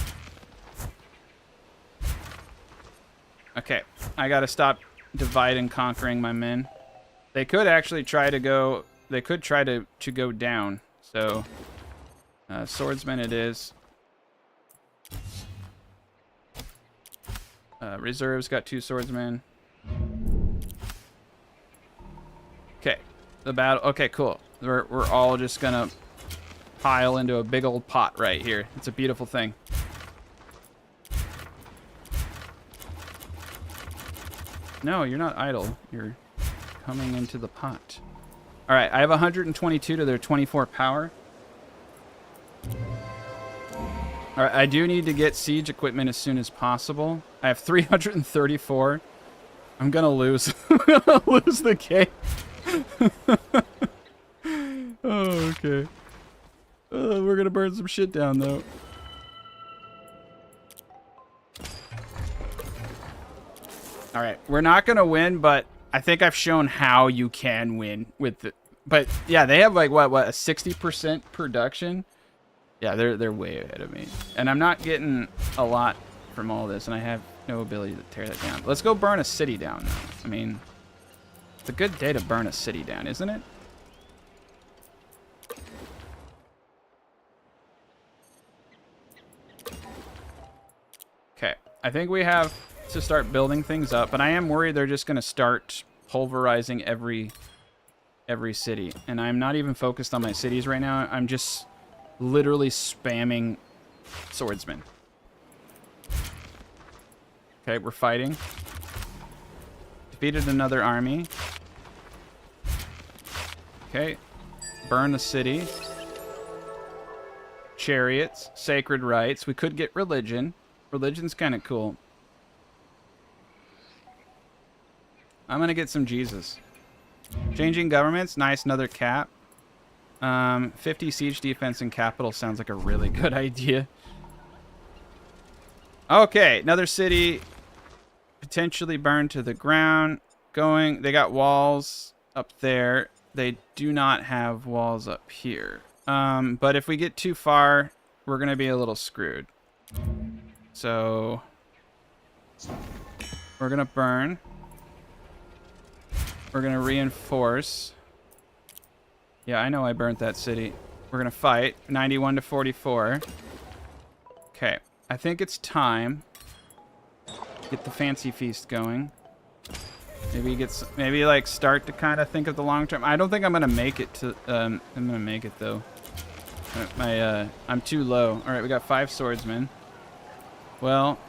Okay, I got to stop divide and conquering my men. They could actually try to go... They could try to go down. So, swordsman it is. Reserves got 2 swordsmen. Okay, the battle. Okay, cool. We're all just gonna pile into a big old pot right here. It's a beautiful thing. No, you're not idle. You're coming into the pot. All right, I have 122 to their 24 power. All right, I do need to get siege equipment as soon as possible. I have 334. I'm gonna lose. I'm gonna lose the game. Oh, okay. We're gonna burn some shit down, though. All right, we're not gonna win, but I think I've shown how you can win with the. But yeah, they have like what a 60% production. Yeah, they're way ahead of me, and I'm not getting a lot from all this, and I have no ability to tear that down. Let's go burn a city down now. I mean, it's a good day to burn a city down, isn't it? Okay, I think we have to start building things up, but I am worried they're just going to start pulverizing every city, and I'm not even focused on my cities right now. I'm just literally spamming swordsmen. Okay, we're fighting. Defeated another army. Okay, burn the city. Chariots, sacred rites. We could get religion. Religion's kind of cool. I'm gonna get some Jesus. Changing governments, nice, another cap. 50 siege defense and capital sounds like a really good idea. Okay, another city potentially burned to the ground. They got walls up there. They do not have walls up here. But if we get too far, we're gonna be a little screwed. So we're gonna burn. We're gonna reinforce. Yeah, I know I burnt that city. We're gonna fight. 91 to 44. Okay, I think it's time. Get the fancy feast going. Maybe like start to kind of think of the long term. I don't think I'm gonna make it to. I'm gonna make it though. I'm too low. All right, we got 5 swordsmen. Well,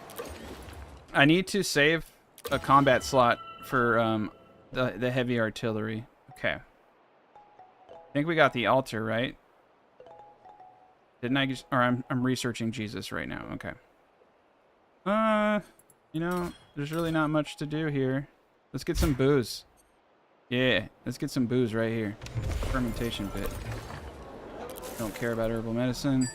I need to save a combat slot for the heavy artillery. Okay. I think we got the altar, right? Didn't I just... Or I'm researching Jesus right now. Okay. You know, there's really not much to do here. Let's get some booze. Yeah, let's get some booze right here. Fermentation bit. Don't care about herbal medicine.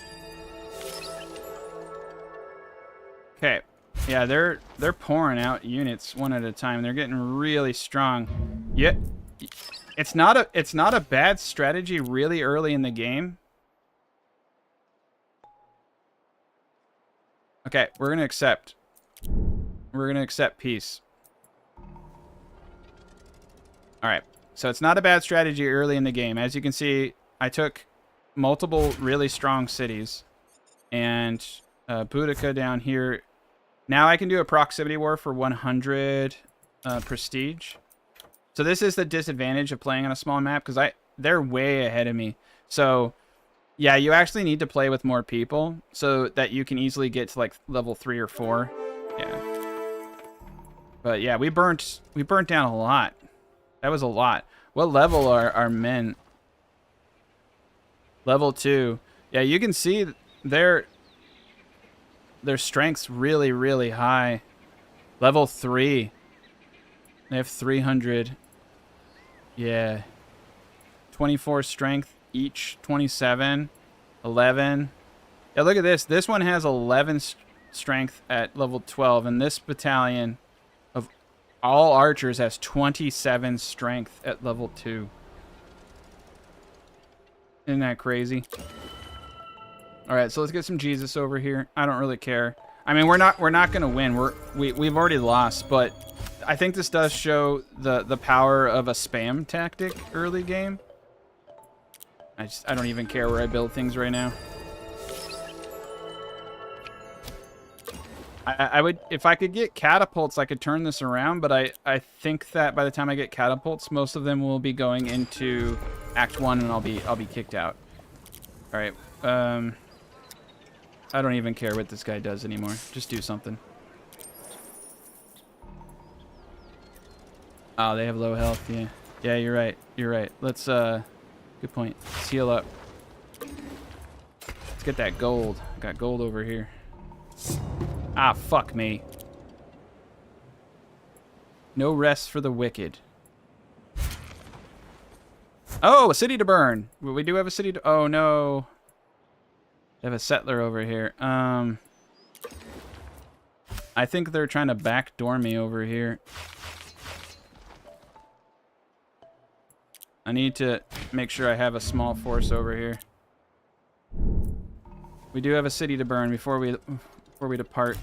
Okay. Yeah, they're pouring out units one at a time. They're getting really strong. Yep. it's not a bad strategy really early in the game. Okay, we're gonna accept. We're gonna accept peace. All right, so it's not a bad strategy early in the game. As you can see, I took multiple really strong cities, and Boudica down here. Now I can do a proximity war for 100 prestige. So this is the disadvantage of playing on a small map, because they're way ahead of me. So yeah, you actually need to play with more people so that you can easily get to like level 3 or 4. Yeah. But yeah, we burnt down a lot. That was a lot. What level are our men? Level 2. Yeah, you can see their strength's really, really high. Level 3. They have 300. Yeah. 24 strength each. 27. 11. Yeah, look at this. This one has 11 strength at level 12. And this battalion of all archers has 27 strength at level 2. Isn't that crazy? All right, so let's get some Jesus over here. I don't really care. I mean, we're not gonna win. We've already lost, but I think this does show the power of a spam tactic early game. I don't even care where I build things right now. I would, if I could get catapults, I could turn this around, but I think that by the time I get catapults, most of them will be going into Act 1 and I'll be kicked out. All right. I don't even care what this guy does anymore. Just do something. Oh, they have low health. Yeah. Yeah, you're right. You're right. Let's, good point. Let's heal up. Let's get that gold. Got gold over here. Ah, fuck me. No rest for the wicked. Oh, a city to burn. We do have a city to... Oh, no. They have a settler over here. I think they're trying to backdoor me over here. I need to make sure I have a small force over here. We do have a city to burn before we depart.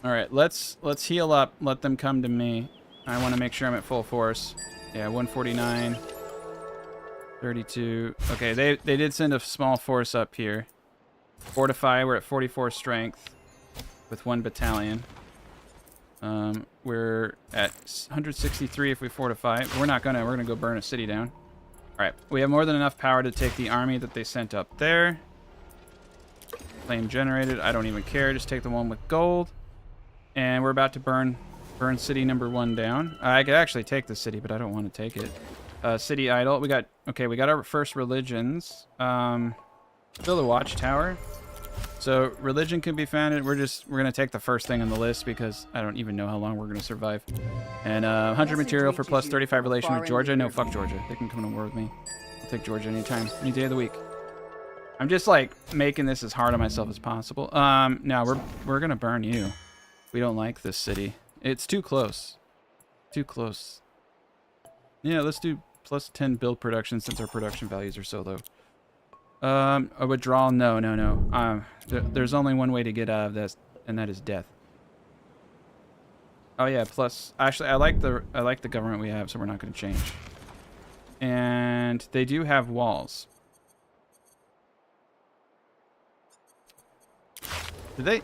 All right, let's heal up. Let them come to me. I want to make sure I'm at full force. Yeah, 149, 32. Okay, they did send a small force up here. Fortify. We're at 44 strength with 1 battalion. We're at 163 if we fortify. We're gonna go burn a city down. All right, we have more than enough power to take the army that they sent up there. Flame generated. I don't even care. Just take the one with gold. And we're about to burn city number 1 down. I could actually take the city, but I don't want to take it. City idle. We got our first religions. Build a watchtower. So religion can be founded. We're gonna take the first thing on the list because I don't even know how long we're gonna survive. And 100 material for plus 35 relation with Georgia. No, fuck Georgia. They can come to war with me. I'll take Georgia anytime, any day of the week. I'm just like making this as hard on myself as possible. No, we're gonna burn you. We don't like this city. It's too close. Too close. Yeah, let's do plus 10 build production since our production values are so low. A withdrawal? No. There's only one way to get out of this, and that is death. Oh yeah, plus actually I like the government we have, so we're not going to change. And they do have walls. Did they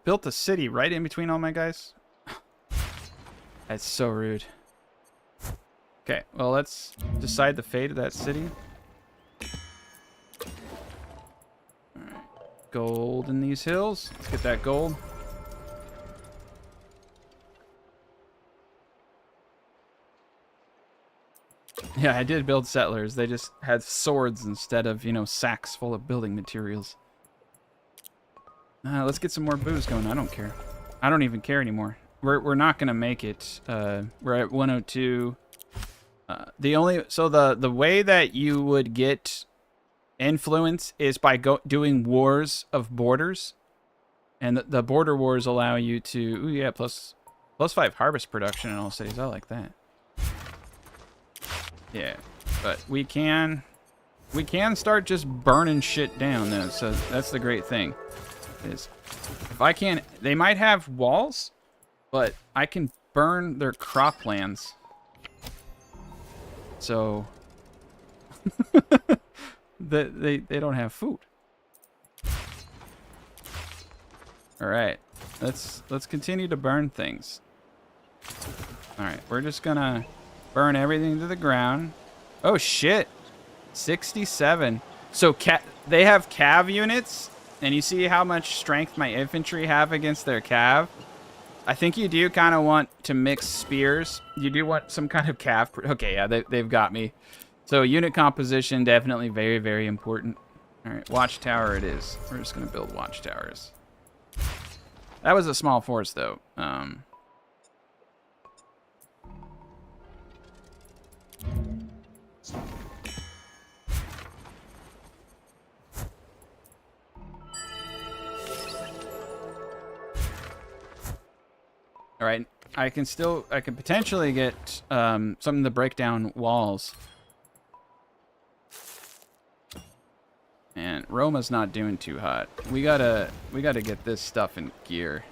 built a city right in between all my guys? That's so rude. Okay, well let's decide the fate of that city. Gold in these hills. Let's get that gold. Yeah, I did build settlers. They just had swords instead of, sacks full of building materials. Let's get some more booze going. I don't care. I don't even care anymore. We're not gonna make it. We're at 102. The way that you would get influence is by doing wars of borders. And the border wars allow you to, ooh, yeah, +5 harvest production in all cities. I like that. Yeah, but we can start just burning shit down though. So that's the great thing. Is if I can, they might have walls, but I can burn their croplands. So they don't have food. All right, let's continue to burn things. All right, we're just gonna burn everything to the ground. Oh shit, 67. So they have cav units, and you see how much strength my infantry have against their cav. I think you do kind of want to mix spears. You do want some kind of cav. Okay, yeah, they've got me. So unit composition definitely very, very important. All right, watchtower it is. We're just gonna build watchtowers. That was a small force, though. All right, I can potentially get something to break down walls. And Roma's not doing too hot. We gotta get this stuff in gear.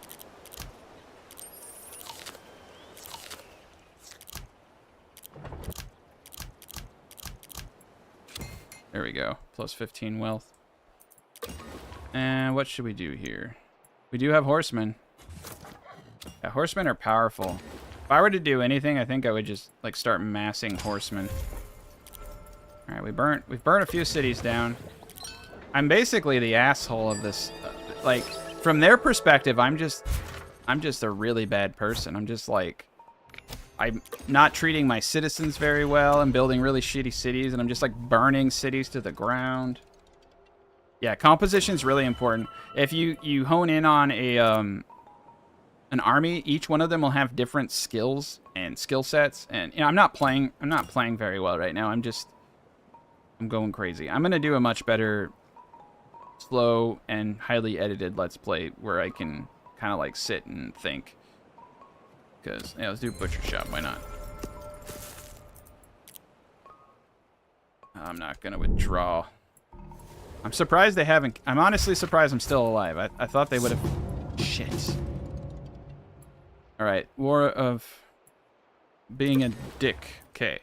There we go. +15 wealth. And what should we do here? We do have horsemen. Yeah, horsemen are powerful. If I were to do anything, I think I would just like start massing horsemen. All right, we've burnt a few cities down. I'm basically the asshole of this. Like, from their perspective, I'm just a really bad person. I'm just like, I'm not treating my citizens very well. I'm building really shitty cities, and I'm just like burning cities to the ground. Yeah, composition is really important. If you hone in on an army, each one of them will have different skills and skill sets. And you know, I'm not playing very well right now. I'm going crazy. I'm gonna do a much better slow and highly edited let's play where I can kind of like sit and think. Because yeah, let's do butcher shop. Why not? I'm not gonna withdraw. I'm surprised they haven't. I'm honestly surprised I'm still alive. I thought they would have. Shit. All right, war of being a dick. Okay.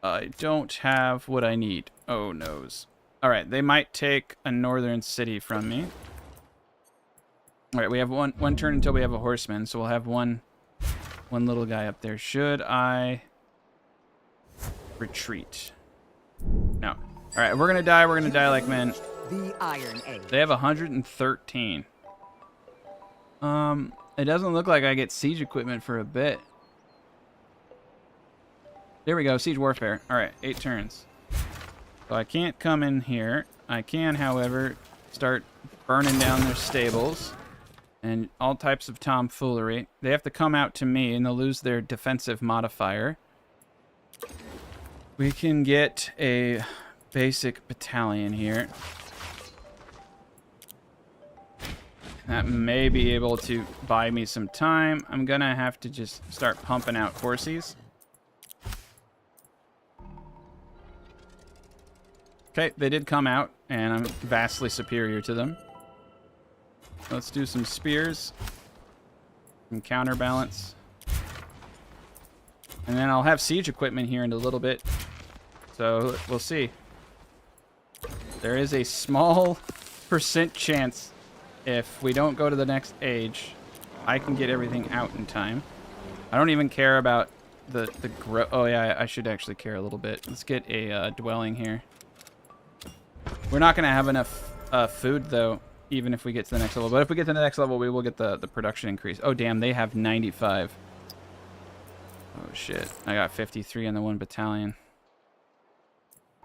I don't have what I need. Oh noes. All right, they might take a northern city from me. All right, we have one turn until we have a horseman, so we'll have one little guy up there. Should I retreat? No. All right, we're gonna die. We're gonna die like men. The Iron Age. They have 113. It doesn't look like I get siege equipment for a bit. There we go, siege warfare. All right, 8 turns. So I can't come in here. I can, however, start burning down their stables and all types of tomfoolery. They have to come out to me, and they'll lose their defensive modifier. We can get a basic battalion here. That may be able to buy me some time. I'm gonna have to just start pumping out horsies. Okay, they did come out, and I'm vastly superior to them. Let's do some spears. Some counterbalance. And then I'll have siege equipment here in a little bit. So, we'll see. There is a small % chance if we don't go to the next age, I can get everything out in time. I don't even care about the oh yeah, I should actually care a little bit. Let's get a dwelling here. We're not going to have enough food, though, even if we get to the next level. But if we get to the next level, we will get the production increase. Oh, damn, they have 95. Oh, shit. I got 53 on the 1 battalion.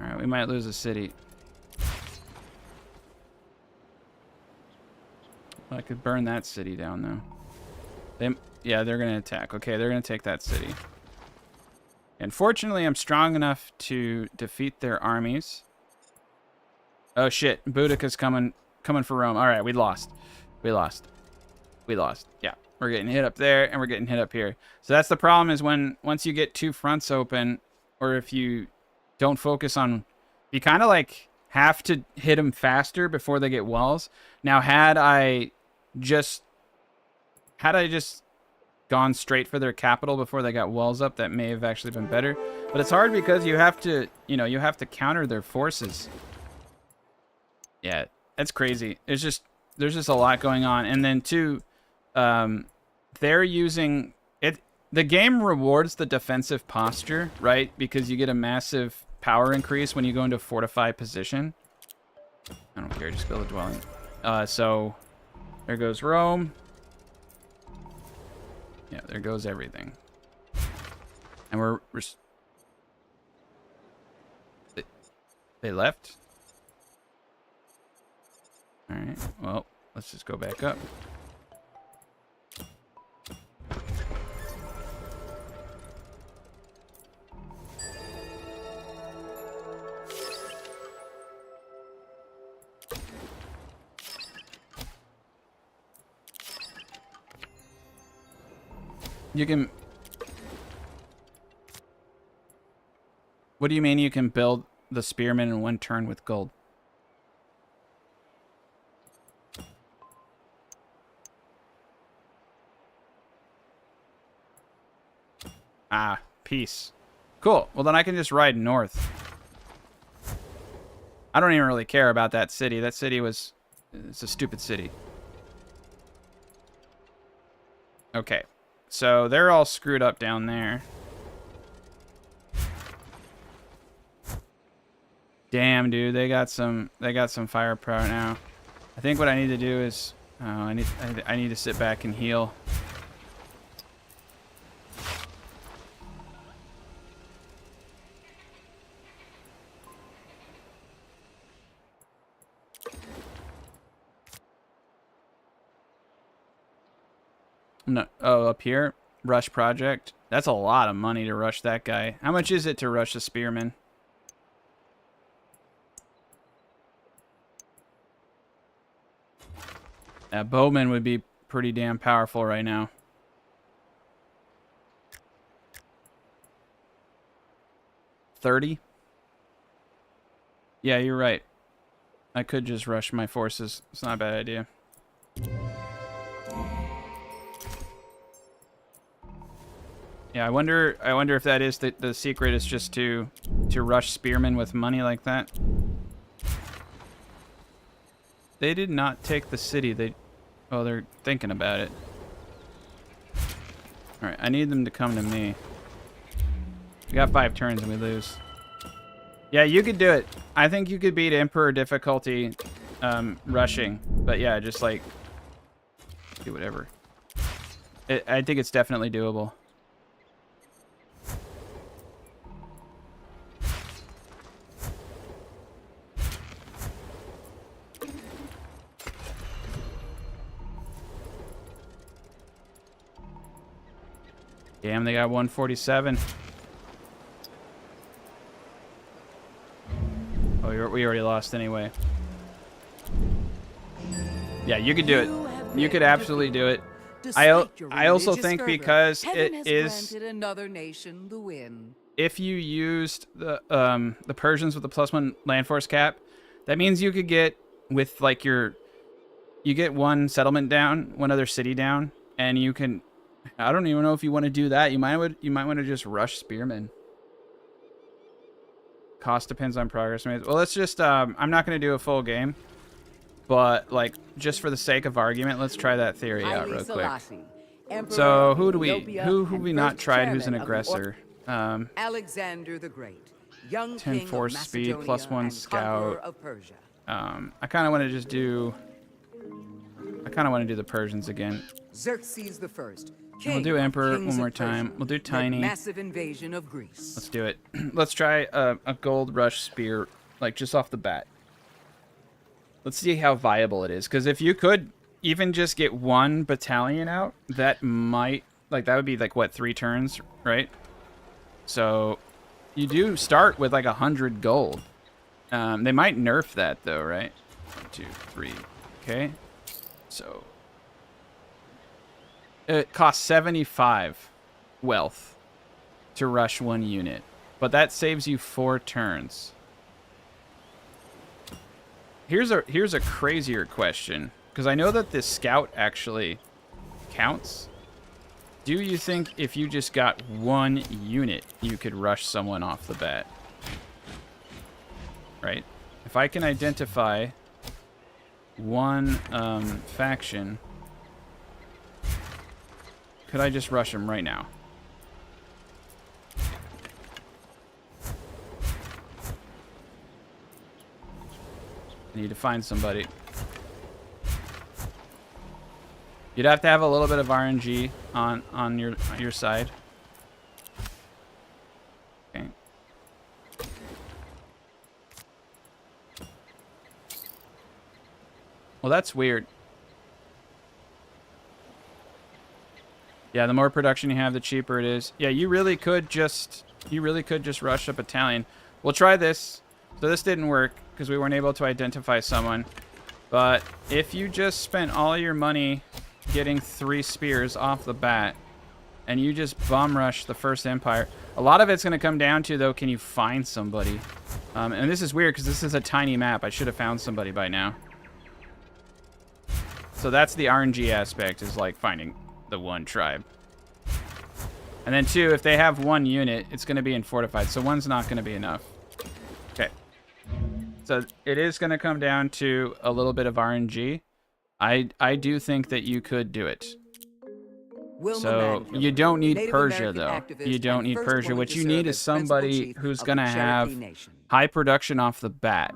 All right, we might lose a city. I could burn that city down, though. Yeah, they're going to attack. Okay, they're going to take that city. And fortunately, I'm strong enough to defeat their armies. Oh shit, Boudica's coming for Rome. All right, we lost. We lost. We lost. Yeah. We're getting hit up there, and we're getting hit up here. So that's the problem is once you get two fronts open, or if you don't focus on... You kind of like have to hit them faster before they get walls. Now, had I just gone straight for their capital before they got walls up, that may have actually been better. But it's hard because you have to, you have to counter their forces. Yeah, that's crazy. There's just a lot going on. And then too, they're using it. The game rewards the defensive posture, right? Because you get a massive power increase when you go into a fortified position. I don't care, just build a dwelling. So there goes Rome. Yeah, there goes everything. And we're they left? All right, well, let's just go back up. You can... What do you mean you can build the spearmen in one turn with gold? Ah, peace. Cool. Well, then I can just ride north. I don't even really care about that city. That city was... It's a stupid city. Okay. So they're all screwed up down there. Damn, dude, they got some firepower now. I think what I need to do is I need to sit back and heal. No, oh, up here, rush project. That's a lot of money to rush that guy. How much is it to rush a spearman? Bowman would be pretty damn powerful right now. $30? Yeah, you're right. I could just rush my forces. It's not a bad idea. Yeah, I wonder if that is the secret is just to rush spearmen with money like that. They did not take the city. They're thinking about it. All right, I need them to come to me. We got 5 turns and we lose. Yeah, you could do it. I think you could beat Emperor difficulty rushing. But yeah, just like do whatever. I think it's definitely doable. Damn, they got 147. Oh, we already lost anyway. Yeah, you could do it. You could absolutely do it. I also think because it is another nation the win. If you used the Persians with the +1 land force cap, that means you could get with like you get one settlement down, one other city down, and you can. I don't even know if you want to do that. You might want to just rush spearmen. Cost depends on progress made. Well, let's just I'm not going to do a full game, but like just for the sake of argument, let's try that theory out real quick. So who we not tried who's an aggressor? Alexander the Great, young 10 force speed, +1 scout. I kind of want to just do the Persians again. Xerxes the First. We'll do Emperor one more time. We'll do Tiny. Massive invasion of Greece. Let's do it. Let's try a gold rush spear, like just off the bat. Let's see how viable it is. Because if you could even just get one battalion out, that might, like, that would be like, what, 3 turns, right? So you do start with like 100 gold. They might nerf that though, right? 1, 2, 3. Okay. So it costs 75 wealth to rush 1 unit, but that saves you 4 turns. Here's a crazier question, because I know that this scout actually counts. Do you think if you just got 1 unit, you could rush someone off the bat? Right? If I can identify 1 faction, could I just rush them right now? I need to find somebody. You'd have to have a little bit of RNG on your side. Okay. Well, that's weird. Yeah, the more production you have, the cheaper it is. Yeah, you really could just rush a battalion. We'll try this. So this didn't work because we weren't able to identify someone. But if you just spent all your money getting 3 spears off the bat and you just bum rush the first empire, a lot of it's going to come down to, though, can you find somebody? And this is weird because this is a tiny map. I should have found somebody by now. So that's the RNG aspect, is like finding the 1 tribe. And then 2, if they have 1 unit, it's going to be in fortified. So 1's not going to be enough. Okay. So it is going to come down to a little bit of RNG. I do think that you could do it. So you don't need Persia, though. You don't need Persia. What you need is somebody who's going to have high production off the bat.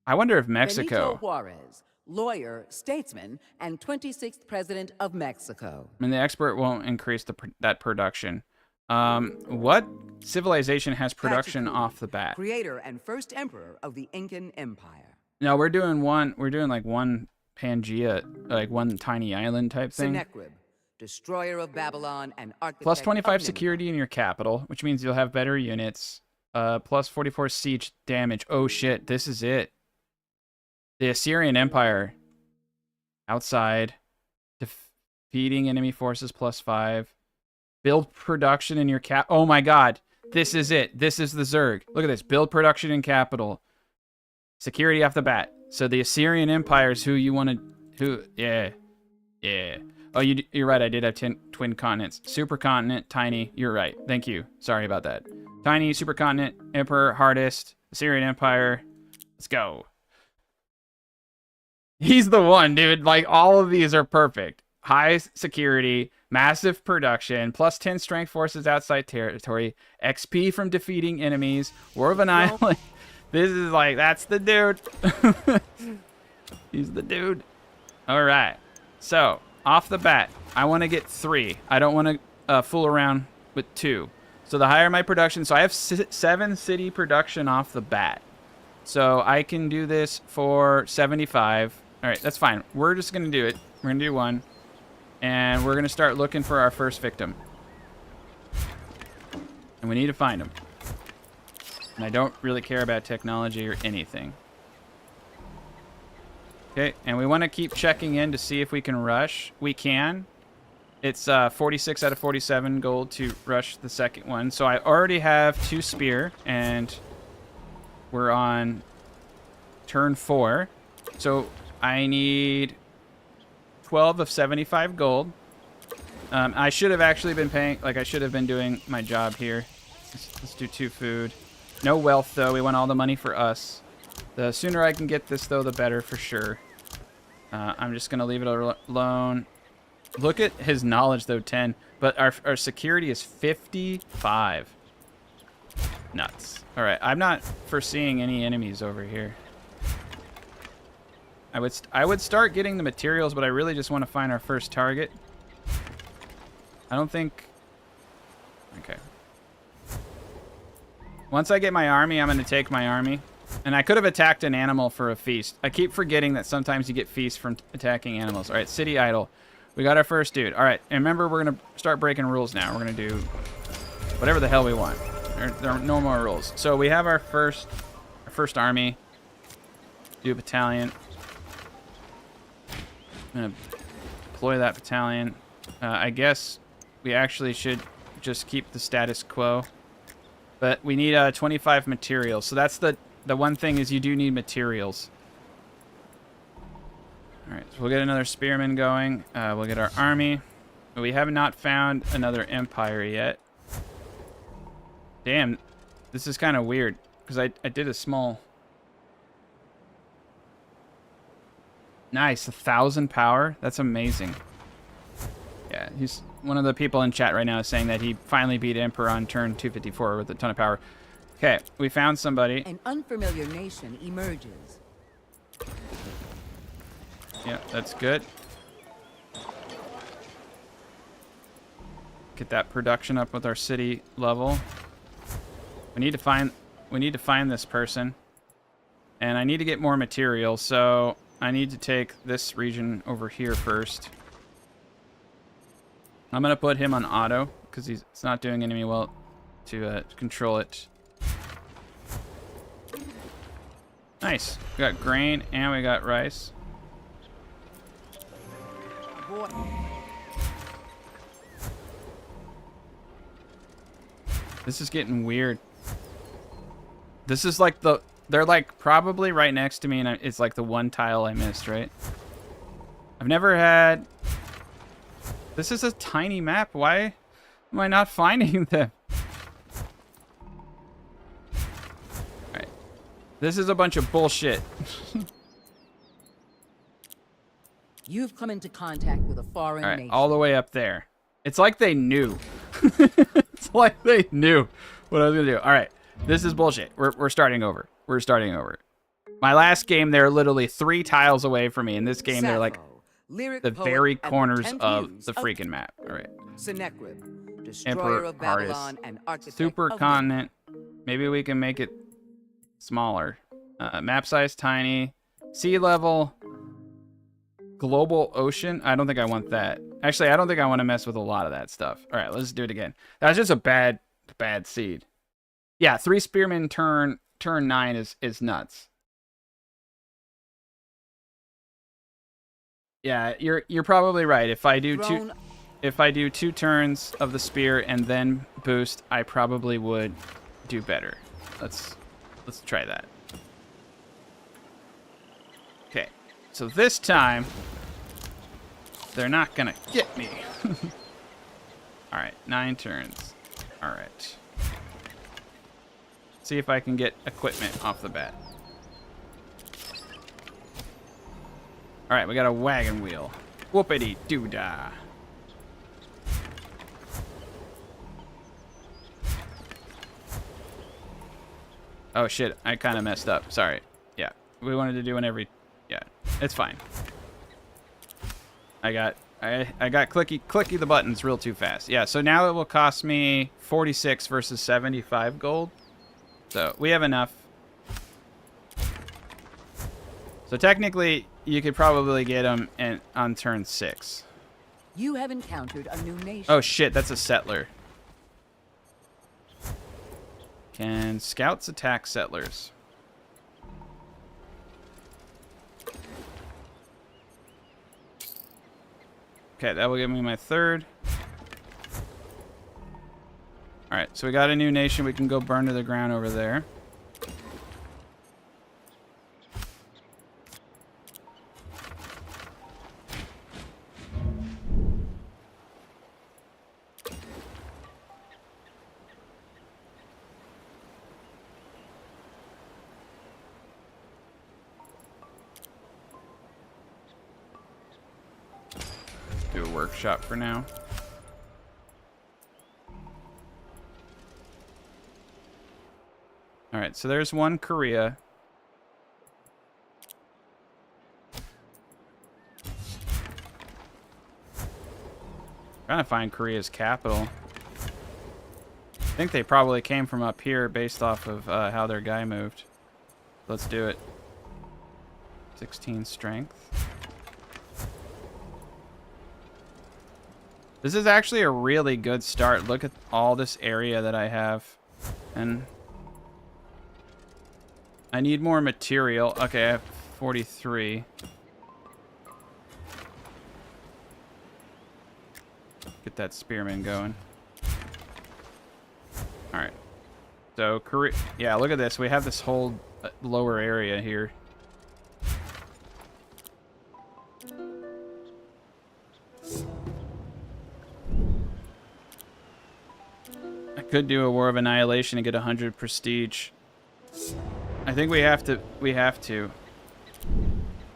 I wonder if Mexico... Benito Juarez, lawyer, statesman, and 26th president of Mexico. I mean, the expert won't increase that production. What civilization has production off the bat? Creator and first emperor of the Incan Empire. No, we're doing like 1 Pangea, like 1 tiny island type thing. Sennacherib, destroyer of Babylon and architect Plus 25 of security in your capital, which means you'll have better units. Plus 44 siege damage. Oh shit, this is it. The Assyrian Empire. Outside. Defeating enemy forces plus 5. Build production in your cap. Oh my god. This is it. This is the Zerg. Look at this. Build production in capital. Security off the bat. So the Assyrian Empire is who you want to... Yeah. Oh, you're right. I did have twin continents. Supercontinent, tiny. You're right. Thank you. Sorry about that. Tiny, supercontinent, emperor, hardest, Assyrian Empire. Let's go. He's the one, dude. Like, all of these are perfect. High security, massive production, plus 10 strength forces outside territory, XP from defeating enemies, War of an Island. This is like, that's the dude. He's the dude. All right. So, off the bat, I want to get 3. I don't want to fool around with 2. So the higher my production, so I have 7 city production off the bat. So I can do this for 75. All right, that's fine. We're just going to do it. We're going to do 1. And we're going to start looking for our first victim. And we need to find him. And I don't really care about technology or anything. Okay, and we want to keep checking in to see if we can rush. We can. It's 46 out of 47 gold to rush the second one. So I already have 2 spear, and we're on turn 4. So I need 12 of 75 gold. I should have actually been paying, like I should have been doing my job here. Let's do 2 food. No wealth, though. We want all the money for us. The sooner I can get this, though, the better for sure. I'm just going to leave it alone. Look at his knowledge, though, 10. But our security is 55. Nuts. All right, I'm not foreseeing any enemies over here. I would start getting the materials, but I really just want to find our first target. I don't think... Okay. Once I get my army, I'm going to take my army. And I could have attacked an animal for a feast. I keep forgetting that sometimes you get feasts from attacking animals. All right, city idol. We got our first dude. All right, and remember, we're going to start breaking rules now. We're going to do whatever the hell we want. There are no more rules. So we have our first army. Do a battalion. I'm gonna deploy that battalion. I guess we actually should just keep the status quo. But we need 25 materials. So that's the one thing is you do need materials. All right, so we'll get another spearman going. We'll get our army. We have not found another empire yet. Damn, this is kind of weird because I did a small... Nice, 1,000 power. That's amazing. Yeah, he's one of the people in chat right now is saying that he finally beat Emperor on turn 254 with a ton of power. Okay, we found somebody. An unfamiliar nation emerges. Yeah, that's good. Get that production up with our city level. We need to find this person. And I need to get more material, so I need to take this region over here first. I'm going to put him on auto, because it's not doing any well to control it. Nice. We got grain, and we got rice. Boy. This is getting weird. This is like they're like probably right next to me, and it's like the one tile I missed, right? I've never had... This is a tiny map. Why am I not finding them? Alright. This is a bunch of bullshit. You've come into contact with a foreign Alright, nation. all the way up there. It's like they knew. It's like they knew what I was going to do. Alright, this is bullshit. We're starting over. We're starting over. My last game, they're literally 3 tiles away from me. In this game, they're like the very corners of the freaking map. All right. Sennacherib, destroyer Emperor of Babylon and Artist. architect Supercontinent. Maybe we can make it smaller. Map size tiny. Sea level. Global ocean. I don't think I want that. Actually, I don't think I want to mess with a lot of that stuff. All right, let's do it again. That's just a bad seed. Yeah, 3 spearmen turn 9 is nuts. Yeah, you're probably right. If I do two turns of the spear and then boost, I probably would do better. Let's try that. Okay. So this time they're not going to get me. All right, 9 turns. All right. See if I can get equipment off the bat. All right, we got a wagon wheel. Whoopity doo dah. Oh shit, I kind of messed up. Sorry. Yeah, we wanted to do one every. Yeah, it's fine. I got clicky the buttons real too fast. Yeah, so now it will cost me 46 versus 75 gold. So we have enough. So technically, you could probably get them on turn 6. You have encountered a new nation. Oh shit, that's a settler. Can scouts attack settlers? Okay, that will give me my 3rd. Alright, so we got a new nation we can go burn to the ground over there. Do a workshop for now. All right, so there's one Korea. Trying to find Korea's capital. I think they probably came from up here based off of how their guy moved. Let's do it. 16 strength. This is actually a really good start. Look at all this area that I have. And I need more material. Okay, I have 43. Get that spearman going. All right. So, yeah, look at this. We have this whole lower area here. I could do a War of Annihilation and get 100 prestige. I think we have to.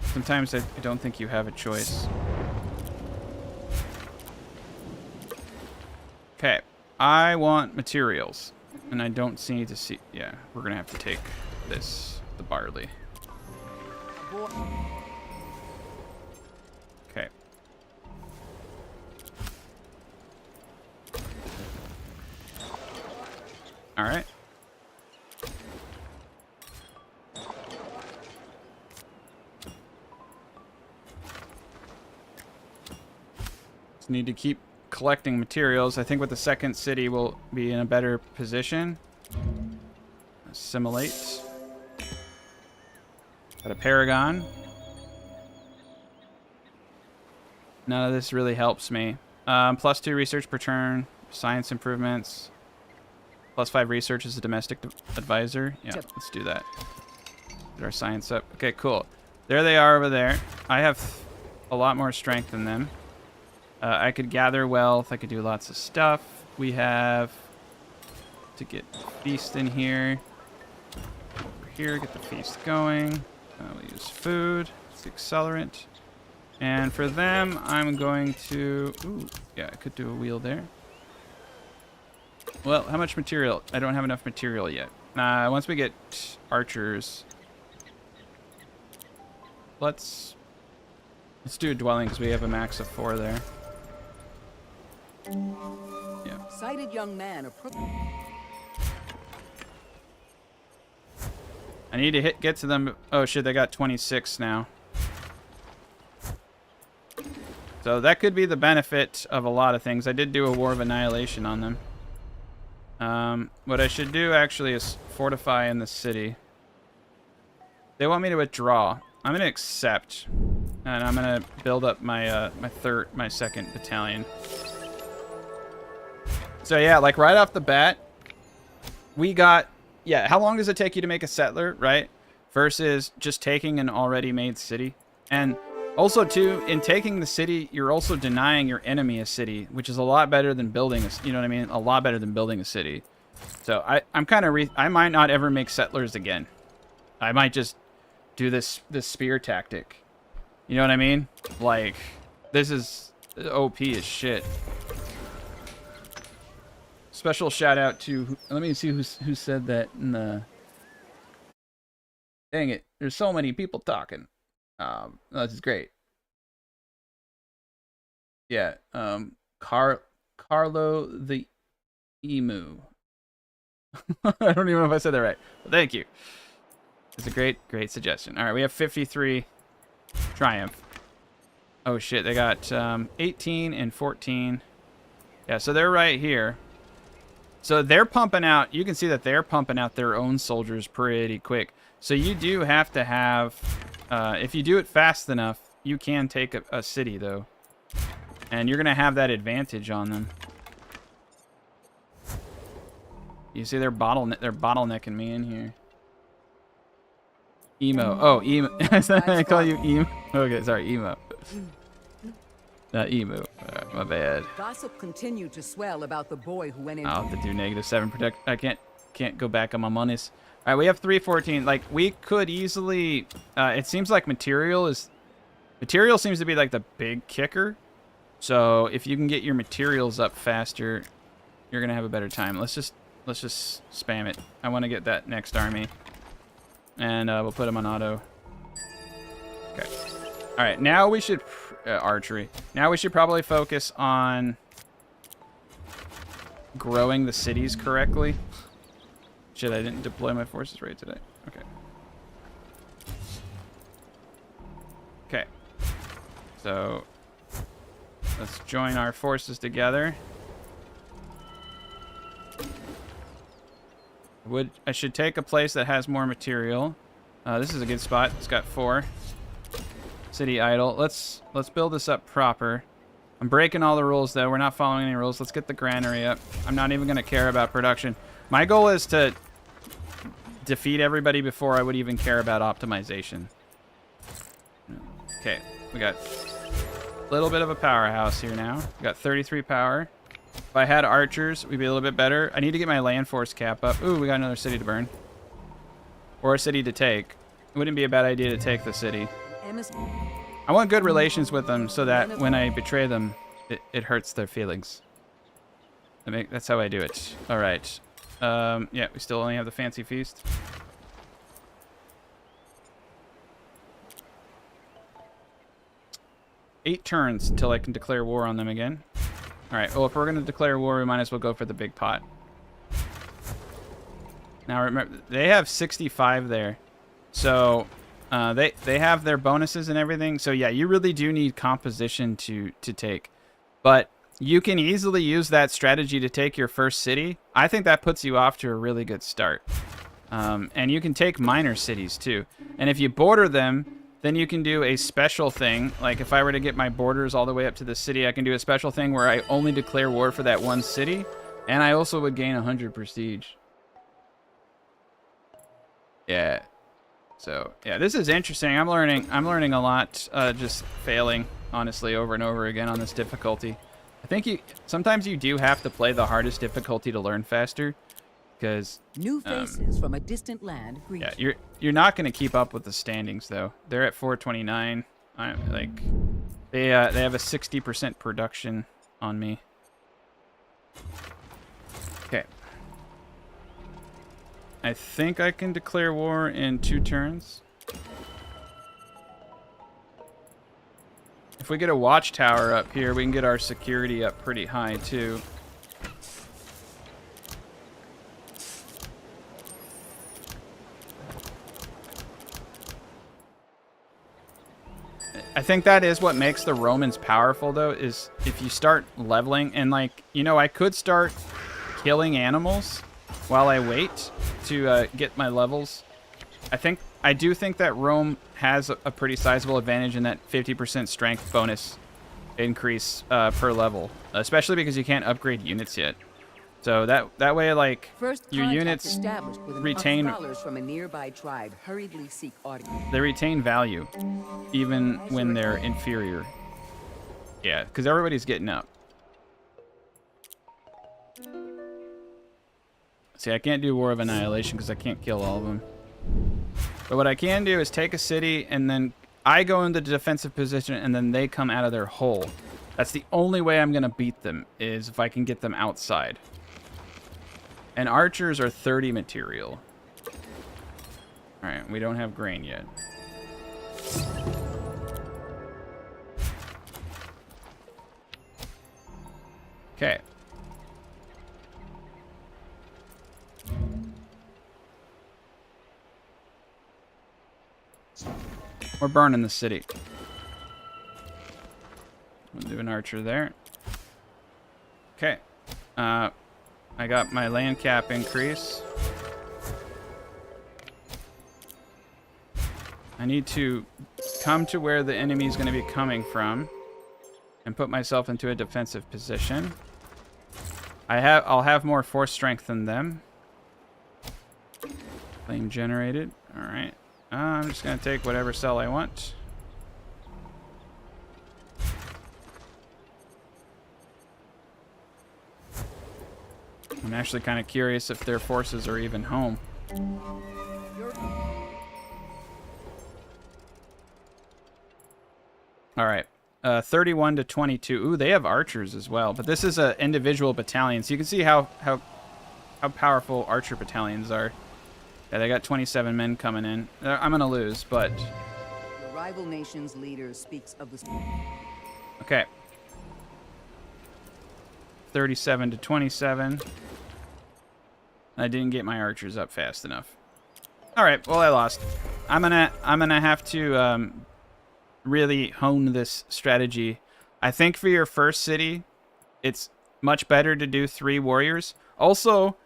Sometimes I don't think you have a choice. Okay. I want materials. And I don't see to see. Yeah, we're going to have to take this, the barley. Okay. All right. Just need to keep collecting materials. I think with the second city we'll be in a better position. Assimilate. Got a paragon. None of this really helps me. +2 research per turn. Science improvements. +5 research as a domestic advisor. Yeah, let's do that. Get our science up. Okay, cool. There they are over there. I have a lot more strength than them. I could gather wealth. I could do lots of stuff. We have to get feast in here. Over here, get the feast going. We'll use food. It's the accelerant. And for them, I'm going to... Ooh, yeah, I could do a wheel there. Well, how much material? I don't have enough material yet. Once we get archers... Let's do a dwelling because we have a max of 4 there. Yeah. Sighted young man I need to get to them. Oh shit, they got 26 now. So that could be the benefit of a lot of things. I did do a War of Annihilation on them. What I should do actually is fortify in the city. They want me to withdraw. I'm gonna accept, and I'm gonna build up my my second battalion. So yeah, like right off the bat, we got, yeah, how long does it take you to make a settler, right? Versus just taking an already made city. And also too, in taking the city, you're also denying your enemy a city, which is a lot better than building a, you know what I mean? A lot better than building a city. So I'm kind of, I might not ever make settlers again. I might just do this spear tactic. You know what I mean? Like, this is OP as shit. Special shout out to, let me see who said that in the, dang it, there's so many people talking. This is great. Yeah, Carlo the Emu. I don't even know if I said that right, but thank you. It's a great suggestion. All right, we have 53 triumph. Oh shit, they got 18 and 14. Yeah, so they're right here. So they're pumping out, you can see that they're pumping out their own soldiers pretty quick. So you do have to have, if you do it fast enough, you can take a city though. And you're going to have that advantage on them. You see they're bottlenecking me in here. Emo. Oh, emo. I call you emo. Okay, sorry, emo. Not emu. My bad. Gossip continued to swell about the boy who went in. I'll have to do -7 protect. I can't go back on my monies. All right, we have 314. Like we could easily. It seems like material seems to be like the big kicker. So if you can get your materials up faster, you're gonna have a better time. Let's just spam it. I want to get that next army, and we'll put them on auto. Okay. All right, now we should archery. Now we should probably focus on growing the cities correctly. Shit, I didn't deploy my forces right today. Okay. Okay. So let's join our forces together. I should take a place that has more material. This is a good spot. It's got 4. City idle. Let's build this up proper. I'm breaking all the rules, though. We're not following any rules. Let's get the granary up. I'm not even going to care about production. My goal is to defeat everybody before I would even care about optimization. Okay, we got a little bit of a powerhouse here now. We got 33 power. If I had archers, we'd be a little bit better. I need to get my land force cap up. Ooh, we got another city to burn. Or a city to take. It wouldn't be a bad idea to take the city. I want good relations with them so that when I betray them, it hurts their feelings. That's how I do it. All right. Yeah, we still only have the fancy feast. Eight turns until I can declare war on them again. All right. Well, if we're going to declare war, we might as well go for the big pot. Now, remember, they have 65 there. So... they have their bonuses and everything. So yeah, you really do need composition to take. But you can easily use that strategy to take your first city. I think that puts you off to a really good start. And you can take minor cities too. And if you border them, then you can do a special thing. Like if I were to get my borders all the way up to the city, I can do a special thing where I only declare war for that one city. And I also would gain 100 prestige. Yeah. So yeah, this is interesting. I'm learning a lot, just failing honestly over and over again on this difficulty. I think sometimes you do have to play the hardest difficulty to learn faster, because new faces from a distant land. Yeah, you're not going to keep up with the standings though. They're at 429. They have a 60% production on me. Okay. I think I can declare war in 2 turns. If we get a watchtower up here, we can get our security up pretty high too. I think that is what makes the Romans powerful though, is if you start leveling and I could start killing animals while I wait to get my levels. I do think that Rome has a pretty sizable advantage in that 50% strength bonus increase per level, especially because you can't upgrade units yet. So that way, your units retain from a nearby tribe hurriedly seek audience. They retain value even when they're inferior. Yeah, because everybody's getting up. See, I can't do War of Annihilation because I can't kill all of them. But what I can do is take a city, and then I go into the defensive position, and then they come out of their hole. That's the only way I'm going to beat them, is if I can get them outside. And archers are 30 material. Alright, we don't have grain yet. Okay. We're burning the city. We'll do an archer there. Okay. I got my land cap increase. I need to come to where the enemy is going to be coming from and put myself into a defensive position. I'll have more force strength than them. Flame generated. All right. I'm just going to take whatever cell I want. I'm actually kind of curious if their forces are even home. All right. 31 to 22. Ooh, they have archers as well. But this is an individual battalion, so you can see how powerful archer battalions are. Yeah, they got 27 men coming in. I'm going to lose, but... The rival nation's leader speaks of the... Okay. 37 to 27. I didn't get my archers up fast enough. All right, well, I lost. I'm gonna have to really hone this strategy. I think for your first city, it's much better to do 3 warriors. Also,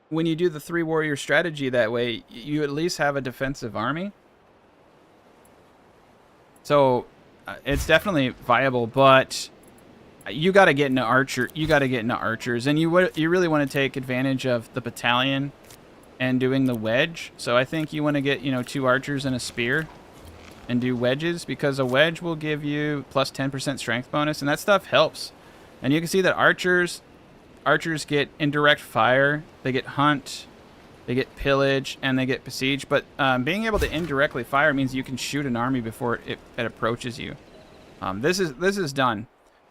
when you do the 3 warrior strategy that way, you at least have a defensive army. So it's definitely viable, but you got to get into archer. You got to get into archers, and you really want to take advantage of the battalion and doing the wedge. So I think you want to get 2 archers and a spear, and do wedges, because a wedge will give you plus 10% strength bonus, and that stuff helps. And you can see that archers get indirect fire, they get hunt, they get pillage, and they get besiege. But being able to indirectly fire means you can shoot an army before it approaches you. This is done.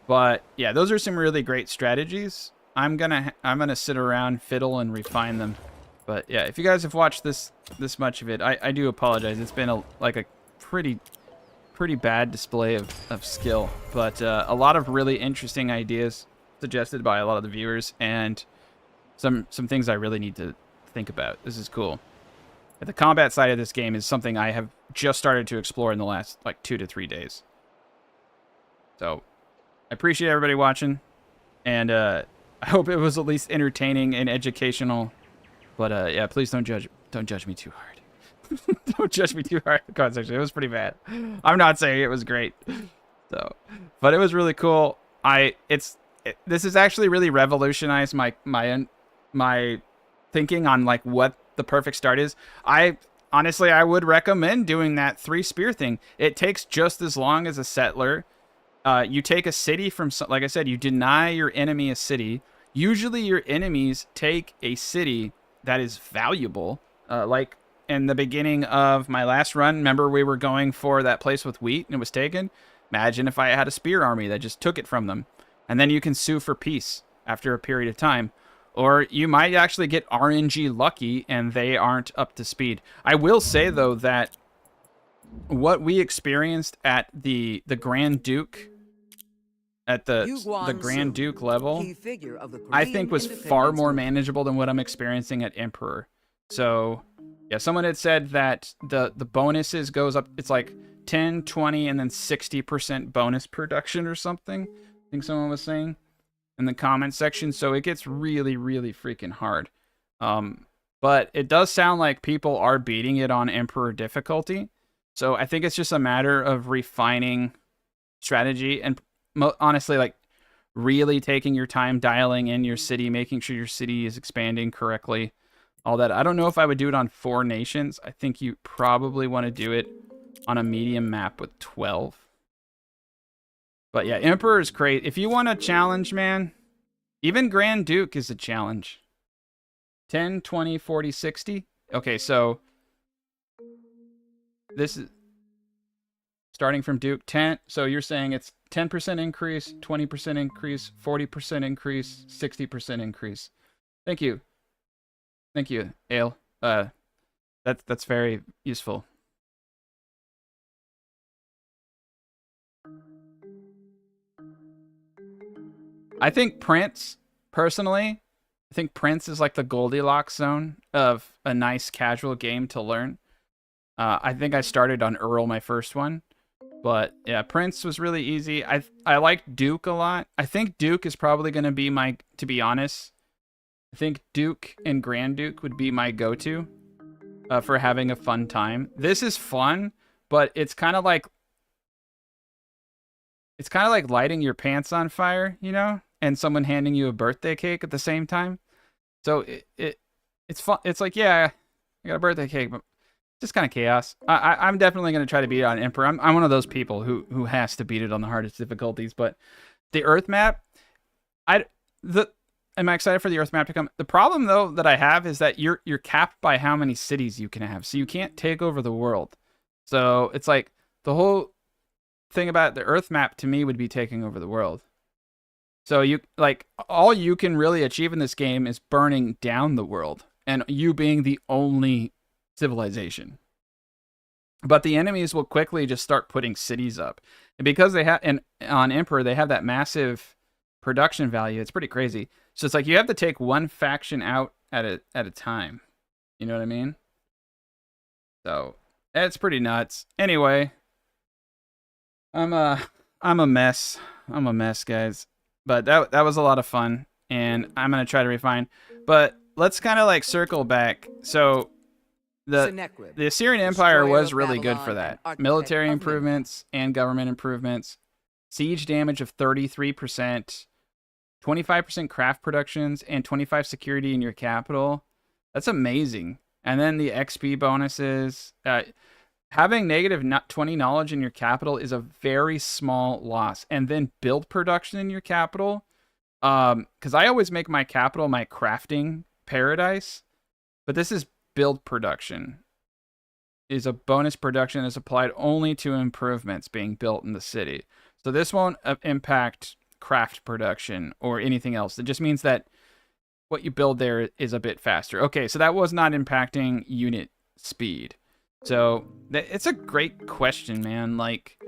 But yeah, those are some really great strategies. I'm gonna sit around, fiddle, and refine them. But yeah, if you guys have watched this much of it, I do apologize. It's been a pretty bad display of skill, but a lot of really interesting ideas suggested by a lot of the viewers, and some things I really need to think about. This is cool. The combat side of this game is something I have just started to explore in the last 2 to 3 days. So I appreciate everybody watching, and I hope it was at least entertaining and educational. But yeah, please don't judge me too hard. Don't judge me too hard. It was pretty bad. I'm not saying it was great. So, but it was really cool. This has actually really revolutionized my thinking on what the perfect start is. Honestly, I would recommend doing that 3 spear thing. It takes just as long as a settler. You take a city from, like I said, you deny your enemy a city. Usually your enemies take a city that is valuable. Like in the beginning of my last run, remember we were going for that place with wheat and it was taken? Imagine if I had a spear army that just took it from them. And then you can sue for peace after a period of time. Or you might actually get RNG lucky and they aren't up to speed. I will say, though, that what we experienced at the Grand Duke, at the Grand Duke level, I think was far more manageable than what I'm experiencing at Emperor. So, yeah, someone had said that the bonuses goes up, it's like 10, 20, and then 60% bonus production or something. I think someone was saying in the comment section. So it gets really, really freaking hard. But it does sound like people are beating it on Emperor difficulty. So I think it's just a matter of refining strategy and honestly, really taking your time dialing in your city, making sure your city is expanding correctly, all that. I don't know if I would do it on 4 nations. I think you probably want to do it on a medium map with 12. But yeah, Emperor is great. If you want a challenge, man, even Grand Duke is a challenge. 10, 20, 40, 60. Okay, so this is starting from Duke 10. So you're saying it's 10% increase, 20% increase, 40% increase, 60% increase. Thank you. Thank you, Ale. That's very useful. I think Prince, personally, I think Prince is like the Goldilocks zone of a nice casual game to learn. I think I started on Earl, my first one. But yeah, Prince was really easy. I like Duke a lot. I think Duke is probably going to be my, to be honest, I think Duke and Grand Duke would be my go-to for having a fun time. This is fun, but it's kind of like lighting your pants on fire, you know, and someone handing you a birthday cake at the same time. So it's fun. It's like, yeah, I got a birthday cake, but just kind of chaos. I'm definitely going to try to beat it on Emperor. I'm one of those people who has to beat it on the hardest difficulties. But the Earth map, am I excited for the Earth map to come? The problem, though, that I have is that you're capped by how many cities you can have. So you can't take over the world. So it's like the whole thing about the Earth map to me would be taking over the world. So you all you can really achieve in this game is burning down the world and you being the only civilization. But the enemies will quickly just start putting cities up. And because they have, and on Emperor, they have that massive production value. It's pretty crazy. So it's like you have to take one faction out at a time. You know what I mean? So it's pretty nuts. Anyway, I'm a mess. I'm a mess, guys. But that was a lot of fun, and I'm gonna try to refine. But let's kind of circle back. So the Assyrian Empire was really good for that. Military improvements and government improvements. siege damage of 33%, 25% craft productions, and 25 security in your capital. That's amazing. And then the XP bonuses. Having negative 20 knowledge in your capital is a very small loss. And then build production in your capital. Because I always make my capital my crafting paradise. But this is build production. Is a bonus production that's applied only to improvements being built in the city. So this won't impact craft production or anything else. It just means that what you build there is a bit faster. Okay, so that was not impacting unit speed. So it's a great question, man. Like,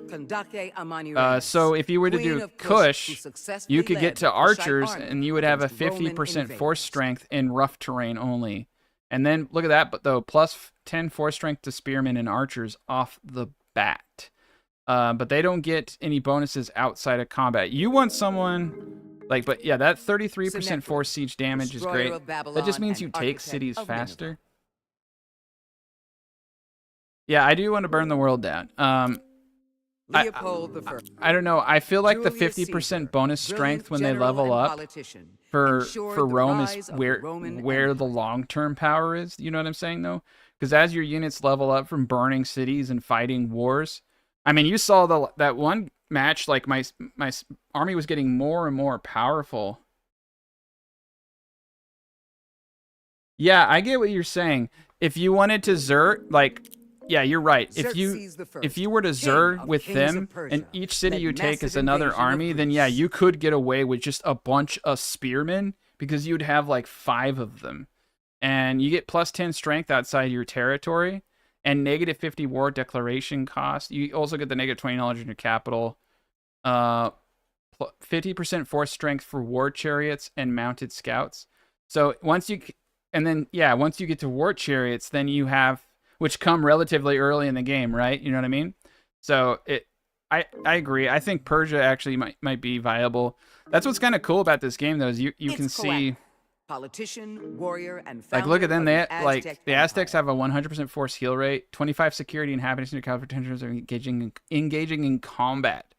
so if you were to do Kush, you could get to archers and you would have a 50% force strength in rough terrain only. And then look at that, but though plus 10 force strength to spearmen and archers off the bat. But they don't get any bonuses outside of combat. You want someone like, but yeah, that 33% force siege damage is great. That just means you take cities faster. Yeah, I do want to burn the world down. I don't know. I feel like the 50% bonus strength when they level up for Rome is where the long-term power is. You know what I'm saying, though? Because as your units level up from burning cities and fighting wars, I mean, you saw that one match. Like my army was getting more and more powerful. Yeah, I get what you're saying. If you wanted to Zerg, like. Yeah, you're right. If you were to Zerg with them, and each city you take is another army, then yeah, you could get away with just a bunch of spearmen because you'd have like 5 of them. And you get plus 10 strength outside your territory and negative 50 war declaration cost. You also get the negative 20 knowledge in your capital. 50% force strength for war chariots and mounted scouts. So once you get to war chariots, then you have, which come relatively early in the game, right? You know what I mean? So I agree. I think Persia actually might be viable. That's what's kind of cool about this game, though, is you can see politician, warrior, and like look at them. They like the Aztecs have a 100% force heal rate, 25 security inhabitants in your capital potentials are engaging in combat.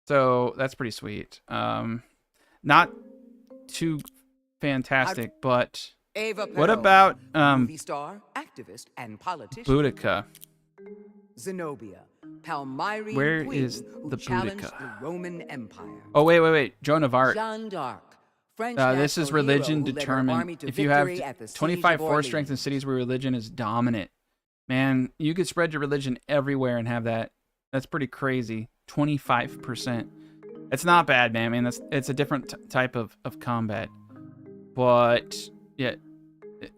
So that's pretty sweet. Not too fantastic, but. What about movie star, activist, and politician Boudica? Zenobia, Palmyrian Where queen is the who challenged Boudica? the Roman Empire. Oh wait, Joan of Arc. Jeanne d'Arc, French this is religion determined. If you have 25 force strength in cities where religion is dominant, man, you could spread your religion everywhere and have that. That's pretty crazy. 25%. It's not bad, man. I mean, it's a different type of combat, but yeah.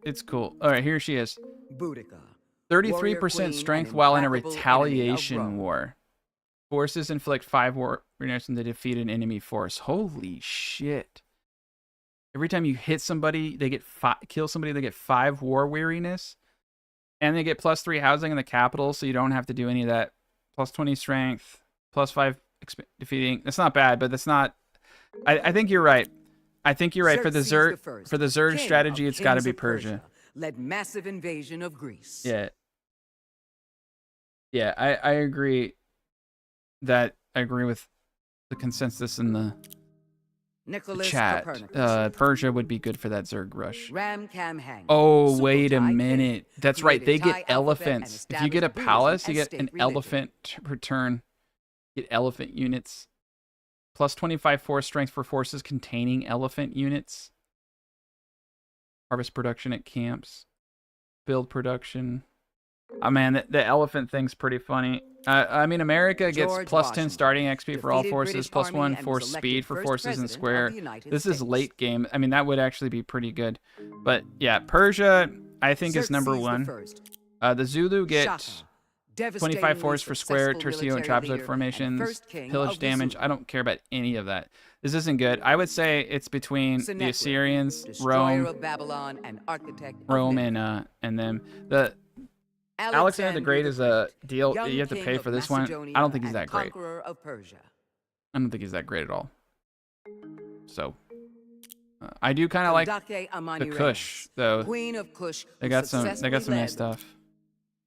It's cool. All right, here she is. Boudica, 33% strength while in a retaliation war. Forces inflict 5 war weariness and they defeat an enemy force. Holy shit. Every time you hit somebody, they get kill somebody, they get 5 war weariness. And they get plus 3 housing in the capital, so you don't have to do any of that. Plus 20 strength, plus 5 defeating. That's not bad, but that's not... I think you're right. I think you're right. For the Zerg strategy, it's got to be Persia. Led massive invasion of Greece. Yeah. Yeah, I agree that I agree with the consensus in the chat. Persia would be good for that Zerg rush. Oh, wait a minute. That's right. They get elephants. If you get a palace, you get an elephant per turn. Get elephant units. Plus 25 force strength for forces containing elephant units. Harvest production at camps. Build production. Oh man, the elephant thing's pretty funny. I mean, America gets plus 10 starting XP for all forces, plus 1 for speed for forces in square. This is late game. I mean, that would actually be pretty good. But yeah, Persia, I think, is number 1. The Zulu get 25 force for square, tercio, and trapezoid formations, pillage damage. I don't care about any of that. This isn't good. I would say it's between the Assyrians, Rome, and them. The Alexander the Great is a deal. You have to pay for this one. I don't think he's that great. I don't think he's that great at all. So I do kind of like the Kush, though. They got some nice stuff.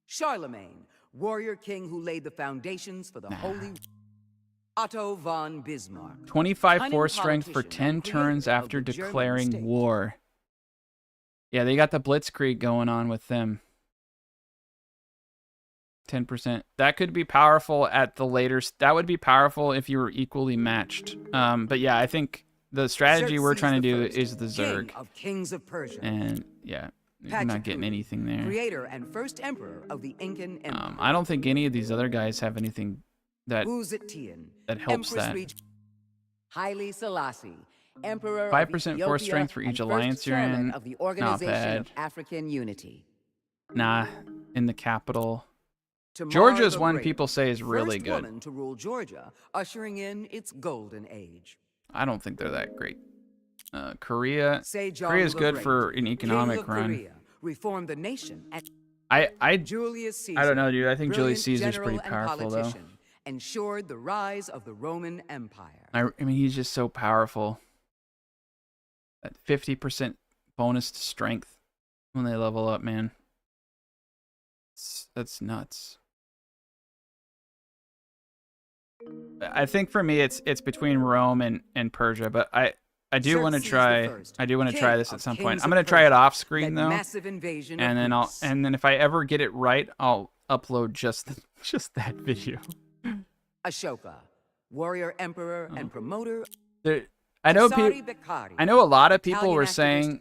Charlemagne, warrior king who laid the foundations for the holy Otto von Bismarck. 25 Cunning force strength for politician 10 and turns creator of after the German declaring state. war. Yeah, they got the blitzkrieg going on with them. 10%. That could be powerful at the later. That would be powerful if you were equally matched. But yeah, I think the strategy we're trying to do is the Zerg. King of kings of Persia. And yeah, you're not getting anything there. Creator and first emperor of the Incan Empire. I don't think any of these other guys have anything that helps that. Haile Selassie, Emperor 5% of force Ethiopia strength for each and alliance first you're chairman in. of the Not Organization bad. of African Unity. Nah, in the capital. Tamar Georgia's the one Great, people say is really first good. woman to rule Georgia, ushering in its golden age. I don't think they're that great. Korea. Sejong Korea's the good Great, for an King economic of run. Korea, reformed the nation. I Julius Caesar, don't know, dude. I think Julius brilliant Caesar's pretty general and powerful, though. politician, ensured the rise of the Roman Empire. I mean, he's just so powerful. That 50% bonus to strength when they level up, man. That's nuts. I think for me, it's between Rome and Persia, but I do want to try. I do want to try this at some point. I'm gonna try it off screen though, and then if I ever get it right, I'll upload just that video. Ashoka, warrior emperor and promoter. I know a lot of people were saying,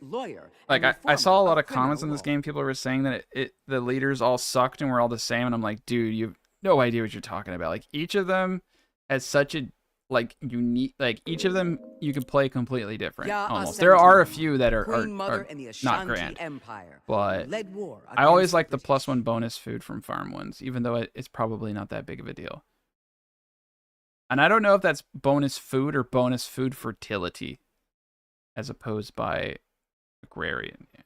like, I saw a lot of comments on this game. People were saying that the leaders all sucked and we're all the same, and I'm like, dude, you have no idea what you're talking about. Like, each of them has such a unique, like, each of them you can play completely different. Almost. There are a few that are not grand, but I always like the +1 bonus food from farm ones, even though it's probably not that big of a deal. And I don't know if that's bonus food or bonus food fertility, as opposed by agrarian. Yeah.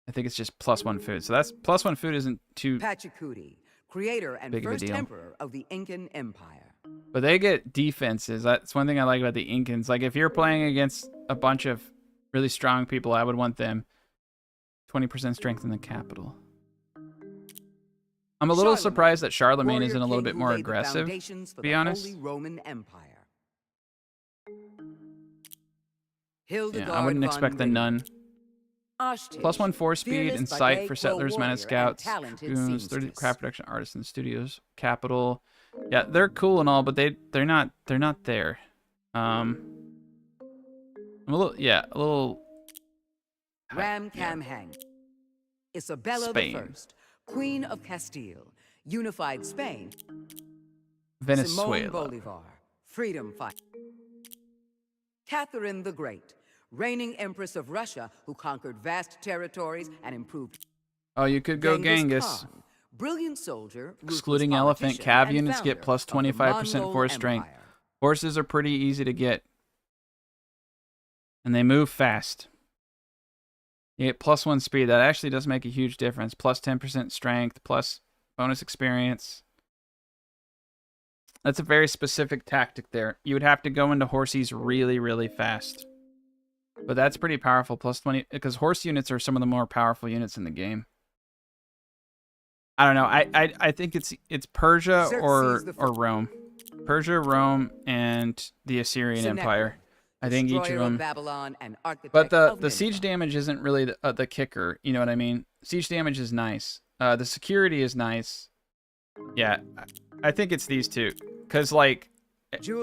I think it's just +1 food. So that's +1 food isn't too Pachacuti, creator and big of a first deal. emperor of the Incan Empire. But they get defenses. That's one thing I like about the Incans. Like, if you're playing against a bunch of really strong people, I would want them. 20% strength in the capital. I'm a little surprised that Charlemagne isn't a little bit more aggressive, to be honest. Roman Empire. Yeah, I wouldn't expect the nun. +1 force speed and sight for settlers, men, and scouts. Dragoons, 30 craft production artisans, studios, capital. Yeah, they're cool and all, but they're not there. I'm a little. Ram Cam Hang. Isabella Spain. I, Queen of Castile, unified Spain. Venezuela. Simón Bolívar, freedom fighter. Catherine the Great, reigning empress of Russia, who conquered vast territories and improved. Oh, you could go Genghis. Khan, brilliant soldier, Excluding ruthless elephant, politician, cav and units get founder of the +25% Mongol force strength. Empire. Horses are pretty easy to get. And they move fast. You get +1 speed. That actually does make a huge difference. +10% strength, plus bonus experience. That's a very specific tactic there. You would have to go into horsies really, really fast. But that's pretty powerful. +20, because horse units are some of the more powerful units in the game. I don't know. I think it's Persia or Rome. Persia, Rome, and the Assyrian Empire. I think each of them. But the siege damage isn't really the kicker. You know what I mean? Siege damage is nice. The security is nice. Yeah, I think it's these two. Because, like,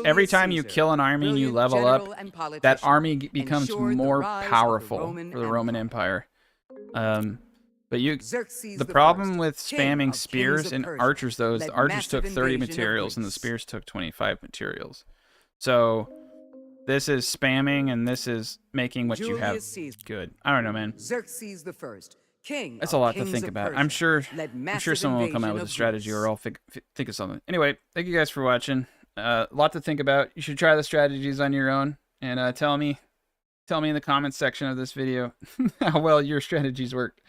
every time you kill an army and you level up, that army becomes more powerful for the Roman Empire. But the problem with spamming spears and archers, though, is the archers took 30 materials and the spears took 25 materials. So this is spamming and this is making what you have good. I don't know, man. Xerxes I, king. That's a lot to think about. I'm sure someone will come out with a strategy or I'll think of something. Anyway, thank you guys for watching. A lot to think about. You should try the strategies on your own and tell me in the comments section of this video how well your strategies worked.